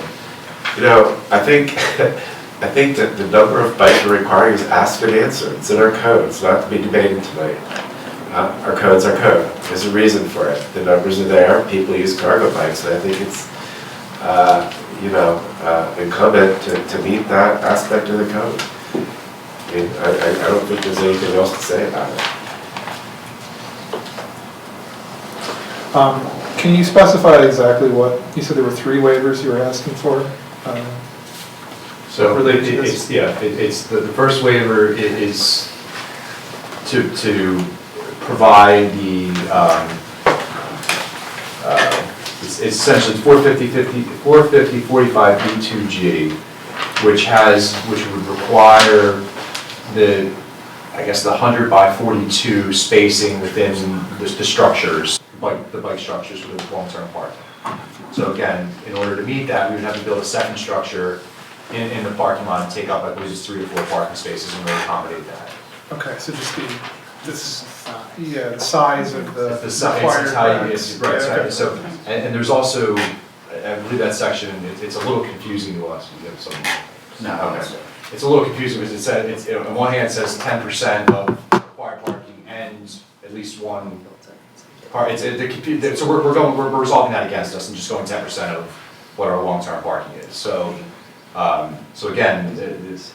think I think that the number of bike required is asked and answered. It's in our code. It's not to be debated tonight. Our code's our code. There's a reason for it. The numbers are there. People use cargo bikes, and I think it's incumbent to meet that aspect of the code. I mean, I don't think there's anything else to say about it. Can you specify exactly what, you said there were 3 waivers you were asking for? So related to this? it's the first waiver is to provide the, it's essentially 450-45B2G, which would require the 100 by 42 spacing within the structures, the bike structures within long-term parking. So again, in order to meet that, we would have to build a second structure in the parking lot and take up, I believe it's 3 to 4 parking spaces in order to accommodate that. Okay, so just the size of the size, required. right, okay. so, and there's also, I believe that section, it's a little confusing to us. You have some. No. Okay. It's a little confusing because it says, on one hand it says 10% of required parking and at least one part, so we're resolving that against us and just going 10% of what our long-term parking is. So again, it's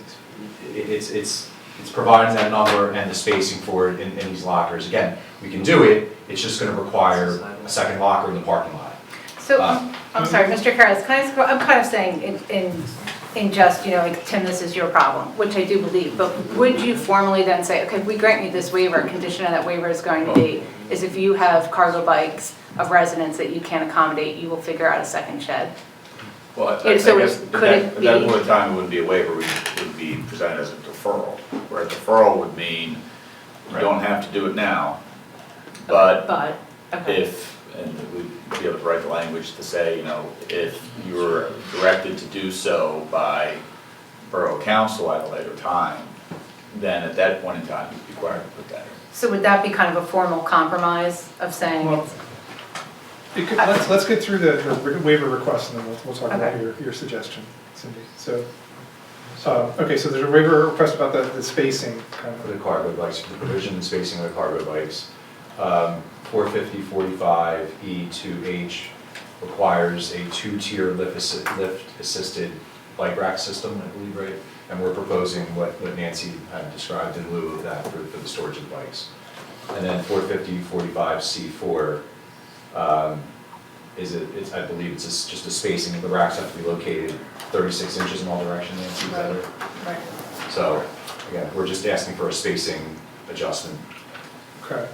providing that number and the spacing for it in these lockers. Again, we can do it, it's just gonna require a second locker in the parking lot. So I'm sorry, Mr. Karas, I'm kind of saying in just, like, Tim, this is your problem, which I do believe, but would you formally then say, okay, if we grant you this waiver, a condition of that waiver is going to be, is if you have cargo bikes of residents that you can't accommodate, you will figure out a second shed? Well, I So guess could it at that be- point in time, it wouldn't be a waiver, it would be presented as a deferral. Where a deferral would mean you don't have to do it now, but okay. and we'd be able to write the language to say, if you're directed to do so by Borough Council at a later time, then at that point in time, you'd be required to put that in. So would that be kind of a formal compromise of saying Well, it's, let's get through the waiver request and then we'll talk about Okay. your suggestion, Cindy. So, okay, so there's a waiver request about the spacing kind For of. the cargo bikes, the provision and spacing of the cargo bikes. 450-45 to H requires a two-tier lift-assisted bike rack system, I believe, right? And we're proposing what Nancy had described in lieu of that for the storage of bikes. And then 450-45C4 I believe it's just a spacing, the racks have to be located 36 inches in all directions, Nancy, is that right? right. So, again, we're just asking for a spacing adjustment. Okay.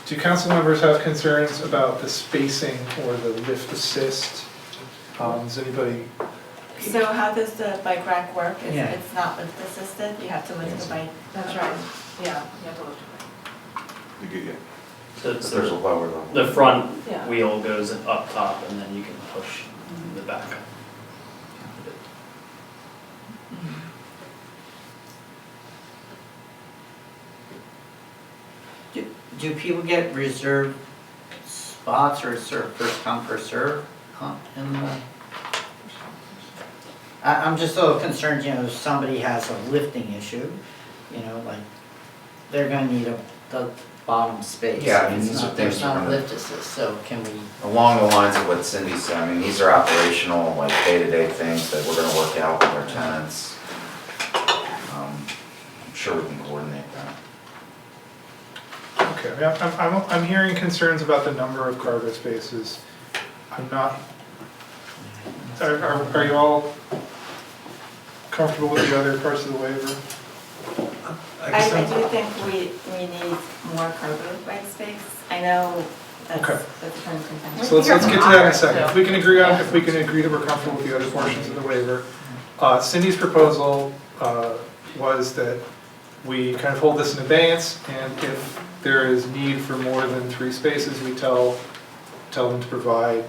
Do council members have concerns about the spacing or the lift assist? Does anybody? So how does the bike rack work? Yeah. It's not lift assisted, you have to lift the bike. That's right, yeah, you have to look at it. So There's a lower level. the front Yeah. wheel goes up top and then you can push the back. Do people get reserved spots or first come, first serve in the? I'm just a little concerned, if somebody has a lifting issue, like, they're gonna need the bottom space. Yeah, I mean, these are things There's not we're a gonna- lift assist, so can we? Along the lines of what Cindy said, I mean, these are operational, like day-to-day things that we're gonna work out with our tenants. I'm sure we can coordinate that. Okay, I'm hearing concerns about the number of cargo spaces. I'm not, are you all comfortable with the other parts of the waiver? I do think we need more cargo bike space. I know that's Okay. kind of contention. So let's get to that in a second. If we can agree that we're comfortable with the other portions of the waiver. Cindy's proposal was that we kind of hold this in abeyance, and if there is need for more than 3 spaces, we tell them to provide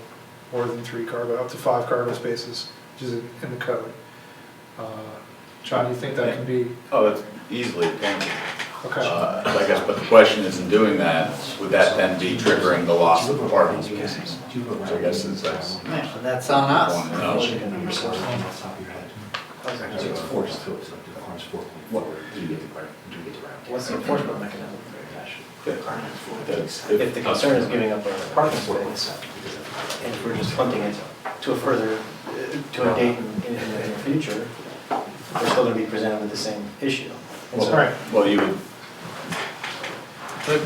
more than 3 cargo, up to 5 cargo spaces, which is in the code. John, do you think that can be? Oh, it's easily attainable. Okay. I guess, but the question is, in doing that, would that then be triggering the loss of the parking spaces? So I guess that's. Yeah, that's on us. What's the enforcement mechanism? If If the concern is giving up a parking space, and if we're just punting it to a date in the near future, we're still gonna be presented with the same issue. Well, you would. So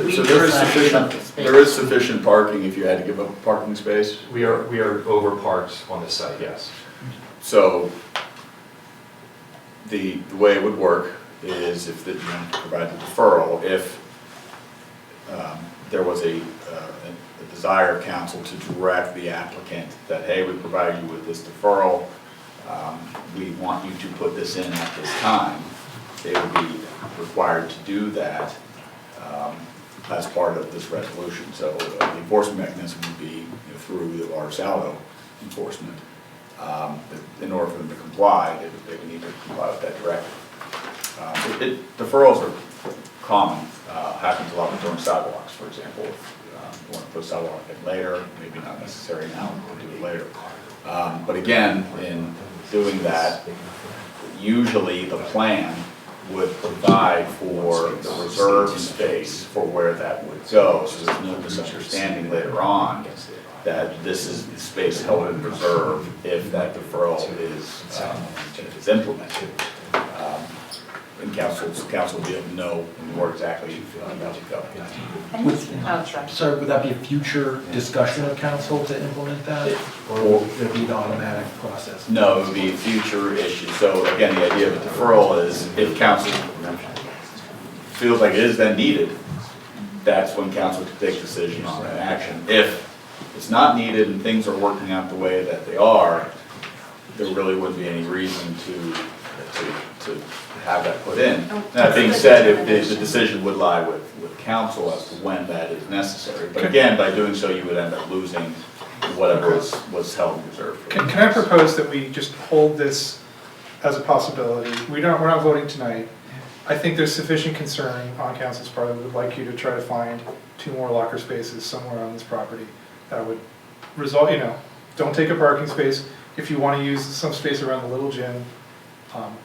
We there is decided about the sufficient, space. there is sufficient parking if you had to give up a parking space? We are over parked on this site, yes. So the way it would work is if you provide the deferral, if there was a desire of council to direct the applicant that, hey, we provide you with this deferral, we want you to put this in at this time, they would be required to do that as part of this resolution. So the enforcement mechanism would be through the water saldo enforcement. In order for them to comply, they would need to comply with that directive. Deferrals are common, happens a lot during sidewalks, for example. If you want to put a sidewalk in later, maybe not necessary now, we'll do it later. But again, in doing that, usually the plan would provide for the reserved space for where that would go, so there's no misunderstanding later on that this is the space held in reserve if that deferral is implemented. and council will be able to know more exactly about it going. So would that be a future discussion of council to implement that? Or would it be an automatic process? No, it would be a future issue. So again, the idea of a deferral is if council feels like it is then needed, that's when council can take decision on that action. If it's not needed and things are working out the way that they are, there really wouldn't be any reason to have that put in. That being said, if the decision would lie with council as to when that is necessary. But again, by doing so, you would end up losing whatever was held in reserve. Can I propose that we just hold this as a possibility? We're not voting tonight. I think there's sufficient concern on council's part that we would like you to try to find 2 more locker spaces somewhere on this property that would result, don't take a parking space. If you want to use some space around the little gym,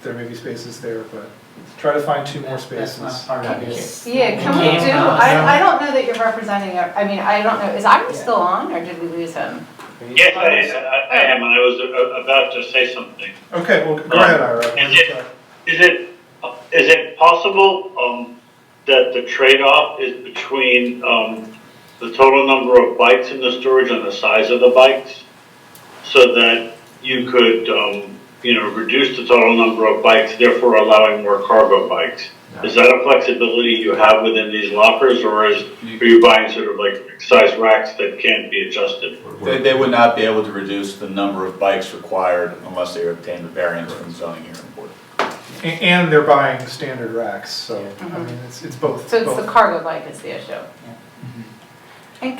there may be spaces there, but try to find 2 more spaces. Yeah, can we do, I don't know that you're representing, I don't know, is Ira still on, or did we lose him? Yes, I am, and I was about to say something. Okay, well, go ahead, Ira. Is it possible that the trade-off is between the total number of bikes in the storage and the size of the bikes? So that you could, reduce the total number of bikes, therefore allowing more cargo bikes? Is that a flexibility you have within these lockers, or are you buying sort of like size racks that can't be adjusted? They would not be able to reduce the number of bikes required unless they obtain the variance from zoning here in Board. And they're buying standard racks, so, it's both. So it's the cargo bike is the issue. And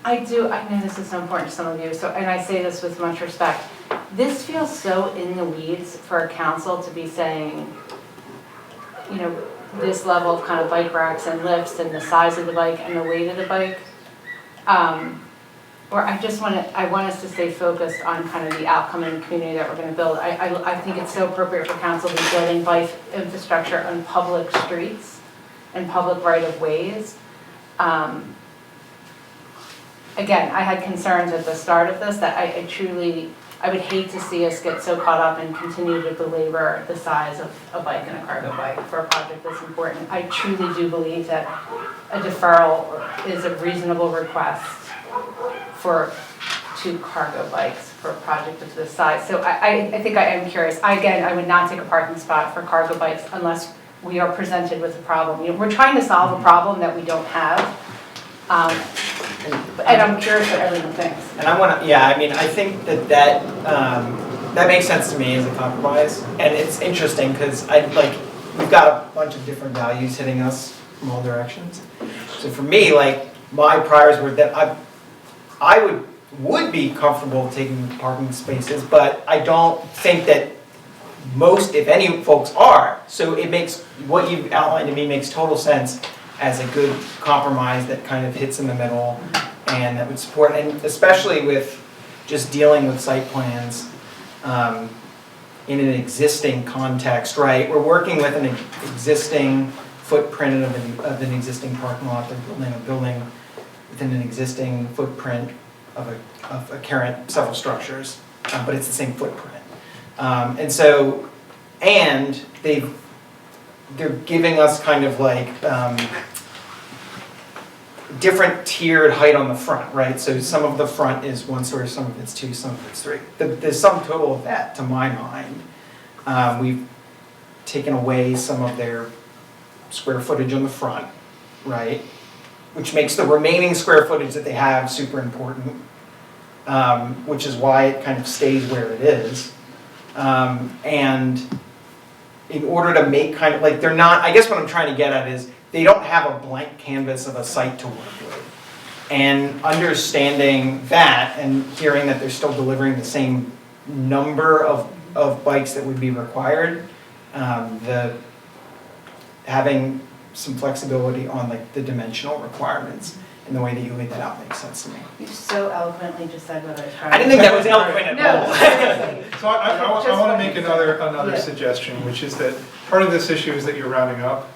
I know this is so important to some of you, and I say this with much respect. This feels so in the weeds for a council to be saying, this level of kind of bike racks and lifts and the size of the bike and the weight of the bike. Or I want us to stay focused on kind of the outcome in the community that we're going to build. I think it's so appropriate for council to be building bike infrastructure on public streets and public right-of-ways. Again, I had concerns at the start of this that I would hate to see us get so caught up and continue to belabor the size of a bike and a cargo bike for a project that's important. I truly do believe that a deferral is a reasonable request for 2 cargo bikes for a project of this size. So I think I am curious. I would not take a parking spot for cargo bikes unless we are presented with a problem. We're trying to solve a problem that we don't have. And I'm curious what everyone thinks. And I think that makes sense to me as a compromise. And it's interesting because we've got a bunch of different values hitting us from all directions. So for me, my priors were that I would be comfortable taking parking spaces, but I don't think that most, if any, folks are. So it makes, what you've outlined to me makes total sense as a good compromise that kind of hits in the middle and that would support, and especially with just dealing with site plans in an existing context, right? We're working with an existing footprint of an existing parking lot. They're building a building within an existing footprint of a current several structures, but it's the same footprint. And they're giving us kind of different tiered height on the front, right? So some of the front is 1 story, some of it's 2, some of it's 3. The sum total of that, to my mind, we've taken away some of their square footage on the front, right? Which makes the remaining square footage that they have super important, which is why it kind of stays where it is. And in order to make they're not, I guess what I'm trying to get at is, they don't have a blank canvas of a site to work with. And understanding that and hearing that they're still delivering the same number of bikes that would be required, having some flexibility on the dimensional requirements and the way that you laid that out makes sense to me. You so eloquently just said what I was trying to say. I didn't think that was eloquent at all. No, seriously. So I want to make another suggestion, which is that part of this issue is that you're rounding up.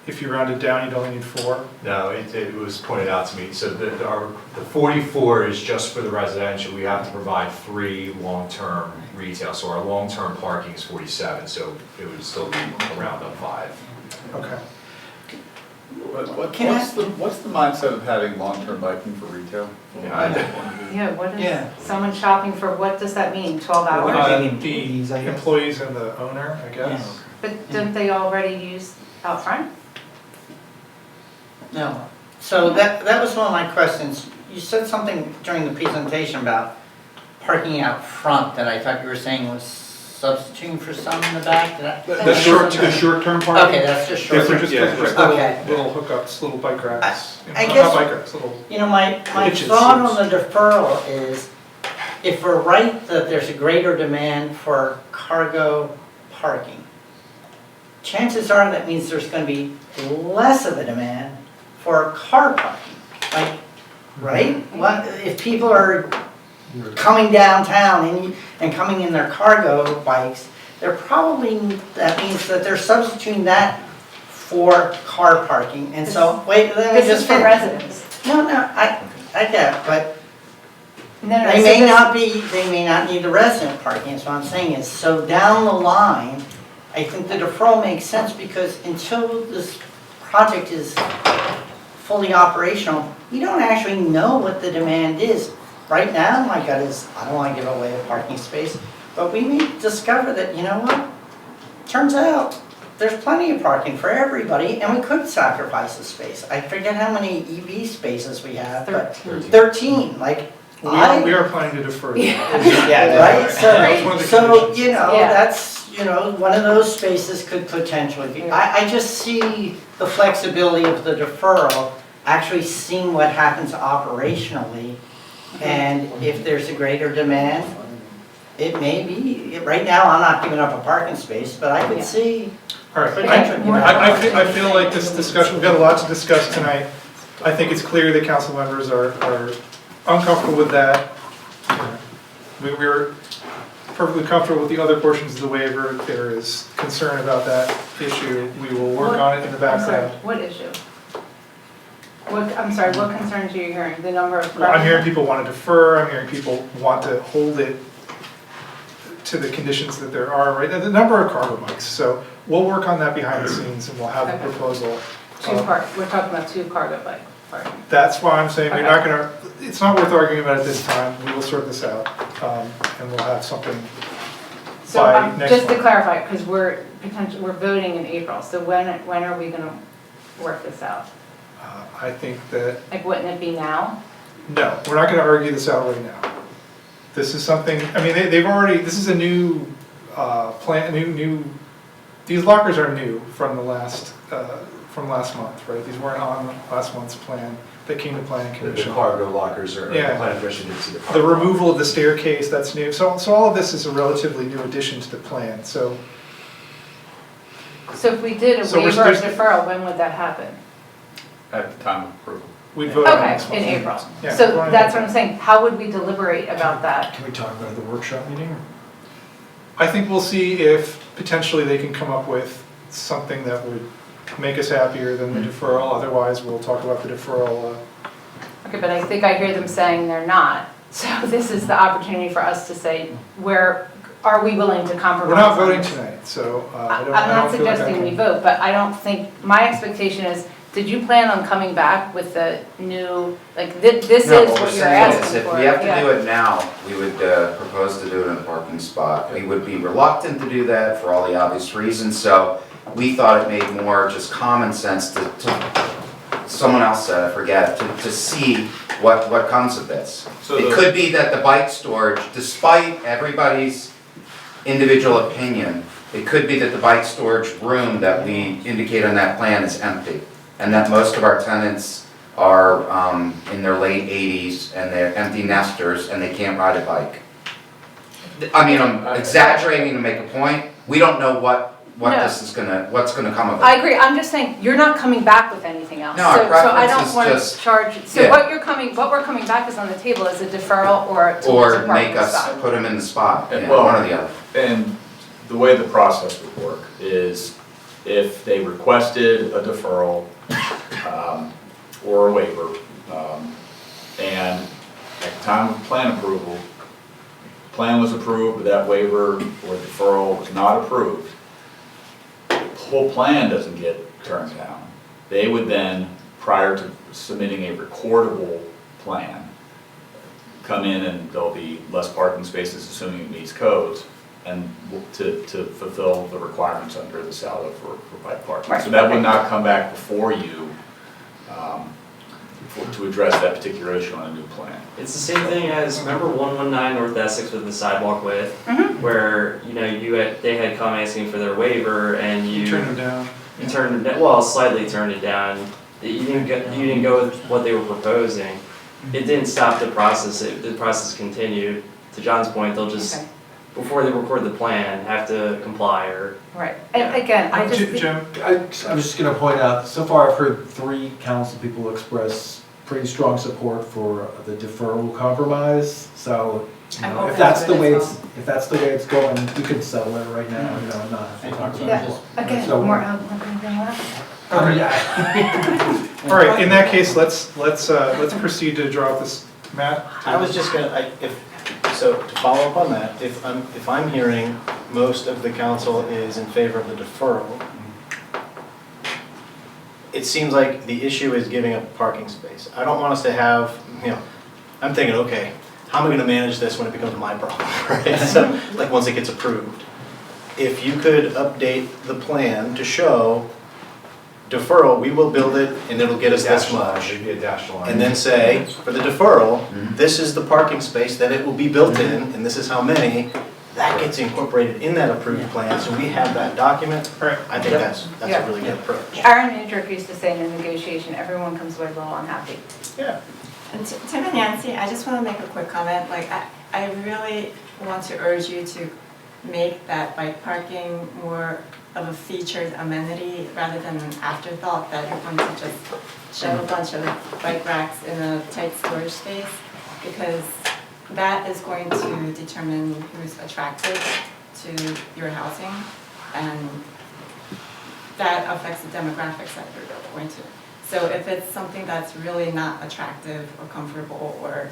if you round it down, you'd only need 4? No, it was pointed out to me, so the 44 is just for the residential, we have to provide 3 long-term retail, so our long-term parking is 47, so it would still be around up 5. Okay. What's the mindset of having long-term biking for retail? Yeah, what Yeah. is, someone shopping for, what does that mean, 12 hours? The employees and the owner, I guess. But don't they already use out front? No. So that was one of my questions. You said something during the presentation about parking out front that I thought you were saying was substituting for some in the back. The short-term parking? Okay, that's just Yeah, short-term. so just little, Okay. little hookups, little bike racks. I Not guess- bike racks, little. You know, my hitches. thought on the deferral is, if we're right that there's a greater demand for cargo parking, chances are that means there's gonna be less of a demand for car parking, like, right? What, if people are coming downtown and coming in their cargo bikes, they're probably, that means that they're substituting that for car parking, and so, wait, let me This just is for finish. residents. No, I get it, but No, no, they so may this- not be, they may not need the resident parking, is what I'm saying is, so down the line, I think the deferral makes sense, because until this project is fully operational, we don't actually know what the demand is. Right now, my gut is, I don't wanna give away a parking space, but we may discover that, you know what? Turns out, there's plenty of parking for everybody, and we could sacrifice the space. I forget how many EV spaces we have, but 13, like, We are planning to defer. Yeah, That right, was one of the so, conditions. you know, Yeah. that's, you know, one of those spaces could potentially be, I just see the flexibility of the deferral, actually seeing what happens operationally, and if there's a greater demand, it may be, right now, I'm not giving up a parking space, but I could see. All right, potential, you know. I feel like this discussion, we've got a lot to discuss tonight. I think it's clear that council members are uncomfortable with that. We're perfectly comfortable with the other portions of the waiver. If there is concern about that issue, we will work on it in the I'm sorry, background. what issue? I'm sorry, what concerns are you hearing? The number of cars? I'm hearing people want to defer, I'm hearing people want to hold it to the conditions that there are, right? The number of cargo bikes, so we'll work on that behind the scenes and we'll have a Okay. proposal. We're talking about 2 cargo bike parking. That's why I'm saying we're Okay. not gonna, it's not worth arguing about it this time, we will sort this out, and we'll have something So by next just to month. clarify, because we're voting in April, so when are we gonna work this out? I think that, Like, wouldn't it be now? no, we're not gonna argue this out right now. This is something, I mean, they've already, this is a new, plan, these lockers are new from last month, right? These weren't on last month's plan, that came to planning The commission. cargo lockers are, the Yeah. planning commission didn't see the The cargo. removal of the staircase, that's new, so all of this is a relatively new addition to the plan, so. So if we did a So we're waiver of supposed- deferral, when would that happen? At the time of approval. We'd vote on Okay, this one. in April. Yeah, So vote on that's it. what I'm saying, how would we deliberate about that? Can we talk about the workshop meeting? I think we'll see if potentially they can come up with something that would make us happier than the deferral, otherwise we'll talk about the deferral. Okay, but I think I hear them saying they're not. So this is the opportunity for us to say, where, are we willing to compromise? We're not on voting this? tonight, so I I'm don't not feel like I suggesting we can. vote, but I don't think, my expectation is, did you plan on coming back with the new, like, this is No, what we're you're saying is asking for? if we have to yeah. do it now, we would propose to do it in a parking spot. We would be reluctant to do that for all the obvious reasons, so we thought it made more just common sense to someone else said, I forget, to see what comes of this. So It the- could be that the bike storage, despite everybody's individual opinion, it could be that the bike storage room that we indicate on that plan is empty, and that most of our tenants are in their late 80s, and they're empty nesters, and they can't ride a bike. I mean, I'm exaggerating to make a point, we don't know what No. this is what's gonna come of it. I agree, I'm just saying, you're not coming back with anything else. No, our So I preference don't is want just- to charge, so yeah. what we're coming back is on the table is a deferral or to Or park make the us spot. put them in the spot, yeah, Well, one or the other. And the way the process would work is if they requested a deferral or a waiver, and at the time of plan approval, plan was approved, but that waiver or deferral was not approved, the whole plan doesn't get turned down. They would then, prior to submitting a recordable plan, come in and there'll be less parking spaces, assuming it meets codes, and to fulfill the requirements under the SALDO for bike parking. So that would not come back before you to address that particular issue on a new plan. It's the same thing as, remember 119 North Essex with the sidewalk width? Where, you know, they had come asking for their waiver and you Turn them down. You turned it down, well, slightly turned it down. You didn't go with what they were proposing. It didn't stop the process, the process continued. To John's point, they'll just, before they record the plan, have to comply or. Right, and again, I just. Jim? I was just gonna point out, so far I've heard 3 council people express pretty strong support for the deferral compromise, so, you know, if that's the way it's going, we could settle it right now, you know, and not have to talk about it. Yeah, again, So- more eloquent than that. All right, in that case, let's proceed to draw up this, Matt? I was just gonna, so to follow up on that, if I'm hearing most of the council is in favor of the deferral, it seems like the issue is giving up parking space. I don't want us to have, you know, I'm thinking, okay, how am I gonna manage this when it becomes my problem, right? So, like, once it gets approved. If you could update the plan to show deferral, we will build it and it'll get us this much. Maybe a dash line. And then say, for the deferral, this is the parking space that it will be built in, and this is how many. That gets incorporated in that approved plan, so we have that document. I think that's a really good approach. Aaron Nidrick used to say in a negotiation, everyone comes away a little unhappy. Yeah. And Tim and Nancy, I just want to make a quick comment. Like, I really want to urge you to make that bike parking more of a featured amenity rather than an afterthought that you're going to just shove a bunch of bike racks in a tight storage space, because that is going to determine who's attracted to your housing, and that affects the demographics that you're going to. So if it's something that's really not attractive or comfortable or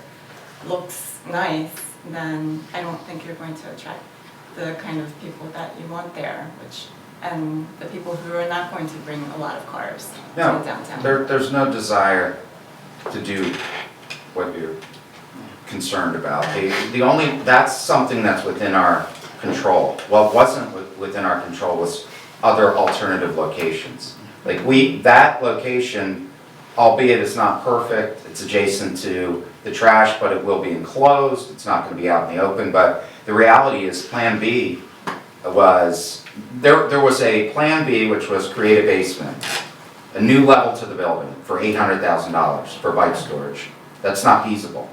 looks nice, then I don't think you're going to attract the kind of people that you want there, and the people who are not going to bring a lot of cars to downtown. There's no desire to do what you're concerned about. That's something that's within our control. What wasn't within our control was other alternative locations. Like that location, albeit it's not perfect, it's adjacent to the trash, but it will be enclosed, it's not gonna be out in the open, but the reality is Plan B was, there was a Plan B which was create a basement, a new level to the building for $800,000 for bike storage. That's not feasible.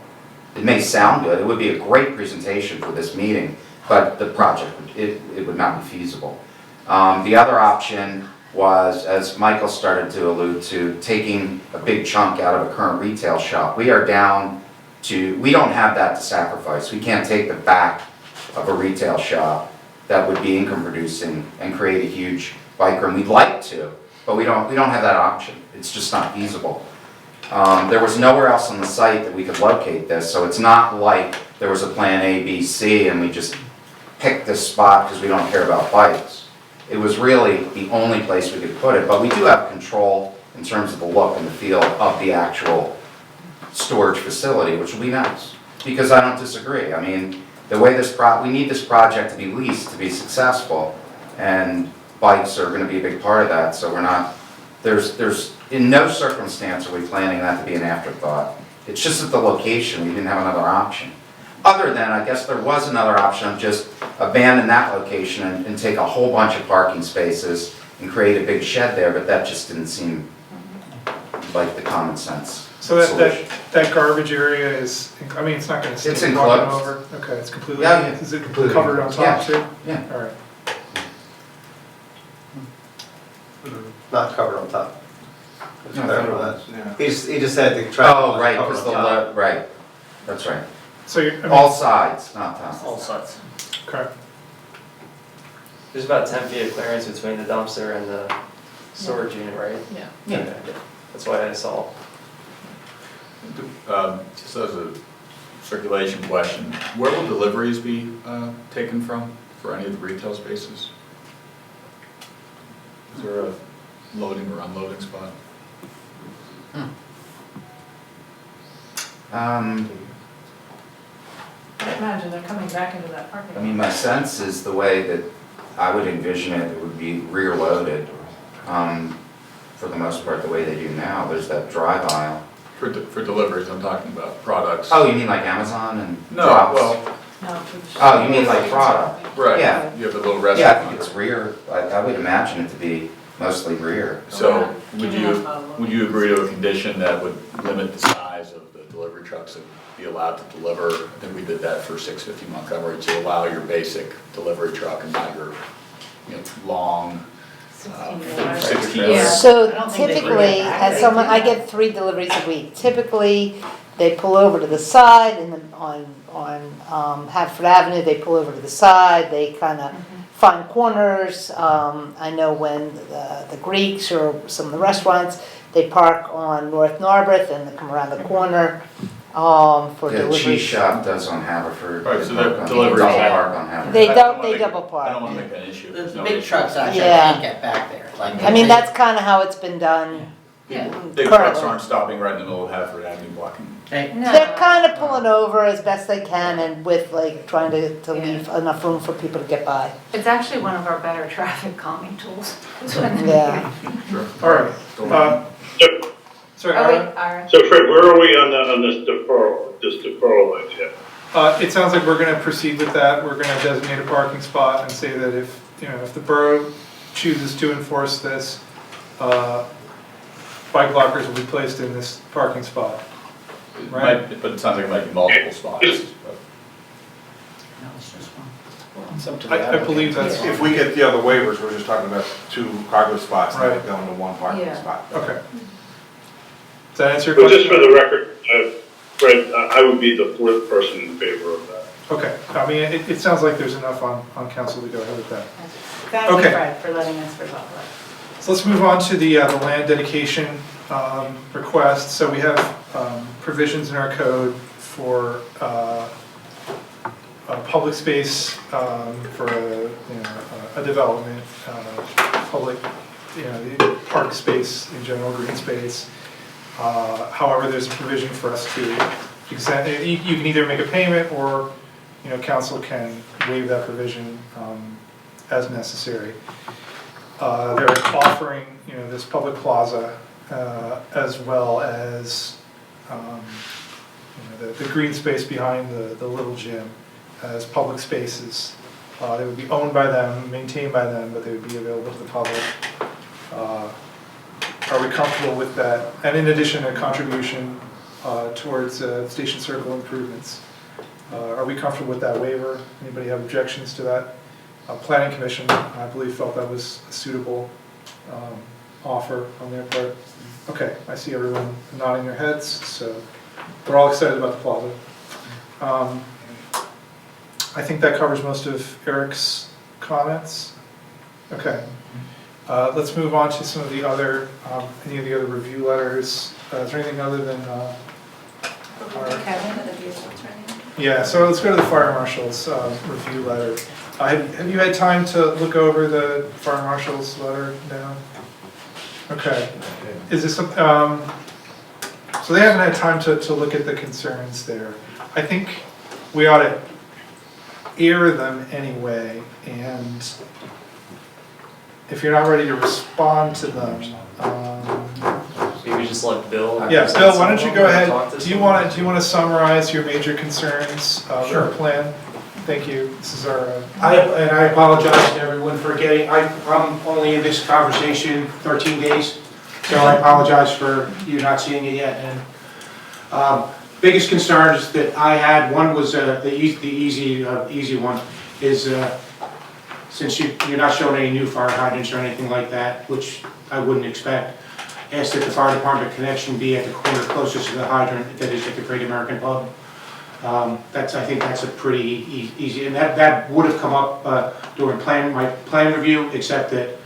It may sound good, it would be a great presentation for this meeting, but the project, it would not be feasible. The other option was, as Michael started to allude to, taking a big chunk out of a current retail shop. We are down to, we don't have that to sacrifice. We can't take the back of a retail shop that would be income producing and create a huge bike room. We'd like to, but we don't have that option. It's just not feasible. There was nowhere else on the site that we could locate this, so it's not like there was a plan A, B, C, and we just picked this spot because we don't care about bikes. It was really the only place we could put it, but we do have control in terms of the look and the feel of the actual storage facility, which will be nice. Because I don't disagree. I mean, the way we need this project to be leased to be successful, and bikes are going to be a big part of that. So we're not. There's in no circumstance are we planning that to be an afterthought. It's just at the location we didn't have another option. Other than, I guess there was another option of just abandon that location and take a whole bunch of parking spaces and create a big shed there, but that just didn't seem like the common sense solution. That garbage area is, I mean, it's not gonna stay It's walking enclosed. over? Okay, it's completely, Yeah, is it completely covered on top enclosed. too? Yeah. All right. Not covered on top. Let's No, clarify no, that. yeah. He just said the track. Oh, was right, covered because on top. right, that's right. So you're, I mean, All sides, not top. All sides. okay. There's about 10 feet of clearance between the dumpster and the storage unit, right? Yeah. Yeah. That's why I saw. Just as a circulation question, where will deliveries be taken from for any of the retail spaces? Is there a loading or unloading spot? I imagine they're coming back into that parking lot. I mean, my sense is the way that I would envision it, it would be rear loaded. For the most part, the way they do now, there's that drive aisle. For deliveries, I'm talking about products. Oh, you mean like Amazon and No, drops? well, Oh, you mean like product? right, Yeah. you have a little Yeah, I restaurant. think it's rear, I would imagine it to be mostly rear. So would you agree to a condition that would limit the size of the delivery trucks that would be allowed to deliver? I think we did that for 650 Montgomery, to allow your basic delivery truck and not your, long, 16. Yeah. So I don't think they bring it typically, back. as someone, I get 3 deliveries a week. Typically, they pull over to the side and then on Hadford Avenue, they pull over to the side, they kind of find corners. I know when the Greeks or some of the restaurants, they park on North Narberth and they come around the corner for The deliveries. cheese shop does on Haverford. Right, so They that park on- deliveries double are- park on Haverford. They I don't, wanna they make- double park. I don't want to make an issue. The There's no big issue. trucks actually Yeah. can't get back there, like. I mean, that's kind of how it's been done Yeah. Big trucks currently. aren't stopping right in the middle of Hadford Avenue blocking. They're kind of pulling over as best they can and with like trying to leave enough room for people to get by. It's actually one of our better traffic calming tools. is when they're Yeah. Sure. All right. Sorry, Oh, Ira? wait, Ira. So Fred, where are we on this deferral line, yeah? It sounds like we're gonna proceed with that. We're gonna designate a parking spot and say that if the borough chooses to enforce this, bike lockers will be placed in this parking spot. It Right. might- But it sounds like it might be multiple spots. but- No, it's just one. It's up to the I applicant. believe that's, If we get the other waivers, we're just talking about 2 cargo spots, Right. not going to 1 parking Yeah. spot. okay. Does that answer your But question? just for the record, Fred, I would be the 4th person in favor of that. Okay, I mean, it sounds like there's enough on council to go ahead with that. Thank you, Okay. Fred, for letting us resolve that. So let's move on to the land dedication request. So we have provisions in our code for a public space for a development, public, park space in general, green space. However, there's a provision for us to exempt, you can either make a payment or, council can waive that provision as necessary. They're offering, this public plaza as well as, the green space behind the little gym as public spaces. They would be owned by them, maintained by them, but they would be available to the public. Are we comfortable with that? And in addition, a contribution towards Station Circle improvements. Are we comfortable with that waiver? Anybody have objections to that? Planning Commission, I believe, felt that was a suitable offer on their part. Okay, I see everyone nodding their heads, so we're all excited about the plaza. I think that covers most of Eric's comments. Okay. Let's move on to some of the other, any of the other review letters. Is there anything other than, yeah, so let's go to the fire marshal's review letter. Have you had time to look over the fire marshal's letter now? Okay. Is this, so they haven't had time to look at the concerns there. I think we ought to air them anyway, and if you're not ready to respond to them, Maybe just let Bill. yeah, Bill, why don't you go talk ahead? to Do you someone? want to summarize your major concerns with Sure. the plan? Thank you. This is our. And I apologize to everyone for I'm only in this conversation 13 days, so I apologize for you not seeing it yet. And biggest concerns that I had, one was the easy one, is since you're not showing any new fire hydrants or anything like that, which I wouldn't expect, ask that the fire department connection be at the corner closest to the hydrant, that is at the Great American Pub. I think that's a pretty easy, and that would have come up during my plan review, except that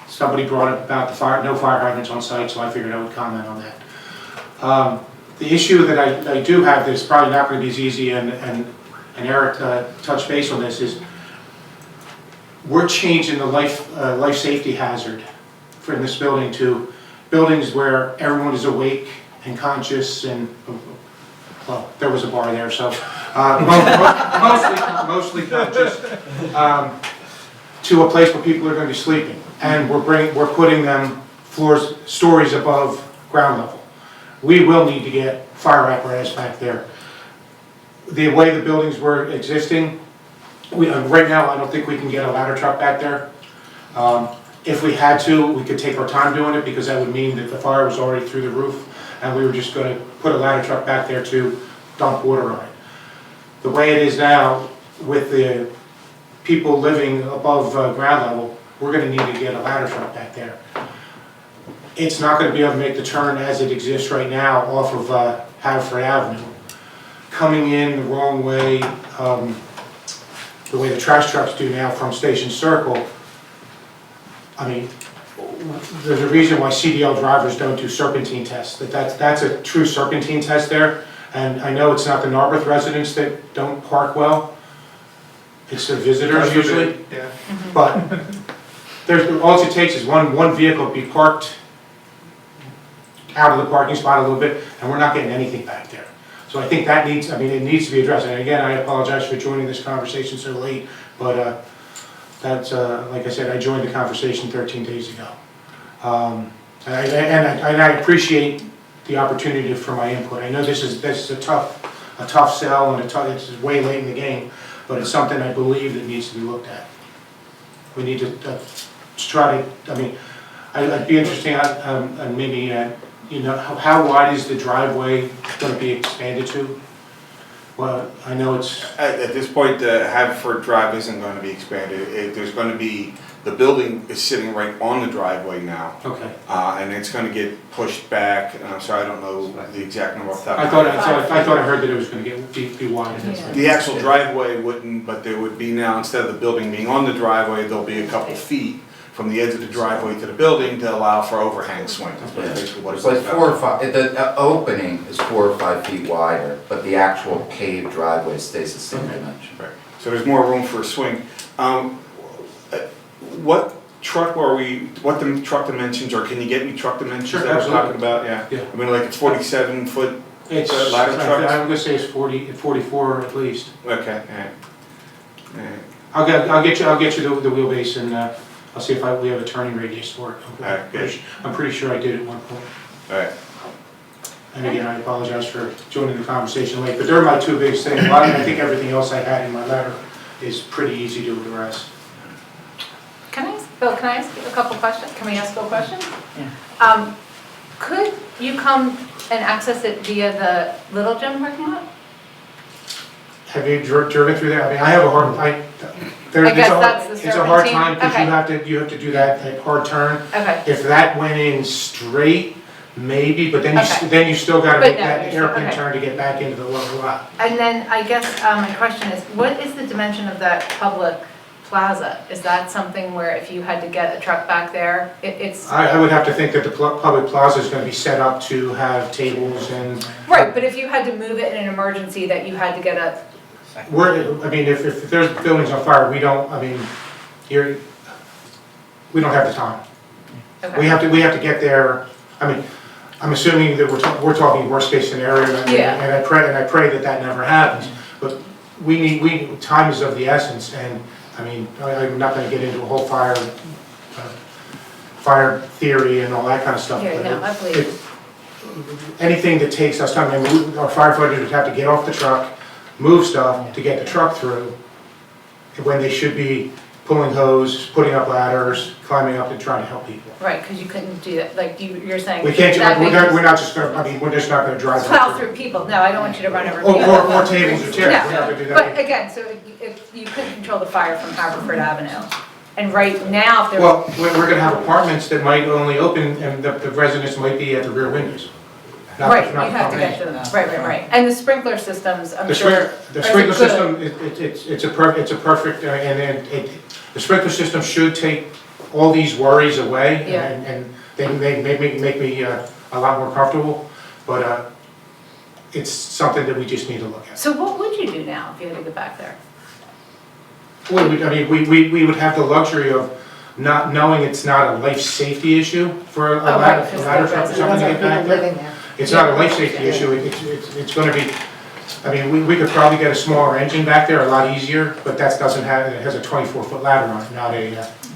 somebody brought up about no fire hydrants on site, so I figured I would comment on that. The issue that I do have that's probably not going to be as easy, and Eric touched base on this, is we're changing the life safety hazard in this building to buildings where everyone is awake and conscious, and well, there was a bar there, so mostly conscious, to a place where people are going to be sleeping, and we're putting them stories above ground level. We will need to get fire apparatus back there. The way the buildings were existing, right now I don't think we can get a ladder truck back there. If we had to, we could take our time doing it, because that would mean that the fire was already through the roof and we were just going to put a ladder truck back there to dump water on it. The way it is now, with the people living above ground level, we're going to need to get a ladder truck back there. It's not going to be able to make the turn as it exists right now off of Haverford Avenue. Coming in the wrong way, the way the trash trucks do now from Station Circle, I mean, there's a reason why CDL drivers don't do serpentine tests. That's a true serpentine test there. And I know it's not the Narberth residents that don't park well. It's the visitors usually. Yeah. But all it takes is one vehicle be parked out of the parking spot a little bit, and we're not getting anything back there. So I think that needs to be addressed. And again, I apologize for joining this conversation so late, but that's, like I said, I joined the conversation 13 days ago. And I appreciate the opportunity for my input. I know this is a tough sell, and it's way late in the game, but it's something I believe that needs to be looked at. We need to try to, I'd be interesting, and maybe, how wide is the driveway going to be expanded to? Well, I know it's... At this point, the Haverford Drive isn't going to be expanded. There's going to be, the building is sitting right on the driveway now. Okay. And it's going to get pushed back, and I'm sorry, I don't know the exact number off the top I of my thought head. I heard that it was going to be widened. Yeah. The actual driveway wouldn't, but there would be now, instead of the building being on the driveway, there'll be a couple feet from the edge of the driveway to the building to allow for overhang swing. That's basically what It's it's like 4 or 5, the opening is 4 or 5 feet wider, but the actual paved driveway stays the same dimension. Right. So there's more room for a swing. What truck what the truck dimensions, or can you get me truck dimensions Sure, that we're absolutely. talking about? Yeah. Yeah. I mean, like it's 47-foot It's, ladder trucks? I'm going to say it's 44 at least. Okay, all right. I'll get you the wheelbase, and I'll see if we have a turning radius for it. Alright, good. I'm pretty sure I did at one point. All right. And again, I apologize for joining the conversation late, but they're my two biggest things. I think everything else I had in my letter is pretty easy to address. Bill, can I ask you a couple questions? Can we ask Bill questions? Yeah. Could you come and access it via the Little Gym parking lot? Have you driven through there? I have a hard, it's a hard time, because you have to do that hard turn. Okay. If that went in straight, maybe, but then you still got to But make no, that hairpin okay. turn to get back into the lower lot. And then I guess my question is, what is the dimension of that public plaza? Is that something where if you had to get a truck back there, it's... I would have to think that the public plaza is going to be set up to have tables and... Right, but if you had to move it in an emergency that you had to get a... if there's buildings on fire, we don't have the time. Okay. We have to get there. I'm assuming that we're talking worst case scenario, and I pray that never happens. But time is of the essence, and I'm not going to get into a whole fire theory and all that kind of stuff. Yeah, no, I believe. Anything that takes us time, our firefighters would have to get off the truck, move stuff to get the truck through, when they should be pulling hose, putting up ladders, climbing up and trying to help people. Right, because you couldn't do that, like you're saying. We can't, that big- we're not just going to, we're just not going to drive Plow through people, no, I don't want you to run over people. Or tables or chairs, we're not No, going to do that. but again, so if you couldn't control the fire from Haverford Avenue, and right now, if there Well, we're going to have apartments that might only open, and the residents might be at the rear windows. Right, you have to get to them, right. And the sprinkler systems, I'm The sure. the are sprinkler good. system, it's a perfect, and the sprinkler system should take all these worries away, Yeah. and they make me a lot more comfortable, but it's something that we just need to look at. So what would you do now if you had to get back there? I mean, we would have the luxury of not knowing it's not a life safety issue for a ladder truck or something to get back there. It's not a life safety issue, it's gonna be, I mean, we could probably get a smaller engine back there, a lot easier, but that doesn't have, it has a 24-foot ladder on it, not a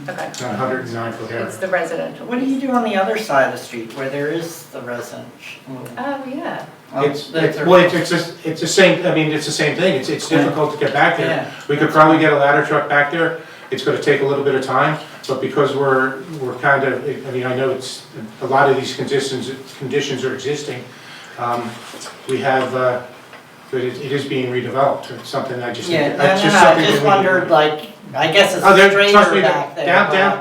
109-foot ladder. It's the residential. What do you do on the other side of the street where there is the residential? Oh, yeah. It's the same, I mean, it's the same thing, it's difficult to get back there. Yeah. We could probably get a ladder truck back there, it's gonna take a little bit of time, but because we're kind of, I mean, I know it's, a lot of these conditions are existing, we have, but it is being redeveloped, it's something I just. Yeah, that's no, just I something just that we- wondered, like, I guess it's Oh, trust me, straighter back there.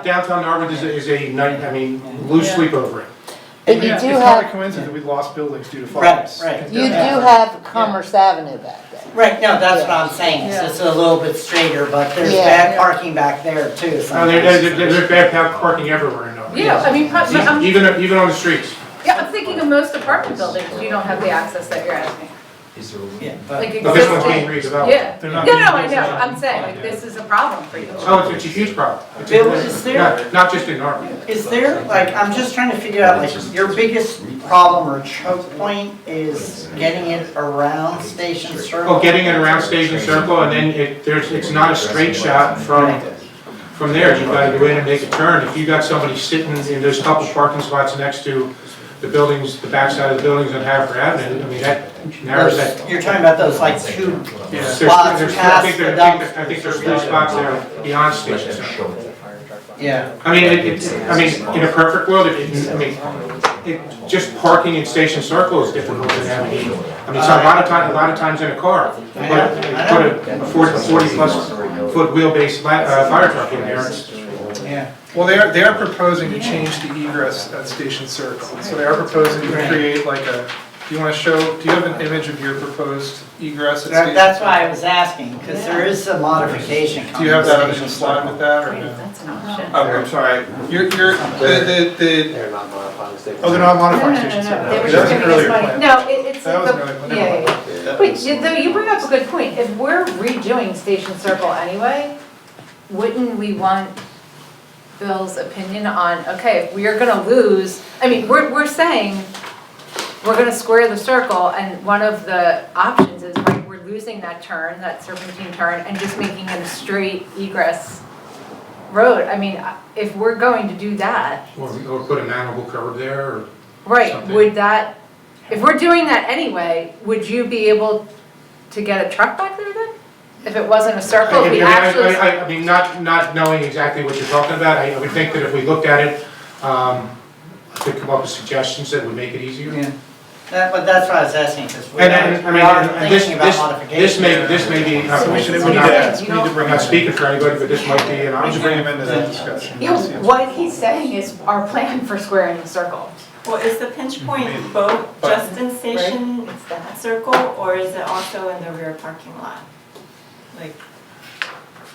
downtown Narberth is a night, I mean, lose sleep over it. But you Yeah, do it's not a have, coincidence that we lost buildings due to Right, fires. right. you do have Commerce Avenue back there. Right, no, that's what I'm saying, it's just a little bit straighter, but there's Yeah. bad parking back there too sometimes. There's bad parking everywhere in Narberth. Yeah, I mean, Even on the streets. yeah, I'm thinking of most apartment buildings, you don't have the access that you're asking. Yeah, Like But this one's being existing. redeveloped. Yeah, They're no, not no, being I know, redeveloped. I'm saying, like, this is a problem for you. Oh, it's a huge problem. It's Bill, is there- not just in Narberth. Is there, like, I'm just trying to figure out, like, your biggest problem or choke point is getting it around Station Circle? Oh, getting it around Station Circle, and then it's not a straight shot from there. You've got to go in and make a turn. If you got somebody sitting in those couple parking spots next to the buildings, the backside of the buildings on Harvard Avenue, I mean, that narrows that. You're talking about those, like, two There's- spots there's- past the dump? I think there's 3 spots there beyond Station Circle. Yeah. I mean, in a perfect world, just parking in Station Circle is difficult to navigate. I mean, it's a lot of times in a car. Put a 40-plus foot wheelbase fire truck in there. Yeah. Well, they are proposing to change the egress at Station Circle. So they are proposing to create like a, do you want to show, do you have an image of your proposed egress at Station? That's why I was asking, because there is a modification coming. Do you have that on to the Station slide Circle. with that, or no? That's an option. Okay, I'm sorry. They're not modifying state. Oh, they're not No, modifying no, Station no, Circle. no, they were That just was an giving us earlier money. plan. No, it's, That was an earlier plan. yeah. Wait, though you bring up a good point, if we're redoing Station Circle anyway, wouldn't we want Bill's opinion on, okay, if we are gonna lose, I mean, we're saying, we're gonna square the circle, and one of the options is, right, we're losing that turn, that serpentine turn, and just making it a straight egress road. I mean, if we're going to do that, Or put a manhole cover there, or. right, Something. would that, if we're doing that anyway, would you be able to get a truck back there then? If it wasn't a circle, if we actually. I mean, not knowing exactly what you're talking about, I would think that if we looked at it, I could come up with suggestions that would make it easier. Yeah. But that's why I was asking, because we And then, I mean, are and this, thinking about modification. this may be, So we need to bring I'm not speaking for anybody, but this might be an We should bring option. him into that discussion. You know, what he's saying is our plan for squaring the circle. Well, is the pinch point both just in Station Circle, or is it also in the rear parking lot? Like,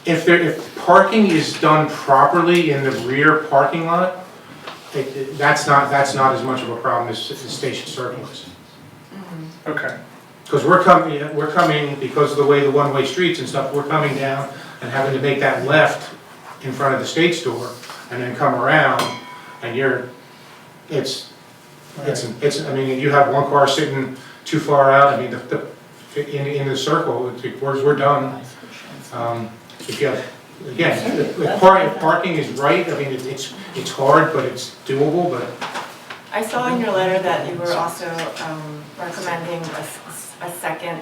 If parking is done properly in the rear parking lot, that's not as much of a problem as Station Circle is. Okay. Because we're coming, because of the way the one-way streets and stuff, we're coming down and having to make that left in front of the state store and then come around, and I mean, you have one car sitting too far out, I mean, in the circle, we're done. If you have, again, if parking is right, I mean, it's hard, but it's doable, but. I saw in your letter that you were also recommending a second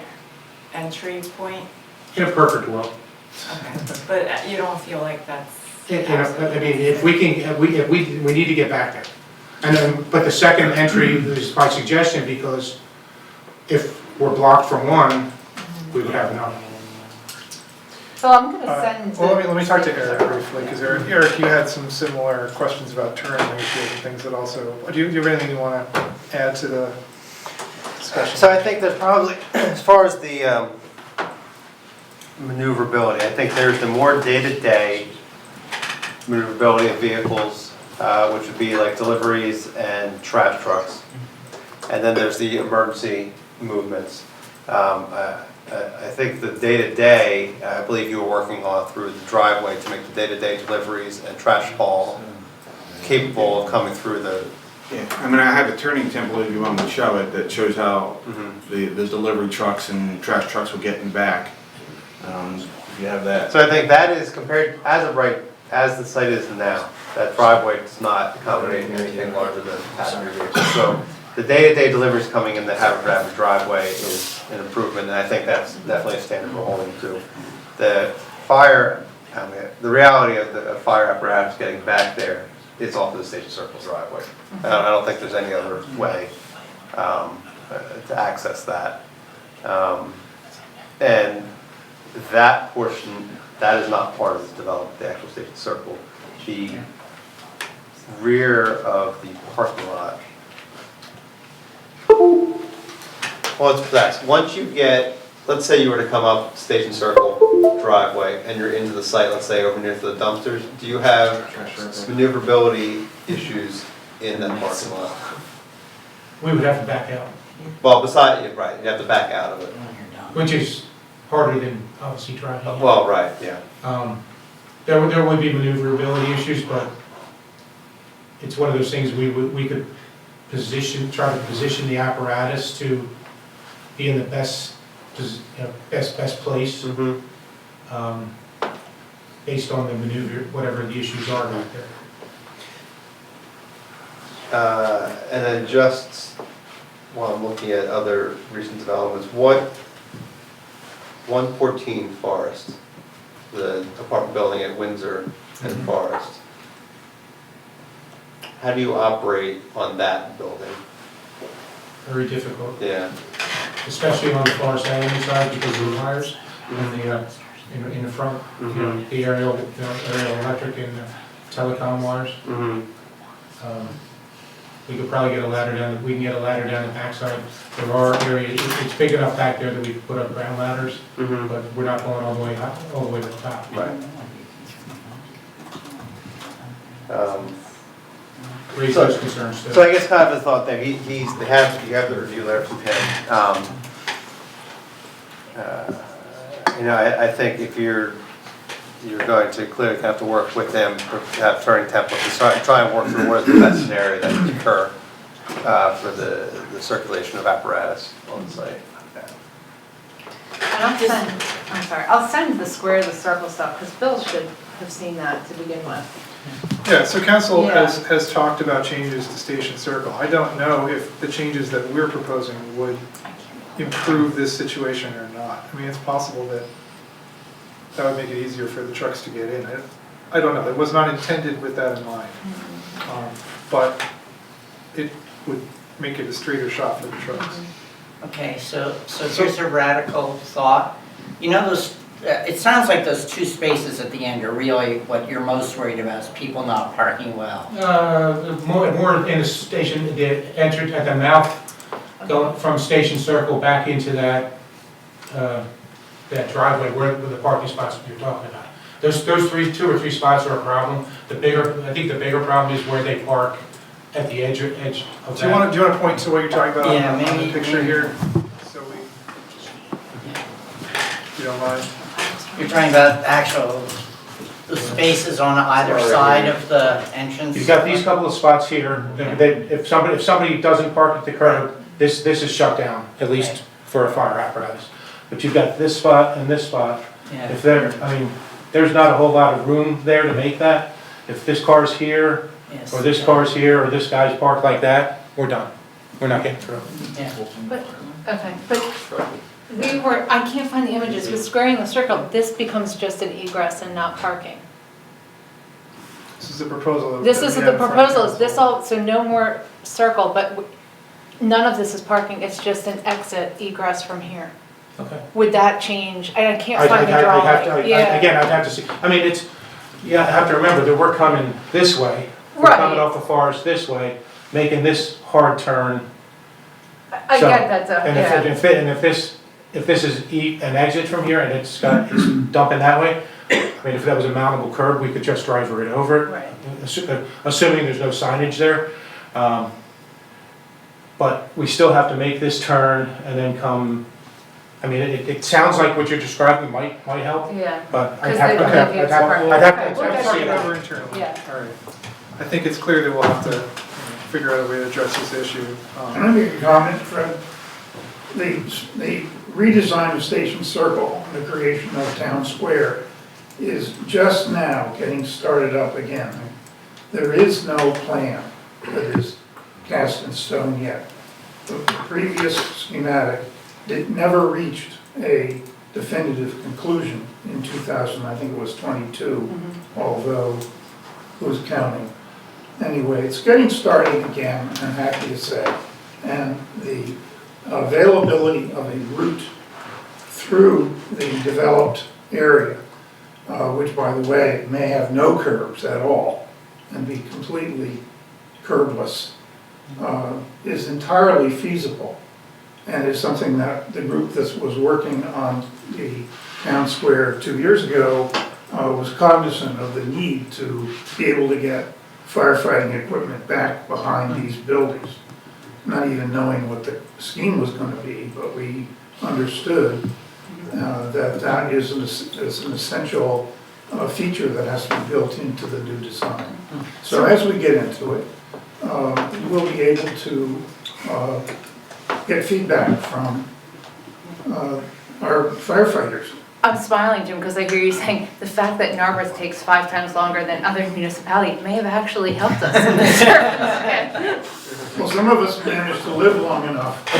entry point. In a perfect world. Okay, but you don't feel like that's. I mean, if we can, we need to get back there. And then, but the second entry is by suggestion, because if we're blocked from one, we would have another. So I'm gonna send. Well, let me talk to Eric briefly, because Eric, you had some similar questions about turn ratios and things that also, do you have anything you want to add to the discussion. So I think there's probably, as far as the maneuverability, I think there's the more day-to-day maneuverability of vehicles, which would be like deliveries and trash trucks. And then there's the emergency movements. I think the day-to-day, I believe you were working on through the driveway to make the day-to-day deliveries and trash haul capable of coming through the. Yeah, I mean, I have a turning template if you want me to show it, that shows how the delivery trucks and trash trucks will get in back. If you have that. So I think that is compared, as of right, as the site is now, that driveway does not accommodate anything larger than passenger vehicles. So the day-to-day deliveries coming in that have a rapid driveway is an improvement, and I think that's definitely a standard we're holding to. The fire, the reality of the fire apparatus getting back there is off of the Station Circle driveway. I don't think there's any other way to access that. And that portion, that is not part of the development, the actual Station Circle. The rear of the parking lot. Well, it's that. Once you get, let's say you were to come up Station Circle driveway and you're into the site, let's say over near the dumpsters, do you have maneuverability issues in that parking lot? We would have to back out, Well, beside, right, you have to back out of it. which is harder than obviously driving in. Well, right, yeah. There would be maneuverability issues, but it's one of those things we could try to position the apparatus to be in the best place, based on the maneuver, whatever the issues are back there. And then just, while I'm looking at other recent developments, 114 Forest, the apartment building at Windsor and Forest. How do you operate on that building? Very difficult, Yeah. especially on the Forest Avenue side because of the wires and the, in the front, you know, the aerial electric and telecom wires. We could probably get a ladder down, we can get a ladder down the backside. There are areas, it's big enough back there that we could put up ground ladders, but we're not going all the way up, all the way to the top. Right. Raise those concerns too. So I guess kind of a thought there, you have the review letter from him. You know, I think if you're going to clearly have to work with them, have turning templates, and try and work through what is the best scenario that could occur for the circulation of apparatus on the site. And I'll send the square, the circle stuff, because Bill should have seen that to begin with. Yeah, so council Yeah. has talked about changes to Station Circle. I don't know if the changes that we're proposing would improve this situation or not. I mean, it's possible that would make it easier for the trucks to get in. I don't know, it was not intended with that in mind. But it would make it a straighter shot for the trucks. Okay, so here's a radical thought. You know those, it sounds like those two spaces at the end are really what you're most worried about, is people not parking well. More in the station, the entrance at the mouth, going from Station Circle back into that driveway where the parking spots you're talking about. Those two or three spots are a problem. I think the bigger problem is where they park at the edge of that. Do you want to point to what you're talking about Yeah, on maybe, the picture here? So we, if you don't mind. You're talking about the spaces on either side of the entrance? You've got these couple of spots here. If somebody doesn't park at the curb, this is shut down, at least for a fire apparatus. But you've got this spot and this spot. Yeah. If there's not a whole lot of room there to make that. If this car's here, Yes. or this car's here, or this guy's parked like that, we're done. We're not getting through. Yeah. But I can't find the images, with squaring the circle, this becomes just an egress and not parking. This is the proposal. This is the proposal, is this all, so no more circle, but none of this is parking, it's just an exit egress from here. Okay. Would that change? I can't find the drawing. Again, I'd have to see. I mean, I have to remember that we're coming this way. We're Right. coming off the forest this way, making this hard turn I So- get that, though, And yeah. if this is an exit from here and it's dumping that way, I mean, if that was a mountable curb, we could just drive right over it. Right. Assuming there's no signage there. But we still have to make this turn and then come, I mean, it sounds like what you're describing might help, Yeah. but I'd 'Cause have they to, don't make it I'd have Okay, to. we'll I'll get talk you it that. over internally. Yeah. All right. I think it's clear that we'll have to figure out a way to address this issue. Can I make a comment, Fred? The redesign of Station Circle, and the creation of Town Square is just now getting started up again. There is no plan that is cast in stone yet. The previous schematic never reached a definitive conclusion in 2000, I think it was 22, although who's counting? Anyway, it's getting started again, I'm happy to say, and the availability of a route through the developed area, which, by the way, may have no curbs at all and be completely curbless, is entirely feasible, and is something that the group that was working on the town square 2 years ago was cognizant of the need to be able to get firefighting equipment back behind these buildings, not even knowing what the scheme was going to be, but we understood that is an essential feature that has to be built into the new design. So as we get into it, we'll be able to get feedback from our firefighters. I'm smiling, Jim, because I hear you saying the fact that Narberth takes 5 times longer than other municipalities may have actually helped us in this circumstance. Well, some of us managed to live long enough to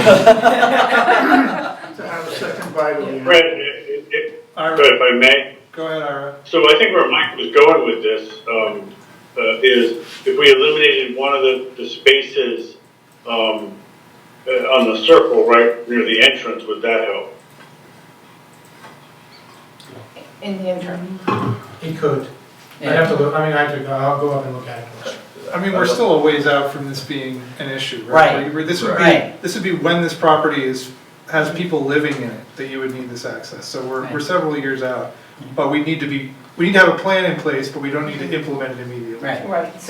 have a second bite of the Fred, apple. if I may? Go ahead, Ira. So I think where Mike was going with this is if we eliminated one of the spaces on the circle right near the entrance, would that help? In the interim. He could. I'd have to look, I mean, I'll go up and look at it. I mean, we're still a ways out from this being an issue, right? Right. This would be, Right. this would be when this property has people living in it, that you would need this access. So we're Right. several years out. But we need to have a plan in place, but we don't need to implement it immediately. Right,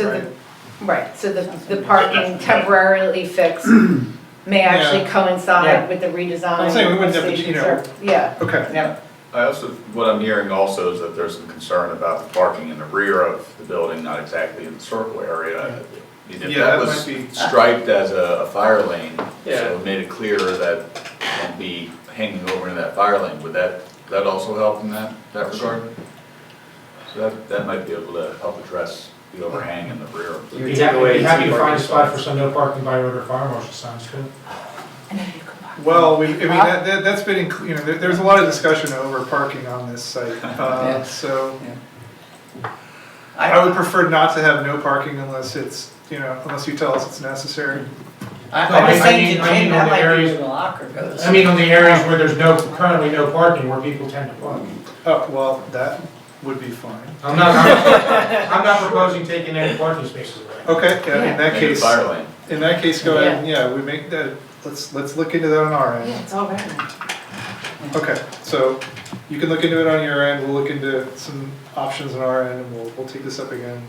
so the parking temporarily fixed may actually Yeah. coincide with the redesign. I'm saying we wouldn't of have to, Station you know. Circle. Yeah. Okay. I also, what I'm hearing also is that there's some concern about the parking in the rear of the building, not exactly in the circle area. If Yeah, that that was might be- striped as a fire lane, Yeah. so it made it clear that it won't be hanging over in that fire lane, would that also help in that regard? So that might be able to help address the overhang in the rear. You would take away You'd have two to find a parking spot spots. for some no parking by order fire marshal signs too. Well, I mean, that's been, you know, there's a lot of discussion over parking on this site. Yeah. So I would prefer not to have no parking unless it's, you know, unless you tell us it's necessary. I was saying to I mean, Jim, on that the might be areas- where the locker goes. I mean, on the areas where there's currently no parking, where people tend to park. Oh, well, that would be fine. I'm not proposing taking any parking spaces away. Okay, yeah, in that Make it a case, fire lane. in that case, go ahead, yeah, we make that, let's look into that on our end. Yeah, it's all right. Okay, so you can look into it on your end, we'll look into some options on our end, and we'll take this up again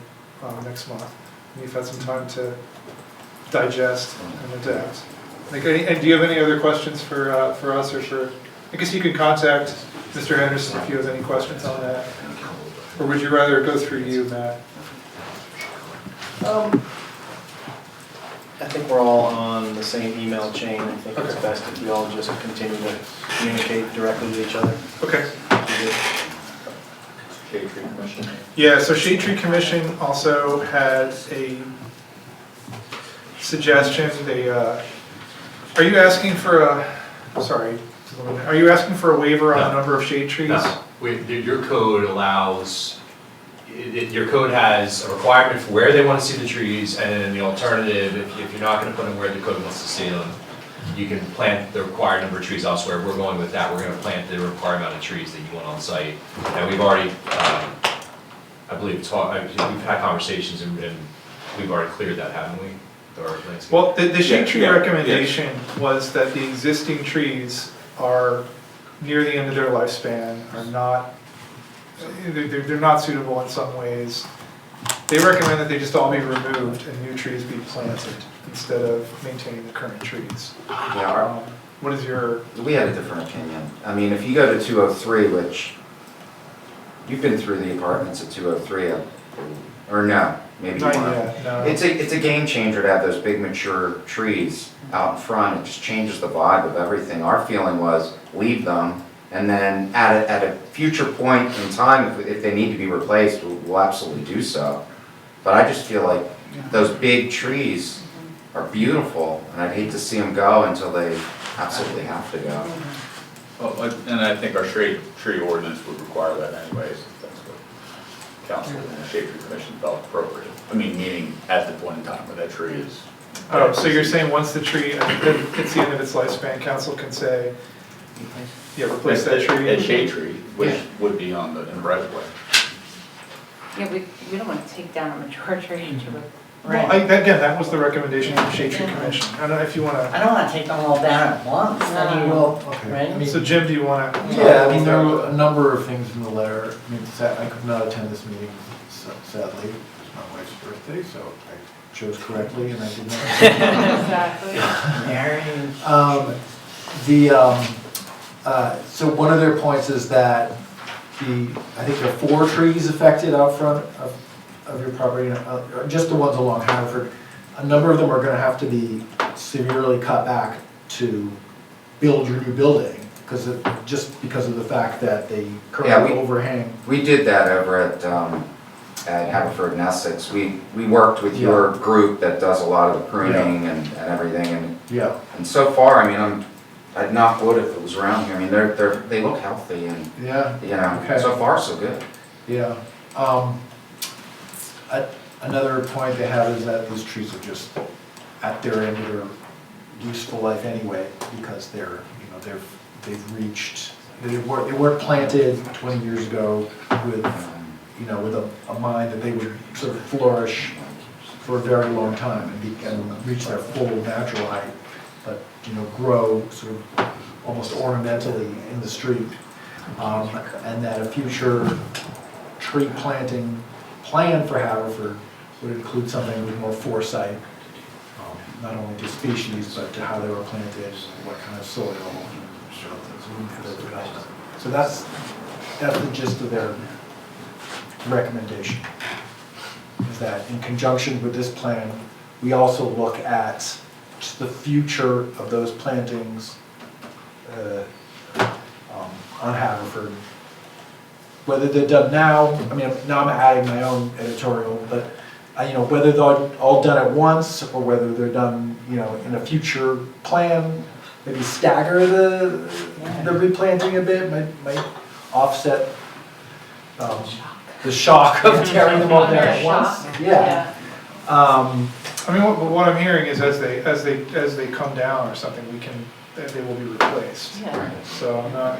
next month. And you've had some time to digest and adapt. And do you have any other questions for us or for, I guess you can contact Mr. Henderson if you have any questions on that. Or would you rather go through you, Matt? I think we're all on the same email chain. I think it's best if we all just continue to communicate directly with each other. Okay. Shade Tree Commission. Yeah, so Shade Tree Commission also had a suggestion. They, are you asking for are you asking for a waiver on the number of shade trees? No, your code allows, your code has a requirement for where they want to see the trees, and then the alternative, if you're not going to put them where the code wants to see them, you can plant the required number of trees elsewhere. We're going with that. We're going to plant the required amount of trees that you want on site. And we've already, I believe, we've had conversations and we've already cleared that, haven't we? our landscape. Well, the shade tree Yeah, yeah, recommendation was that the existing trees are near the end of their lifespan, are not, they're not suitable in some ways. They recommend that they just all be removed and new trees be planted instead of maintaining the current trees. Yeah, What is your, we had a different opinion. I mean, if you go to 203, which, you've been through the apartments at 203, or no, maybe you not weren't. yet, no. It's a game changer to have those big mature trees out in front. It just changes the vibe of everything. Our feeling was leave them, and then at a future point in time, if they need to be replaced, we'll absolutely do so. But I just feel like those big trees are beautiful, and I'd hate to see them go until they absolutely have to go. Well, and I think our shade tree ordinance would require that anyways, if that's what council and the shade tree commission felt appropriate. I mean, meaning at the point in time where that tree is. Oh, so you're saying once the tree, it's the end of its lifespan, council can say, yeah, replace that tree? A shade tree, which would be in the right of way. Yeah, we don't want to take down a mature tree to Well, again, that was the recommendation of the Shade Tree Commission. I don't know if you want I to, don't wanna take them all down at once, then you will, Okay. right? so Jim, do you want to? Yeah, I mean, there were a number of things in the letter. I mean, I could not attend this meeting, sadly. It's my wife's birthday, so I chose correctly and I did not. Exactly. So one of their points is that I think there are 4 trees affected out front of your property, just the ones along Haverford. A number of them are gonna have to be severely cut back to build your new building, just because of the fact that they currently overhang. We did that over at Haverford and Essex. We worked with your group that does a lot of the pruning and everything, Yeah. and so far, I mean, I'd knock wood if it was around here. I mean, they look healthy and, Yeah. you know, Okay. so far so good. Yeah. Another point they have is that these trees are just at their end of their useful life anyway, because they've reached, they weren't planted 20 years ago with, with a mind that they would sort of flourish for a very long time and reach their full natural height, but, grow sort of almost ornamentally in the street. And that a future tree planting plan for Haverford would include something with more foresight, not only to species, but to how they were planted, what kind of soil, so that's the gist of their recommendation, is that in conjunction with this plan, we also look at just the future of those plantings on Haverford. Whether they're done now, I mean, now I'm adding my own editorial, but, whether they're all done at once, or whether they're done, in a future plan, maybe stagger the replanting a bit, might offset the shock of tearing them all down at once. Yeah. I mean, what I'm hearing is as they come down or something, they will be replaced. Yeah. So I'm not,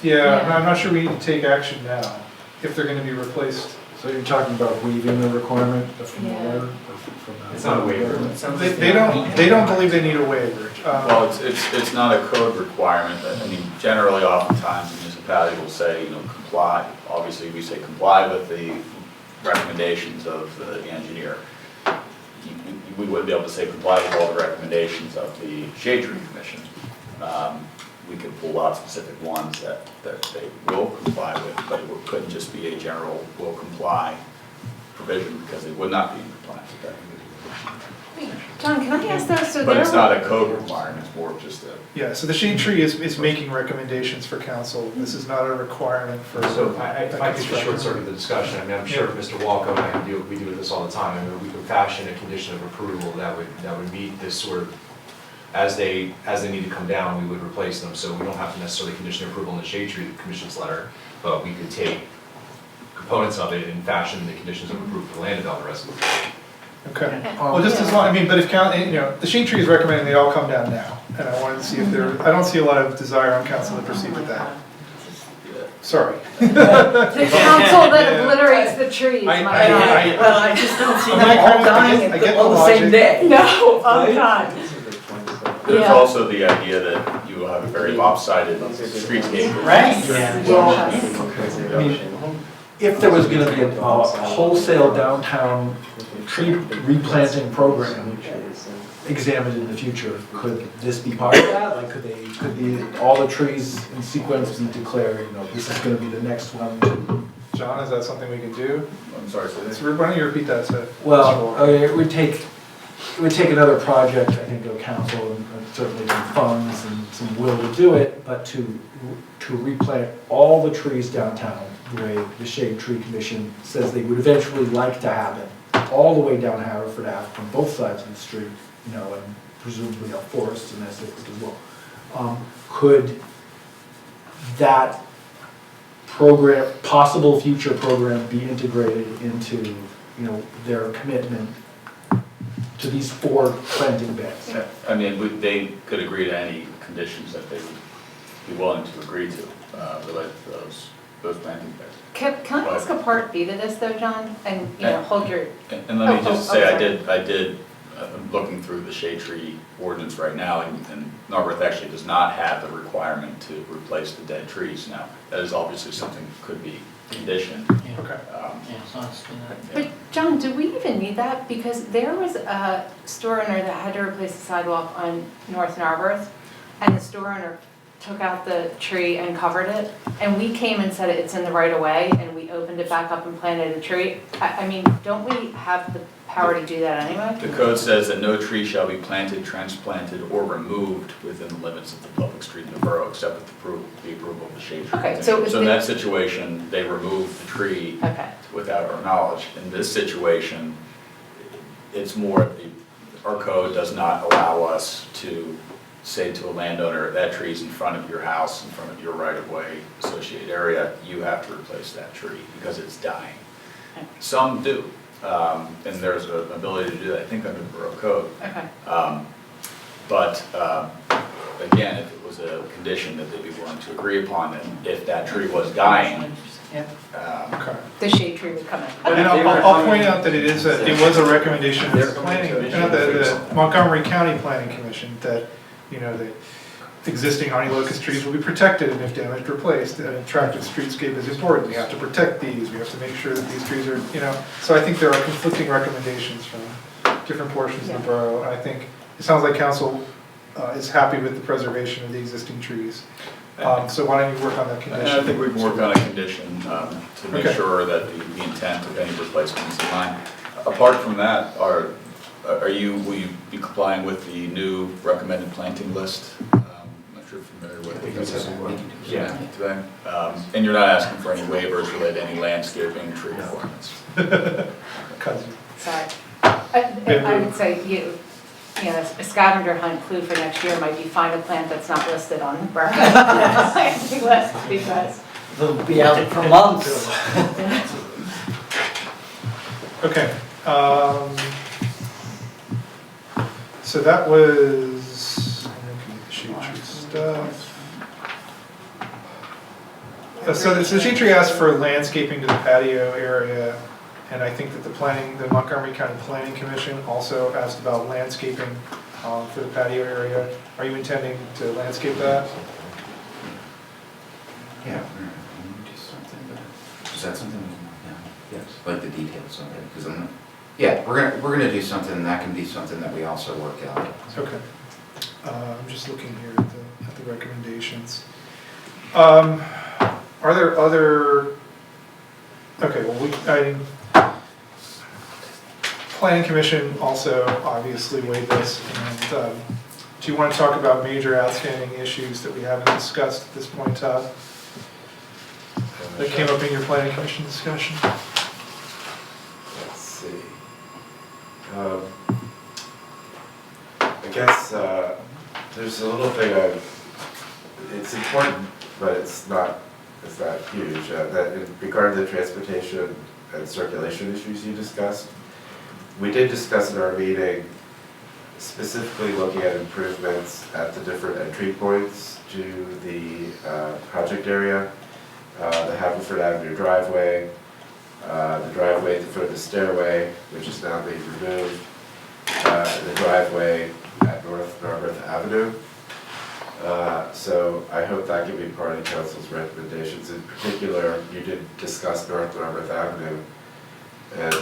I'm not sure we need to take action now, if they're going to be replaced. So you're talking about waiving the requirement from the letter? It's not a waiver. They don't believe they need a waiver. Well, it's not a code requirement. I mean, generally, oftentimes, the municipality will say, comply. Obviously, we say comply with the recommendations of the engineer. We wouldn't be able to say comply with all the recommendations of the Shade Tree Commission. We could pull out specific ones that they will comply with, but it couldn't just be a general will comply provision, because it would not be in compliance with that. Wait, John, can I ask though, But it's not a code requirement, it's more of just a. Yeah, so the Shade Tree is making recommendations for council. This is not a requirement for. So if I could just short circuit the discussion, I mean, I'm sure Mr. Walco and I we do this all the time. I mean, we could fashion a condition of approval that would meet this sort of, as they need to come down, we would replace them. So we don't have to necessarily condition approval in the Shade Tree Commission's letter, but we could take components of it and fashion the conditions of approval for land development resolution. Okay, well, just as long, I mean, but if, the Shade Tree is recommending they all come down now, and I wanted to see if I don't see a lot of desire on council to proceed with that. sorry. The council that obliterates the trees, my God. Well, I just don't see I'm them not all trying to- I dying get all the the same logic. day. No, oh Right? God. There's Yeah. also the idea that you will have a very lopsided streetscape. Right. I mean, if there was gonna be a wholesale downtown tree replanting program examined in the future, could this be part of that? Like, could all the trees in sequence be declared, you know, this is gonna be the next one? John, is that something we can do? I'm sorry, so So why don't you repeat that, so. Well, I mean, it would take another project, I think, of council and certainly some funds and some will to do it, but to replant all the trees downtown, the way the Shade Tree Commission says they would eventually like to happen, all the way down Haverford Ave from both sides of the street, you know, and presumably up Forest and Essex as well. Could that program, possible future program, be integrated into, you know, their commitment to these 4 planting beds? I mean, they could agree to any conditions that they would be willing to agree to related to those planting beds. Can I ask a part B to this though, John? And, you know, hold your, And let me just say, sorry. I'm looking through the shade tree ordinance right now, and Narberth actually does not have the requirement to replace the dead trees. Now, that is obviously something that could be conditioned. Okay. But John, do we even need that? Because there was a store owner that had to replace the sidewalk on North Narberth, and the store owner took out the tree and covered it, and we came and said it's in the right of way, and we opened it back up and planted a tree. I mean, don't we have the power to do that anyway? The code says that no tree shall be planted, transplanted, or removed within the limits of the public street in the borough, except with the approval of the shade tree. Okay, so in that situation, they removed the tree without our knowledge. In this situation, it's more, our code does not allow us to say to a landowner, that tree's in front of your house, in front of your right-of-way associated area, you have to replace that tree because it's dying. Some do, and there's an ability to do that, I think under the borough code. Okay. But again, if it was a condition that they'd be willing to agree upon, and if that tree was dying, The shade tree would come in. And I'll point out that it was a recommendation of the planning, the Montgomery County Planning Commission, that, you know, the existing honey locust trees will be protected, and if damaged, replaced. An attractive streetscape is important. We have to protect these. We have to make sure that these trees are, you know. So I think there are conflicting recommendations from different portions of the borough. And I think it sounds like council is happy with the preservation of the existing trees. So why don't you work on that condition? I think we can work on a condition to make sure that the intent of any replacement is in line. Apart from that, will you be complying with the new recommended planting list? I'm not sure if you're familiar with it. Yeah, today. And you're not asking for any waivers related to any landscaping, tree requirements? Sorry. I would say you know, a scavenger hunt clue for next year might be find a plant that's not listed on the borough planting list, because They'll be out for months. Okay. So that was the shade tree stuff. So the shade tree asked for landscaping to the patio area, and I think that the Montgomery County Planning Commission also asked about landscaping for the patio area. Are you intending to landscape that? Yeah, is that something, yes, like the details of it, because we're gonna do something, that can be something that we also work out. Okay. I'm just looking here at the recommendations. Are there other, okay, well, Planning Commission also obviously weighed this, and do you want to talk about major outstanding issues that we haven't discussed at this point, Todd? That came up in your Planning Commission discussion? Let's see. I guess there's a little thing it's important, but it's not huge. That in regard to the transportation and circulation issues you discussed, we did discuss in our meeting specifically looking at improvements at the different entry points to the project area. the Haverford Avenue driveway, the driveway at the foot of the stairway, which is now being removed, the driveway at North Narberth Avenue. So I hope that can be part of the council's recommendations. In particular, you did discuss North Narberth Avenue, and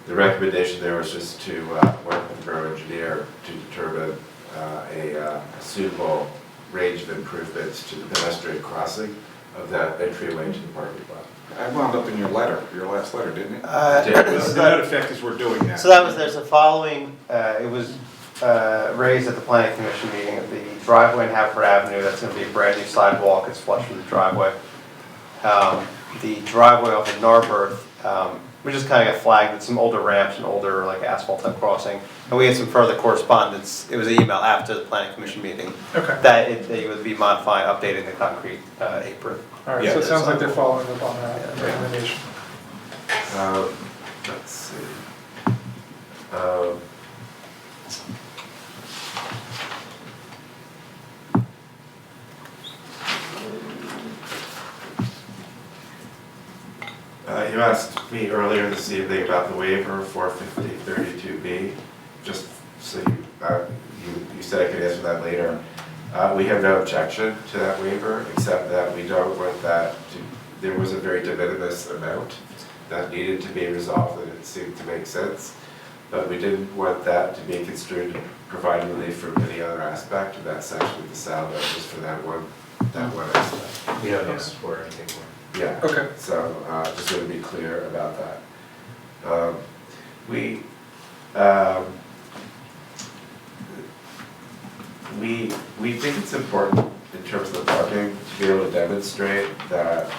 the recommendation there was just to work with the borough engineer to determine a suitable range of improvements to the pedestrian crossing of that entryway to the parking lot. I wound up in your last letter, didn't it? The note effect is we're doing that. So that was, there's a following, it was raised at the planning commission meeting, of the driveway in Haverford Avenue, that's gonna be a brand new sidewalk, it's flush with the driveway. The driveway off of Narberth, we just kind of got flagged with some older ramps and older like asphalt type crossing. And we had some further correspondence, it was an email after the planning commission meeting. Okay. That it would be modifying, updating the concrete apron. All right, Yeah, so it sounds like there's- they're following up on that recommendation. Let's see. You asked me earlier this evening about the waiver for 5032B. Just so you said I could answer that later. We have no objection to that waiver, except that we don't want that to, there was a very de minimis amount that needed to be resolved, and it seemed to make sense. But we didn't want that to be construed to provide relief from any other aspect, and that's actually the salvo just for that one aspect. We haven't asked for anything more. Yeah. Okay. So, just so to be clear about that. We think it's important in terms of the parking to be able to demonstrate that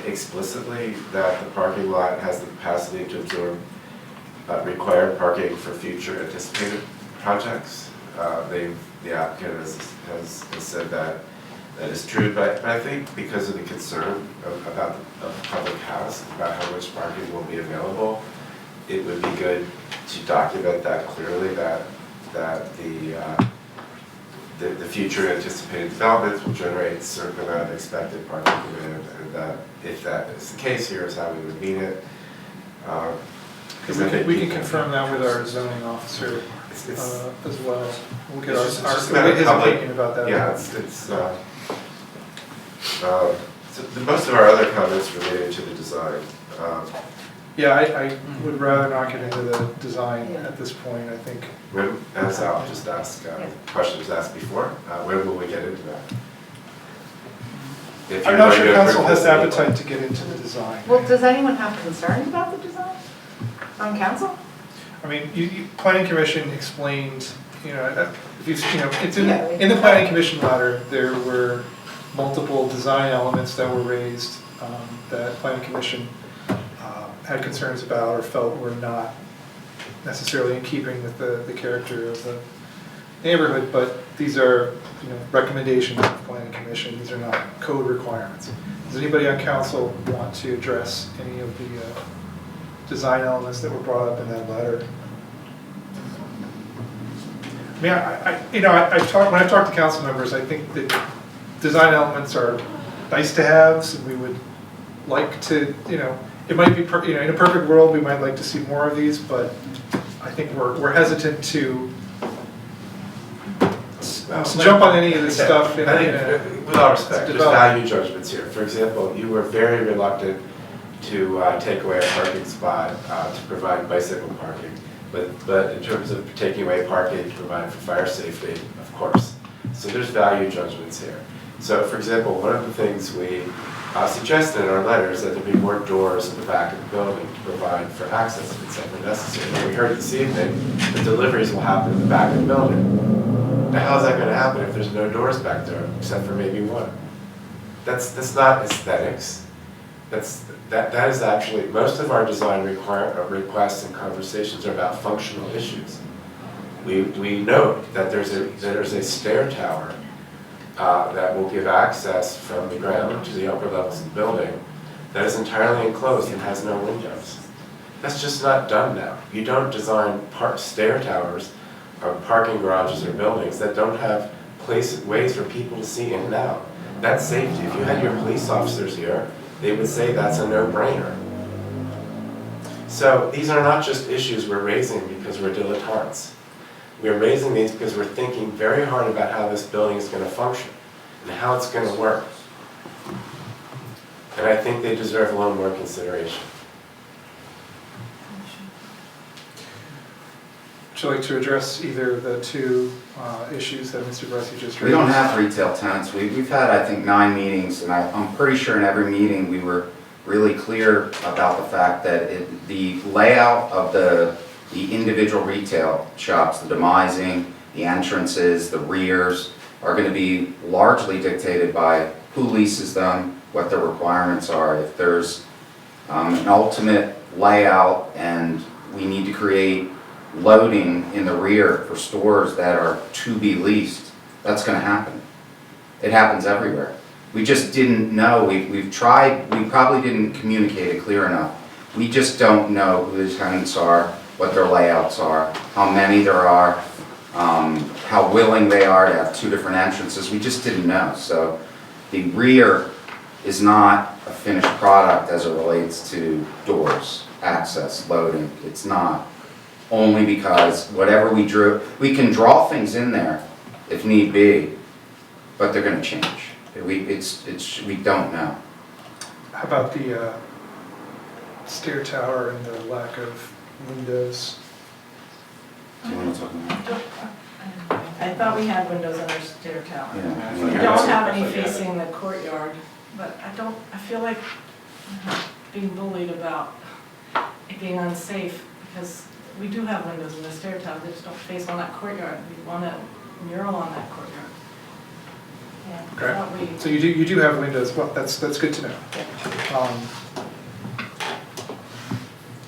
explicitly that the parking lot has the capacity to absorb required parking for future anticipated projects. The applicant has said that is true, but I think because of the concern about the public house, about how much parking will be available, it would be good to document that clearly, that the future anticipated developments will generate a certain amount of expected parking demand, and that if that is the case, here is how we would meet it. We can confirm that with our zoning officer as well. We'll get his opinion about that. Yeah, so most of our other comments related to the design. Yeah, I would rather not get into the design at this point, I think. As I'll just ask, questions asked before, when will we get into that? I'm not sure council has appetite to get into the design. Well, does anyone have concerns about the design on council? I mean, planning commission explained, if you've, it's in the planning commission letter, there were multiple design elements that were raised that planning commission had concerns about or felt were not necessarily in keeping with the character of the neighborhood, but these are recommendations of the planning commission. These are not code requirements. Does anybody on council want to address any of the design elements that were brought up in that letter? I mean, when I talk to council members, I think that design elements are nice to haves, and we would like to, it might be, in a perfect world, we might like to see more of these, but I think we're hesitant to jump on any of this stuff. With all respect, there's value judgments here. For example, you were very reluctant to take away a parking spot to provide bicycle parking, but in terms of taking away parking to provide for fire safety, of course. So there's value judgments here. So for example, one of the things we suggested in our letter is that there be more doors in the back of the building to provide for access if it's ever necessary. And we heard this evening the deliveries will happen in the back of the building. Now how's that going to happen if there's no doors back there, except for maybe one? That's not aesthetics. That is actually, most of our design requests and conversations are about functional issues. We note that there's a stair tower that will give access from the ground to the upper levels of the building that is entirely enclosed and has no windows. That's just not done now. You don't design stair towers or parking garages or buildings that don't have ways for people to see in and out. That's safety. If you had your police officers here, they would say that's a no-brainer. So these are not just issues we're raising because we're dilettantes. We're raising these because we're thinking very hard about how this building is going to function and how it's going to work. And I think they deserve a little more consideration. Would you like to address either of the two issues that Mr. Bresci just raised? We don't have retail tenants. We've had, I think, 9 meetings, and I'm pretty sure in every meeting we were really clear about the fact that the layout of the individual retail shops, the demising, the entrances, the rears, are going to be largely dictated by who leases them, what their requirements are. If there's an ultimate layout and we need to create loading in the rear for stores that are to be leased, that's going to happen. It happens everywhere. We just didn't know. We've tried. We probably didn't communicate it clear enough. We just don't know who the tenants are, what their layouts are, how many there are, how willing they are to have 2 different entrances. We just didn't know. So the rear is not a finished product as it relates to doors, access, loading. It's not. Only because whatever we drew, we can draw things in there if need be, but they're going to change. We don't know. How about the stair tower and the lack of windows? Do you want to talk about I thought we had windows on our stair tower. Yeah. We don't have any facing the courtyard, but I feel like being bullied about it being unsafe, because we do have windows in the stair tower, they just don't face on that courtyard. We want a mural on that courtyard. Yeah, I thought we- So you do have windows. Well, that's good to know.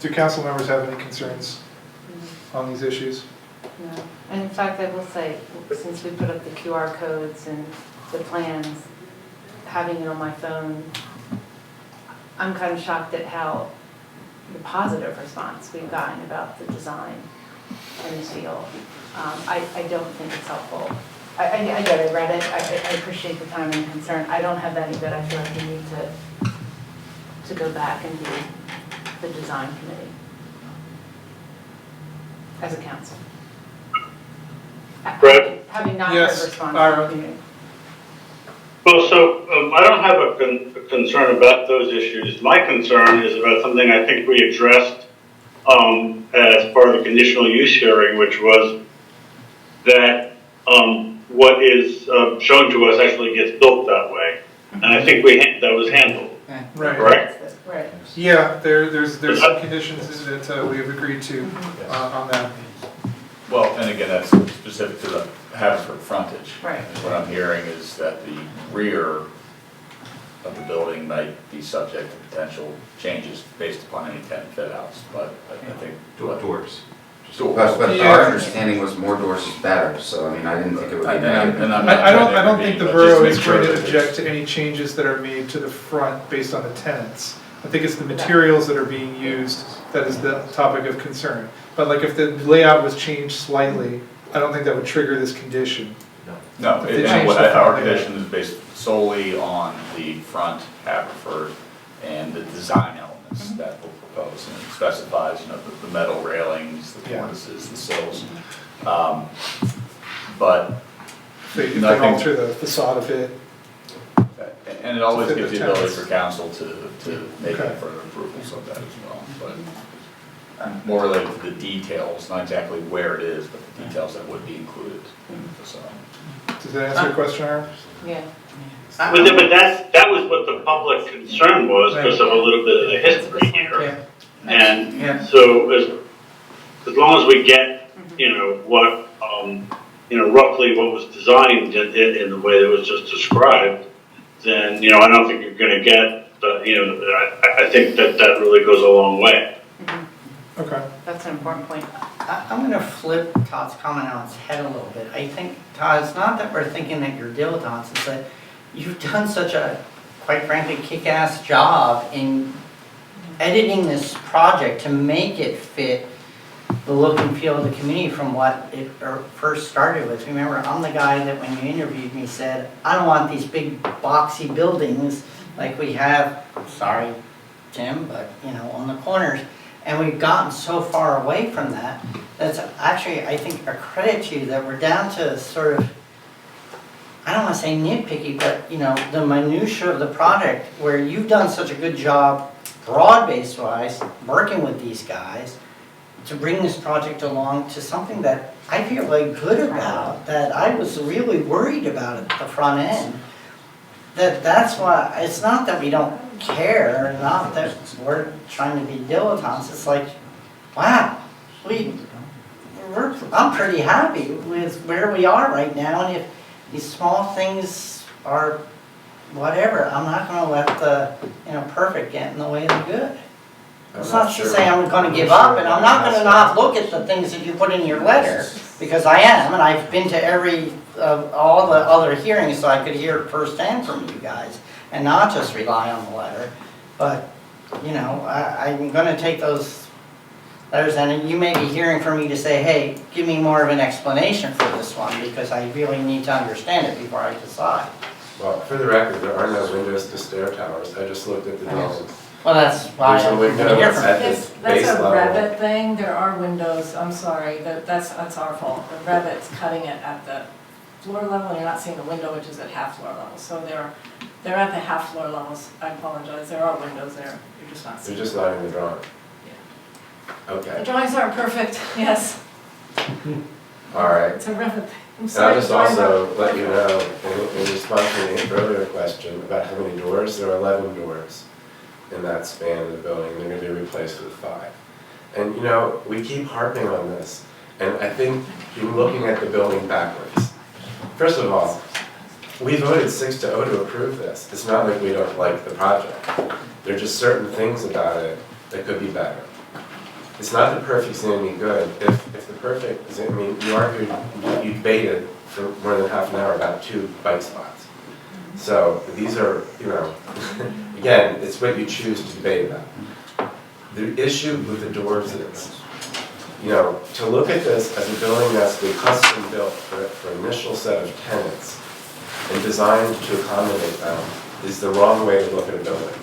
Do council members have any concerns on these issues? No. And in fact, I will say, since we put up the QR codes and the plans, having it on my phone, I'm kind of shocked at how the positive response we've gotten about the design and the feel. I don't think it's helpful. I get it, I read it, I appreciate the time and concern. I don't have any, but I feel like we need to go back and do the design committee as a council. Brett? Having not heard Yes, response Ira. from the community. Well, so I don't have a concern about those issues. My concern is about something I think we addressed as part of the conditional use hearing, which was that what is shown to us actually gets built that way. And I think that was handled, Right. correct? Right. Yeah, there's some conditions that we have agreed to on that. Well, and again, that's specific to the Haverford frontage. Right. What I'm hearing is that the rear of the building might be subject to potential changes based upon any tenant fit outs, but I think. Doors. But Yeah. our understanding was more doors is better, so I mean, I didn't think it would be negative. And I'm not I don't trying to think the intervene, but borough just is make going sure to that object to any changes that are made to the front based on the tenants. I think it's the materials that are being used that is the topic of concern. But like if the layout was changed slightly, I don't think that would trigger this condition. No, If they and change what the our front condition is based solely on the front Haverford and the design elements that we'll propose, and it specifies, the metal railings, the Yeah. cornices, the sills. But, If they No, I think- alter the facade of it. and it always To fit gives the the ability tenants. for council to make Okay. further approvals of that as well, but more related to the details, not exactly where it is, but the details that would be included in the facade. Does that answer your question, Aaron? Yeah. But that was what the public concern was because of a little bit of the history here. And so as long as we get, what, roughly what was designed in the way that was just described, then, I don't think you're gonna get, I think that really goes a long way. Okay. That's an important point. I'm going to flip Todd's comment on its head a little bit. I think, Todd, it's not that we're thinking that you're dilettantes, it's that you've done such a, quite frankly, kick-ass job in editing this project to make it fit the look and feel of the community from what it first started with. Remember, I'm the guy that when you interviewed me said, I don't want these big boxy buildings like we have, sorry, Tim, but on the corners. And we've gotten so far away from that, that's actually, I think, a credit to you that we're down to sort of, I don't want to say nitpicky, but the minutia of the product where you've done such a good job broad-based wise, working with these guys to bring this project along to something that I feel like good about, that I was really worried about at the front end. That's why, it's not that we don't care, not that we're trying to be dilettantes, it's like, wow, I'm pretty happy with where we are right now, and if these small things are whatever, I'm not gonna let the, perfect get in the way of the good. It's not to say I'm gonna give up, and I'm not gonna not look at the things that you put in your letter, because I am, and I've been to all the other hearings, so I could hear firsthand from you guys, and not just rely on the letter. But, I'm gonna take those letters, and you may be hearing from me to say, hey, give me more of an explanation for this one, because I really need to understand it before I decide. Well, for the record, there are no windows to stair towers. I just looked at the drawings. Well, that's why There's a window at this base That's a level. Revit thing, there are windows, I'm sorry, that's our fault. The Revit's cutting it at the floor level, you're not seeing the window, which is at half floor level. So they're at the half floor levels, I apologize, there are windows there, you're just not seeing. They're just not in the drawing. The Okay, drawings aren't perfect, yes, all right. it's a Revit thing, I'm And sorry. I'll just also let you know, in response to the earlier question about how many doors, there are 11 doors in that span of the building. They're going to be replaced with 5. And we keep harping on this, and I think you're looking at the building backwards. First of all, we voted 6-0 to approve this. It's not like we don't like the project. There are just certain things about it that could be better. It's not that perfect's any good. If the perfect is, you argued, you debated for more than half an hour about 2 bike spots. So these are, again, it's what you choose to debate about. The issue with the doors is, to look at this as a building that's been custom built for an initial set of tenants and designed to accommodate them is the wrong way to look at a building.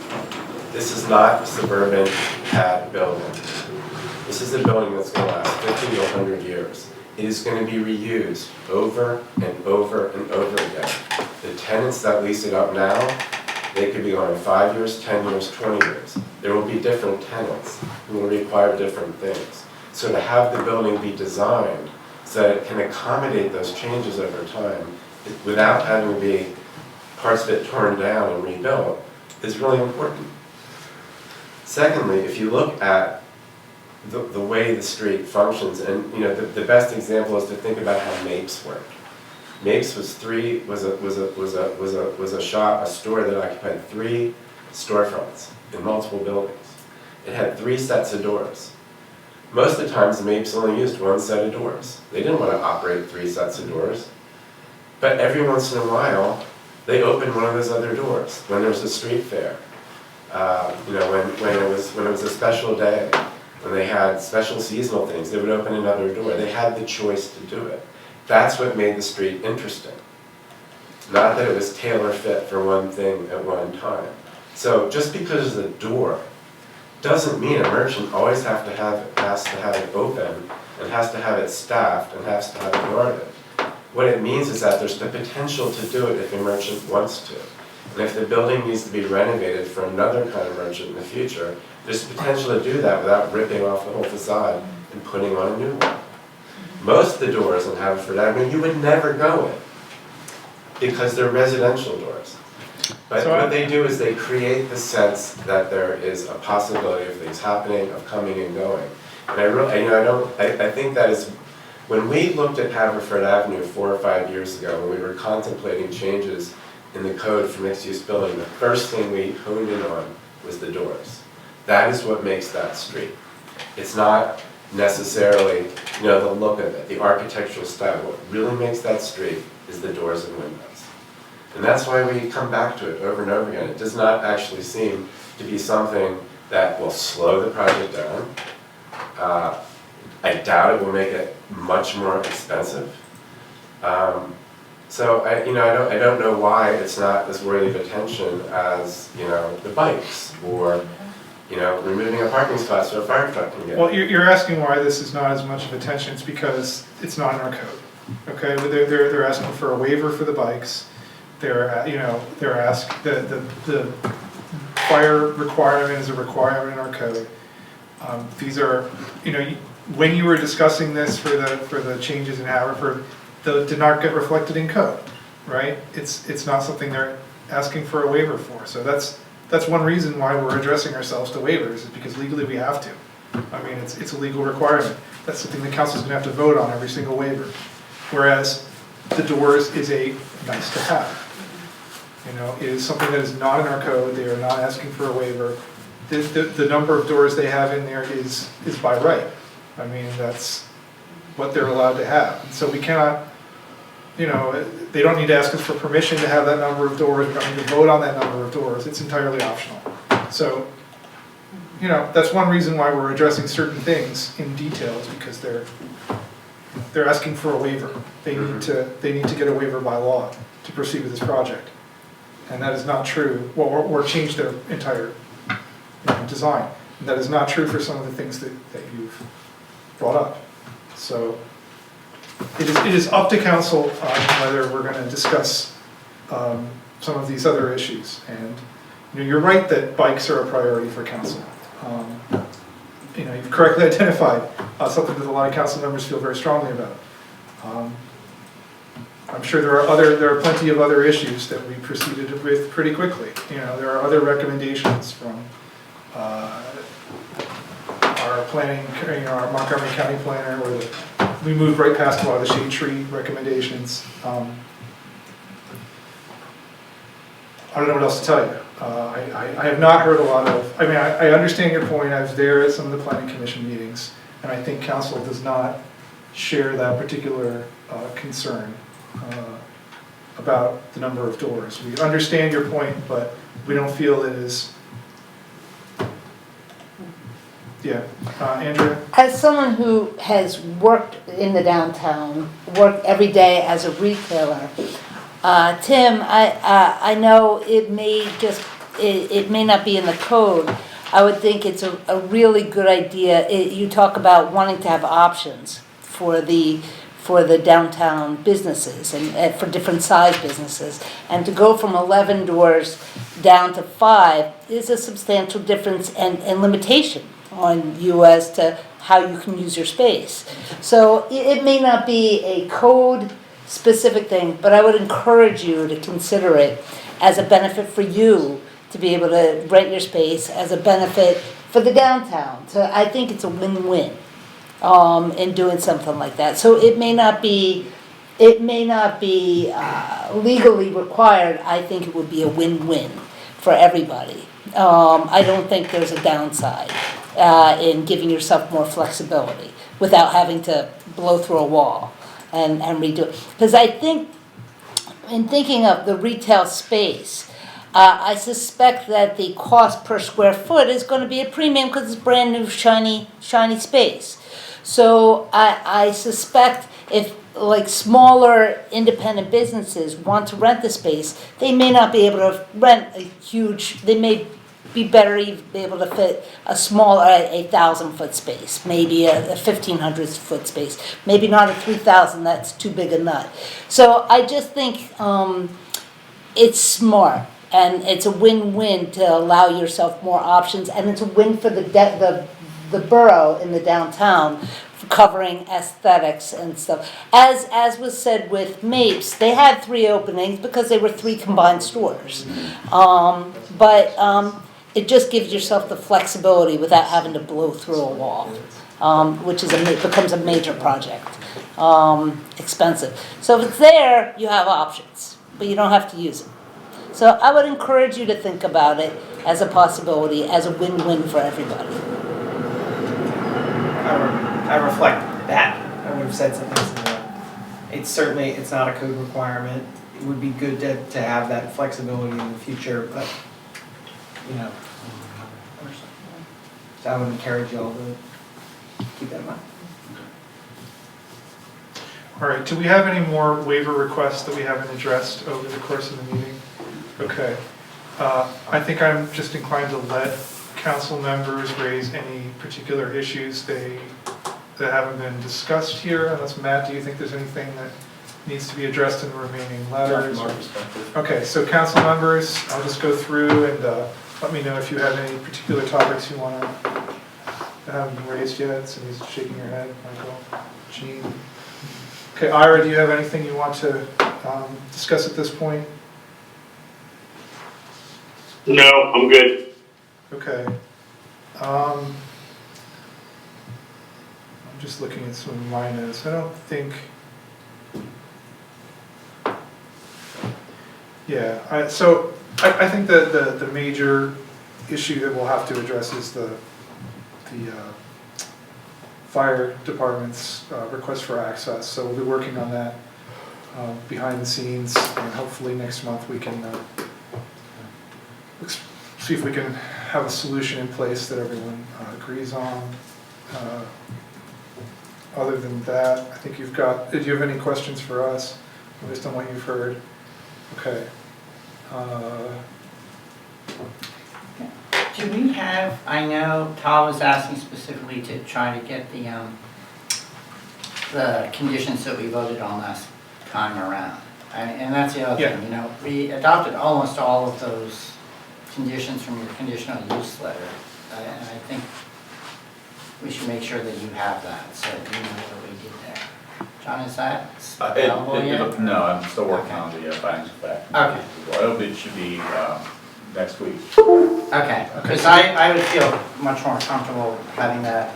This is not a suburban pad building. This is a building that's going to last 50 to 100 years. It is going to be reused over and over and over again. The tenants that lease it up now, they could be going 5 years, 10 years, 20 years. There will be different tenants who will require different things. So to have the building be designed so that it can accommodate those changes over time without having to be parts of it torn down and rebuilt is really important. Secondly, if you look at the way the street functions, and the best example is to think about how Mapes worked. Mapes was a store that occupied 3 storefronts in multiple buildings. It had 3 sets of doors. Most of the times, Mapes only used 1 set of doors. They didn't want to operate 3 sets of doors. But every once in a while, they opened one of those other doors when there was a street fair. When it was a special day, when they had special seasonal things, they would open another door. They had the choice to do it. That's what made the street interesting. Not that it was tailor fit for one thing at one time. So just because it's a door doesn't mean a merchant always has to have it open and has to have it staffed and has to have it guarded. What it means is that there's the potential to do it if a merchant wants to. And if the building needs to be renovated for another kind of merchant in the future, there's the potential to do that without ripping off the whole facade and putting on a new one. Most of the doors in Haverford Avenue you would never go in because they're residential doors. But what they do is they create the sense that there is a possibility of things happening, of coming and going. And I think that is, when we looked at Haverford Avenue 4 or 5 years ago, when we were contemplating changes in the code for mixed-use building, the first thing we honed in on was the doors. That is what makes that street. It's not necessarily, the look of it, the architectural style. What really makes that street is the doors and windows. And that's why we come back to it over and over again. It does not actually seem to be something that will slow the project down. I doubt it will make it much more expensive. So I don't know why it's not as worthy of attention as, the bikes or, removing a parking spot so a fire truck can get. Well, you're asking why this is not as much of attention. It's because it's not in our code. Okay, they're asking for a waiver for the bikes. They're asked, the fire requirement is a requirement in our code. These are, when you were discussing this for the changes in Haverford, those did not get reflected in code, right? It's not something they're asking for a waiver for. So that's one reason why we're addressing ourselves to waivers, is because legally we have to. I mean, it's a legal requirement. That's something the council's gonna have to vote on every single waiver. Whereas the doors is a nice to have. It is something that is not in our code. They are not asking for a waiver. The number of doors they have in there is by right. I mean, that's what they're allowed to have. And so we cannot, they don't need to ask us for permission to have that number of doors. We don't need to vote on that number of doors. It's entirely optional. So, that's one reason why we're addressing certain things in details, because they're asking for a waiver. They need to get a waiver by law to proceed with this project. And that is not true, or change their entire design. And that is not true for some of the things that you've brought up. So it is up to council whether we're going to discuss some of these other issues. And you're right that bikes are a priority for council. You've correctly identified something that a lot of council members feel very strongly about. I'm sure there are plenty of other issues that we proceeded with pretty quickly. There are other recommendations from our planning, our Montgomery County planner, where we moved right past a lot of the shade tree recommendations. I don't know what else to tell you. I have not heard a lot of, I understand your point. I was there at some of the planning commission meetings, and I think council does not share that particular concern about the number of doors. We understand your point, but we don't feel it is. Yeah, Andrea? As someone who has worked in the downtown, worked every day as a retailer, Tim, I know it may not be in the code. I would think it's a really good idea. You talk about wanting to have options for the downtown businesses and for different size businesses. And to go from 11 doors down to 5 is a substantial difference and limitation on you as to how you can use your space. So it may not be a code specific thing, but I would encourage you to consider it as a benefit for you to be able to rent your space, as a benefit for the downtown. So I think it's a win-win in doing something like that. So it may not be legally required. I think it would be a win-win for everybody. I don't think there's a downside in giving yourself more flexibility without having to blow through a wall and redo it. Because I think, in thinking of the retail space, I suspect that the cost per square foot is going to be a premium because it's brand new, shiny space. So I suspect if smaller independent businesses want to rent the space, they may not be able to rent a huge, they may be better able to fit a small 8,000 foot space, maybe a 1,500 foot space, maybe not a 3,000, that's too big a nut. So I just think it's smart, and it's a win-win to allow yourself more options, and it's a win for the borough in the downtown, for covering aesthetics and stuff. As was said with Mapes, they had 3 openings because they were 3 combined stores. But it just gives yourself the flexibility without having to blow through a wall, which becomes a major project, expensive. So if it's there, you have options, but you don't have to use them. So I would encourage you to think about it as a possibility, as a win-win for everybody. I reflect that. I would have said something similar. It's not a code requirement. It would be good to have that flexibility in the future, but, so I would encourage you all to keep that in mind. All right, do we have any more waiver requests that we haven't addressed over the course of the meeting? Okay. I think I'm just inclined to let council members raise any particular issues that haven't been discussed here, unless, Matt, do you think there's anything that needs to be addressed in the remaining letters? From our perspective. Okay, so council members, I'll just go through and let me know if you have any particular topics you want to, that haven't been raised yet. Somebody's shaking your head, Michael, Jean. Okay, Ira, do you have anything you want to discuss at this point? No, I'm good. Okay. I'm just looking at some of my notes. I don't think. Yeah, I think that the major issue that we'll have to address is the fire department's request for access. So we'll be working on that behind the scenes, and hopefully next month we can see if we can have a solution in place that everyone agrees on. Other than that, I think you've got, do you have any questions for us based on what you've heard? Okay. Do we have, I know Tal was asking specifically to try to get the conditions that we voted on last time around. And that's the other thing, you know, we adopted almost all of those conditions from your conditional use letter. And I think we should make sure that you have that, so you know what we did there. John, is that available yet? No, I'm still working on the findings of fact. Okay. Well, I hope it should be next week. Okay, because I would feel much more comfortable having that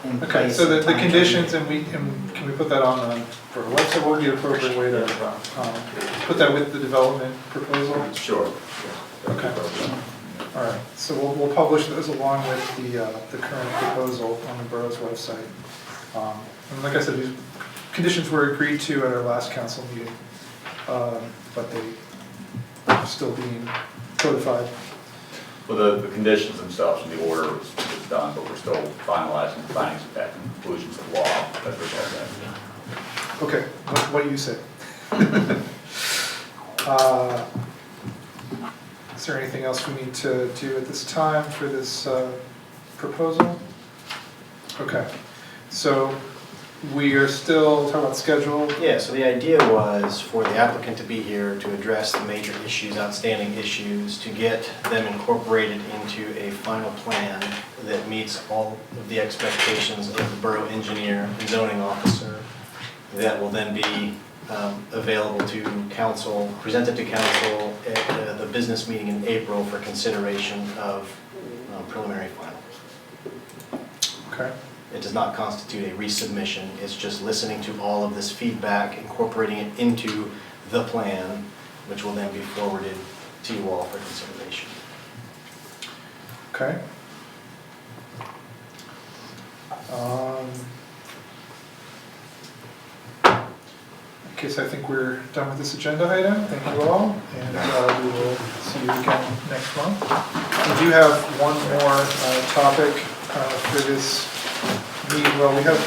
in place. Okay, so the conditions, and can we put that on the website? What would be the appropriate way to put that with the development proposal? Sure. Okay. All right, so we'll publish those along with the current proposal on the borough's website. And like I said, these conditions were agreed to at our last council meeting, but they are still being codified. Well, the conditions themselves in the order is done, but we're still finalizing the findings of fact and conclusions of law as a result of that. Okay, what you say. Is there anything else we need to do at this time for this proposal? Okay, so we are still talking about schedule. Yeah, so the idea was for the applicant to be here to address the major issues, outstanding issues, to get them incorporated into a final plan that meets all of the expectations of the borough engineer and zoning officer, that will then be available to council, presented to council at the business meeting in April for consideration of preliminary finals. Okay. It does not constitute a resubmission, it's just listening to all of this feedback, incorporating it into the plan, which will then be forwarded to you all for consideration. Okay. In case I think we're done with this agenda item, thank you all, and we will see you again next month. We do have one more topic for this meeting. Well, we have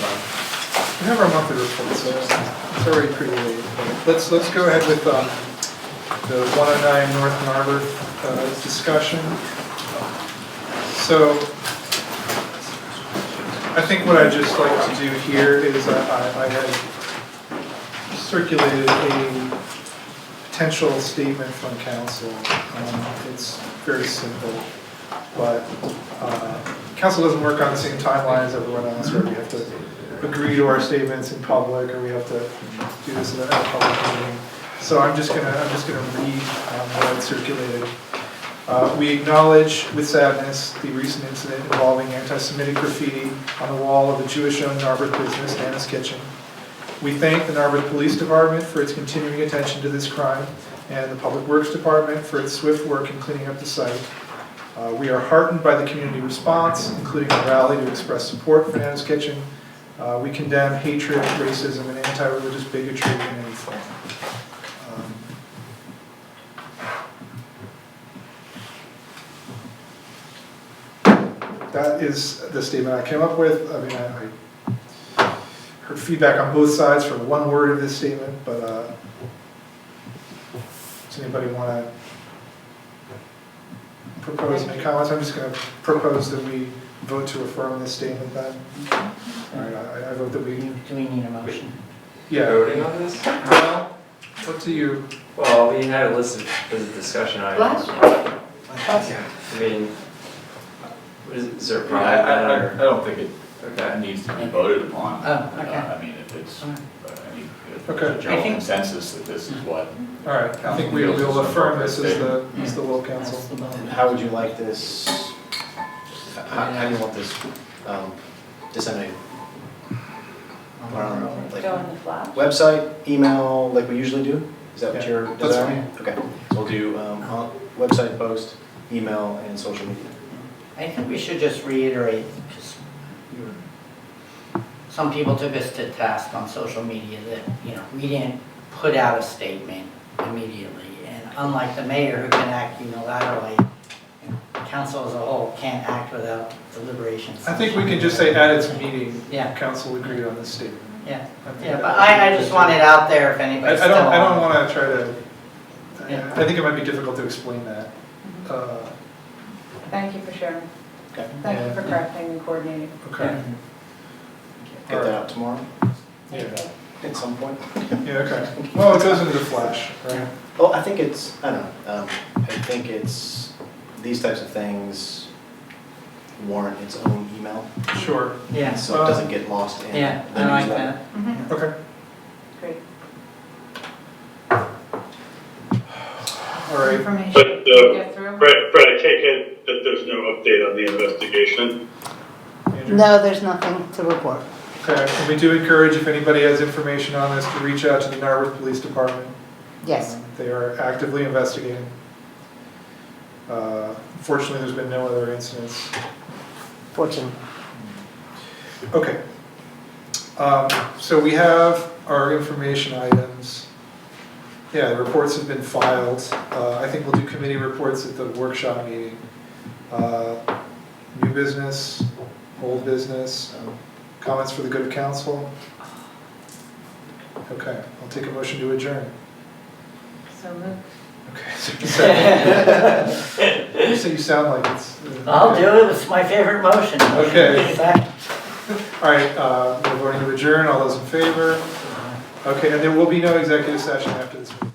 our monthly report, so it's already pretty late. But let's go ahead with the 109 North Narberth discussion. So I think what I'd just like to do here is I had circulated a potential statement from council. It's very simple, but council doesn't work on the same timeline as everyone else, where we have to agree to our statements in public, or we have to do this at a public meeting. So I'm just gonna read what I circulated. We acknowledge with sadness the recent incident involving anti-Semitic graffiti on the wall of a Jewish-owned Narberth business, Nana's Kitchen. We thank the Narberth Police Department for its continuing attention to this crime, and the Public Works Department for its swift work in cleaning up the site. We are heartened by the community response, including a rally to express support for Nana's Kitchen. We condemn hatred, racism, and anti-religious bigotry in any form. That is the statement I came up with. I mean, I heard feedback feedback on both sides for one word of this statement, but does anybody want to propose any comments? I'm just going to propose that we vote to affirm this statement then. All right, I vote that we, Do we need a motion? yeah. Voting on this? Well, up to you. Well, we had a list of discussion items. I mean, is there a problem with that, I or? don't think it Okay. needs to be voted upon. Oh, okay. I mean, if it's, I mean, if Okay. there's a general I think- consensus that this is what. All right, I think we will affirm this as the will council. That's the vote. And how would you like this, how do you want this disseminated? Like Go in the flash. website, email, like we usually do? Is that what Yeah, you're that's desiring? Okay, so we'll do website post, email, and social media. I think we should just reiterate, because some people took us to task on social media that, we didn't put out a statement immediately. And unlike the mayor who can act unilaterally, council as a whole can't act without deliberations. I think we can just say at its meeting, Yeah. council agreed on this statement. Yeah, I think yeah, that but would be I just good. want it out there if anybody's I still don't on. want to try to, Yeah. I think it might be difficult to explain that. Thank you for sharing. Okay. Thank you for crafting and coordinating. Okay, Get that out tomorrow yeah, at some point. yeah, okay. Well, it goes into the flash, right? Well, I think it's, I don't know, I think it's, these types of things warrant its own email, Sure, Yeah, so it doesn't get lost in yeah, the I like newsletter. that. okay. Great. All right, Information But, to get through. Fred, I take it that there's no update on the investigation? Andrew? No, there's nothing to report. Okay, and we do encourage, if anybody has information on this, to reach out to the Narberth Police Department. Yes. They are actively investigating. Fortunately, there's been no other incidents. Fortunately. Okay. So we have our information items. Yeah, the reports have been filed. I think we'll do committee reports at the workshop meeting. New business, old business, comments for the good of council. Okay, I'll take a motion to adjourn. So moved. Okay, so you say, you say you sound like it's. I'll do it, it's my favorite motion. Okay. Second. All right, we're voting to adjourn, all those in favor? Okay, and there will be no executive session after this meeting.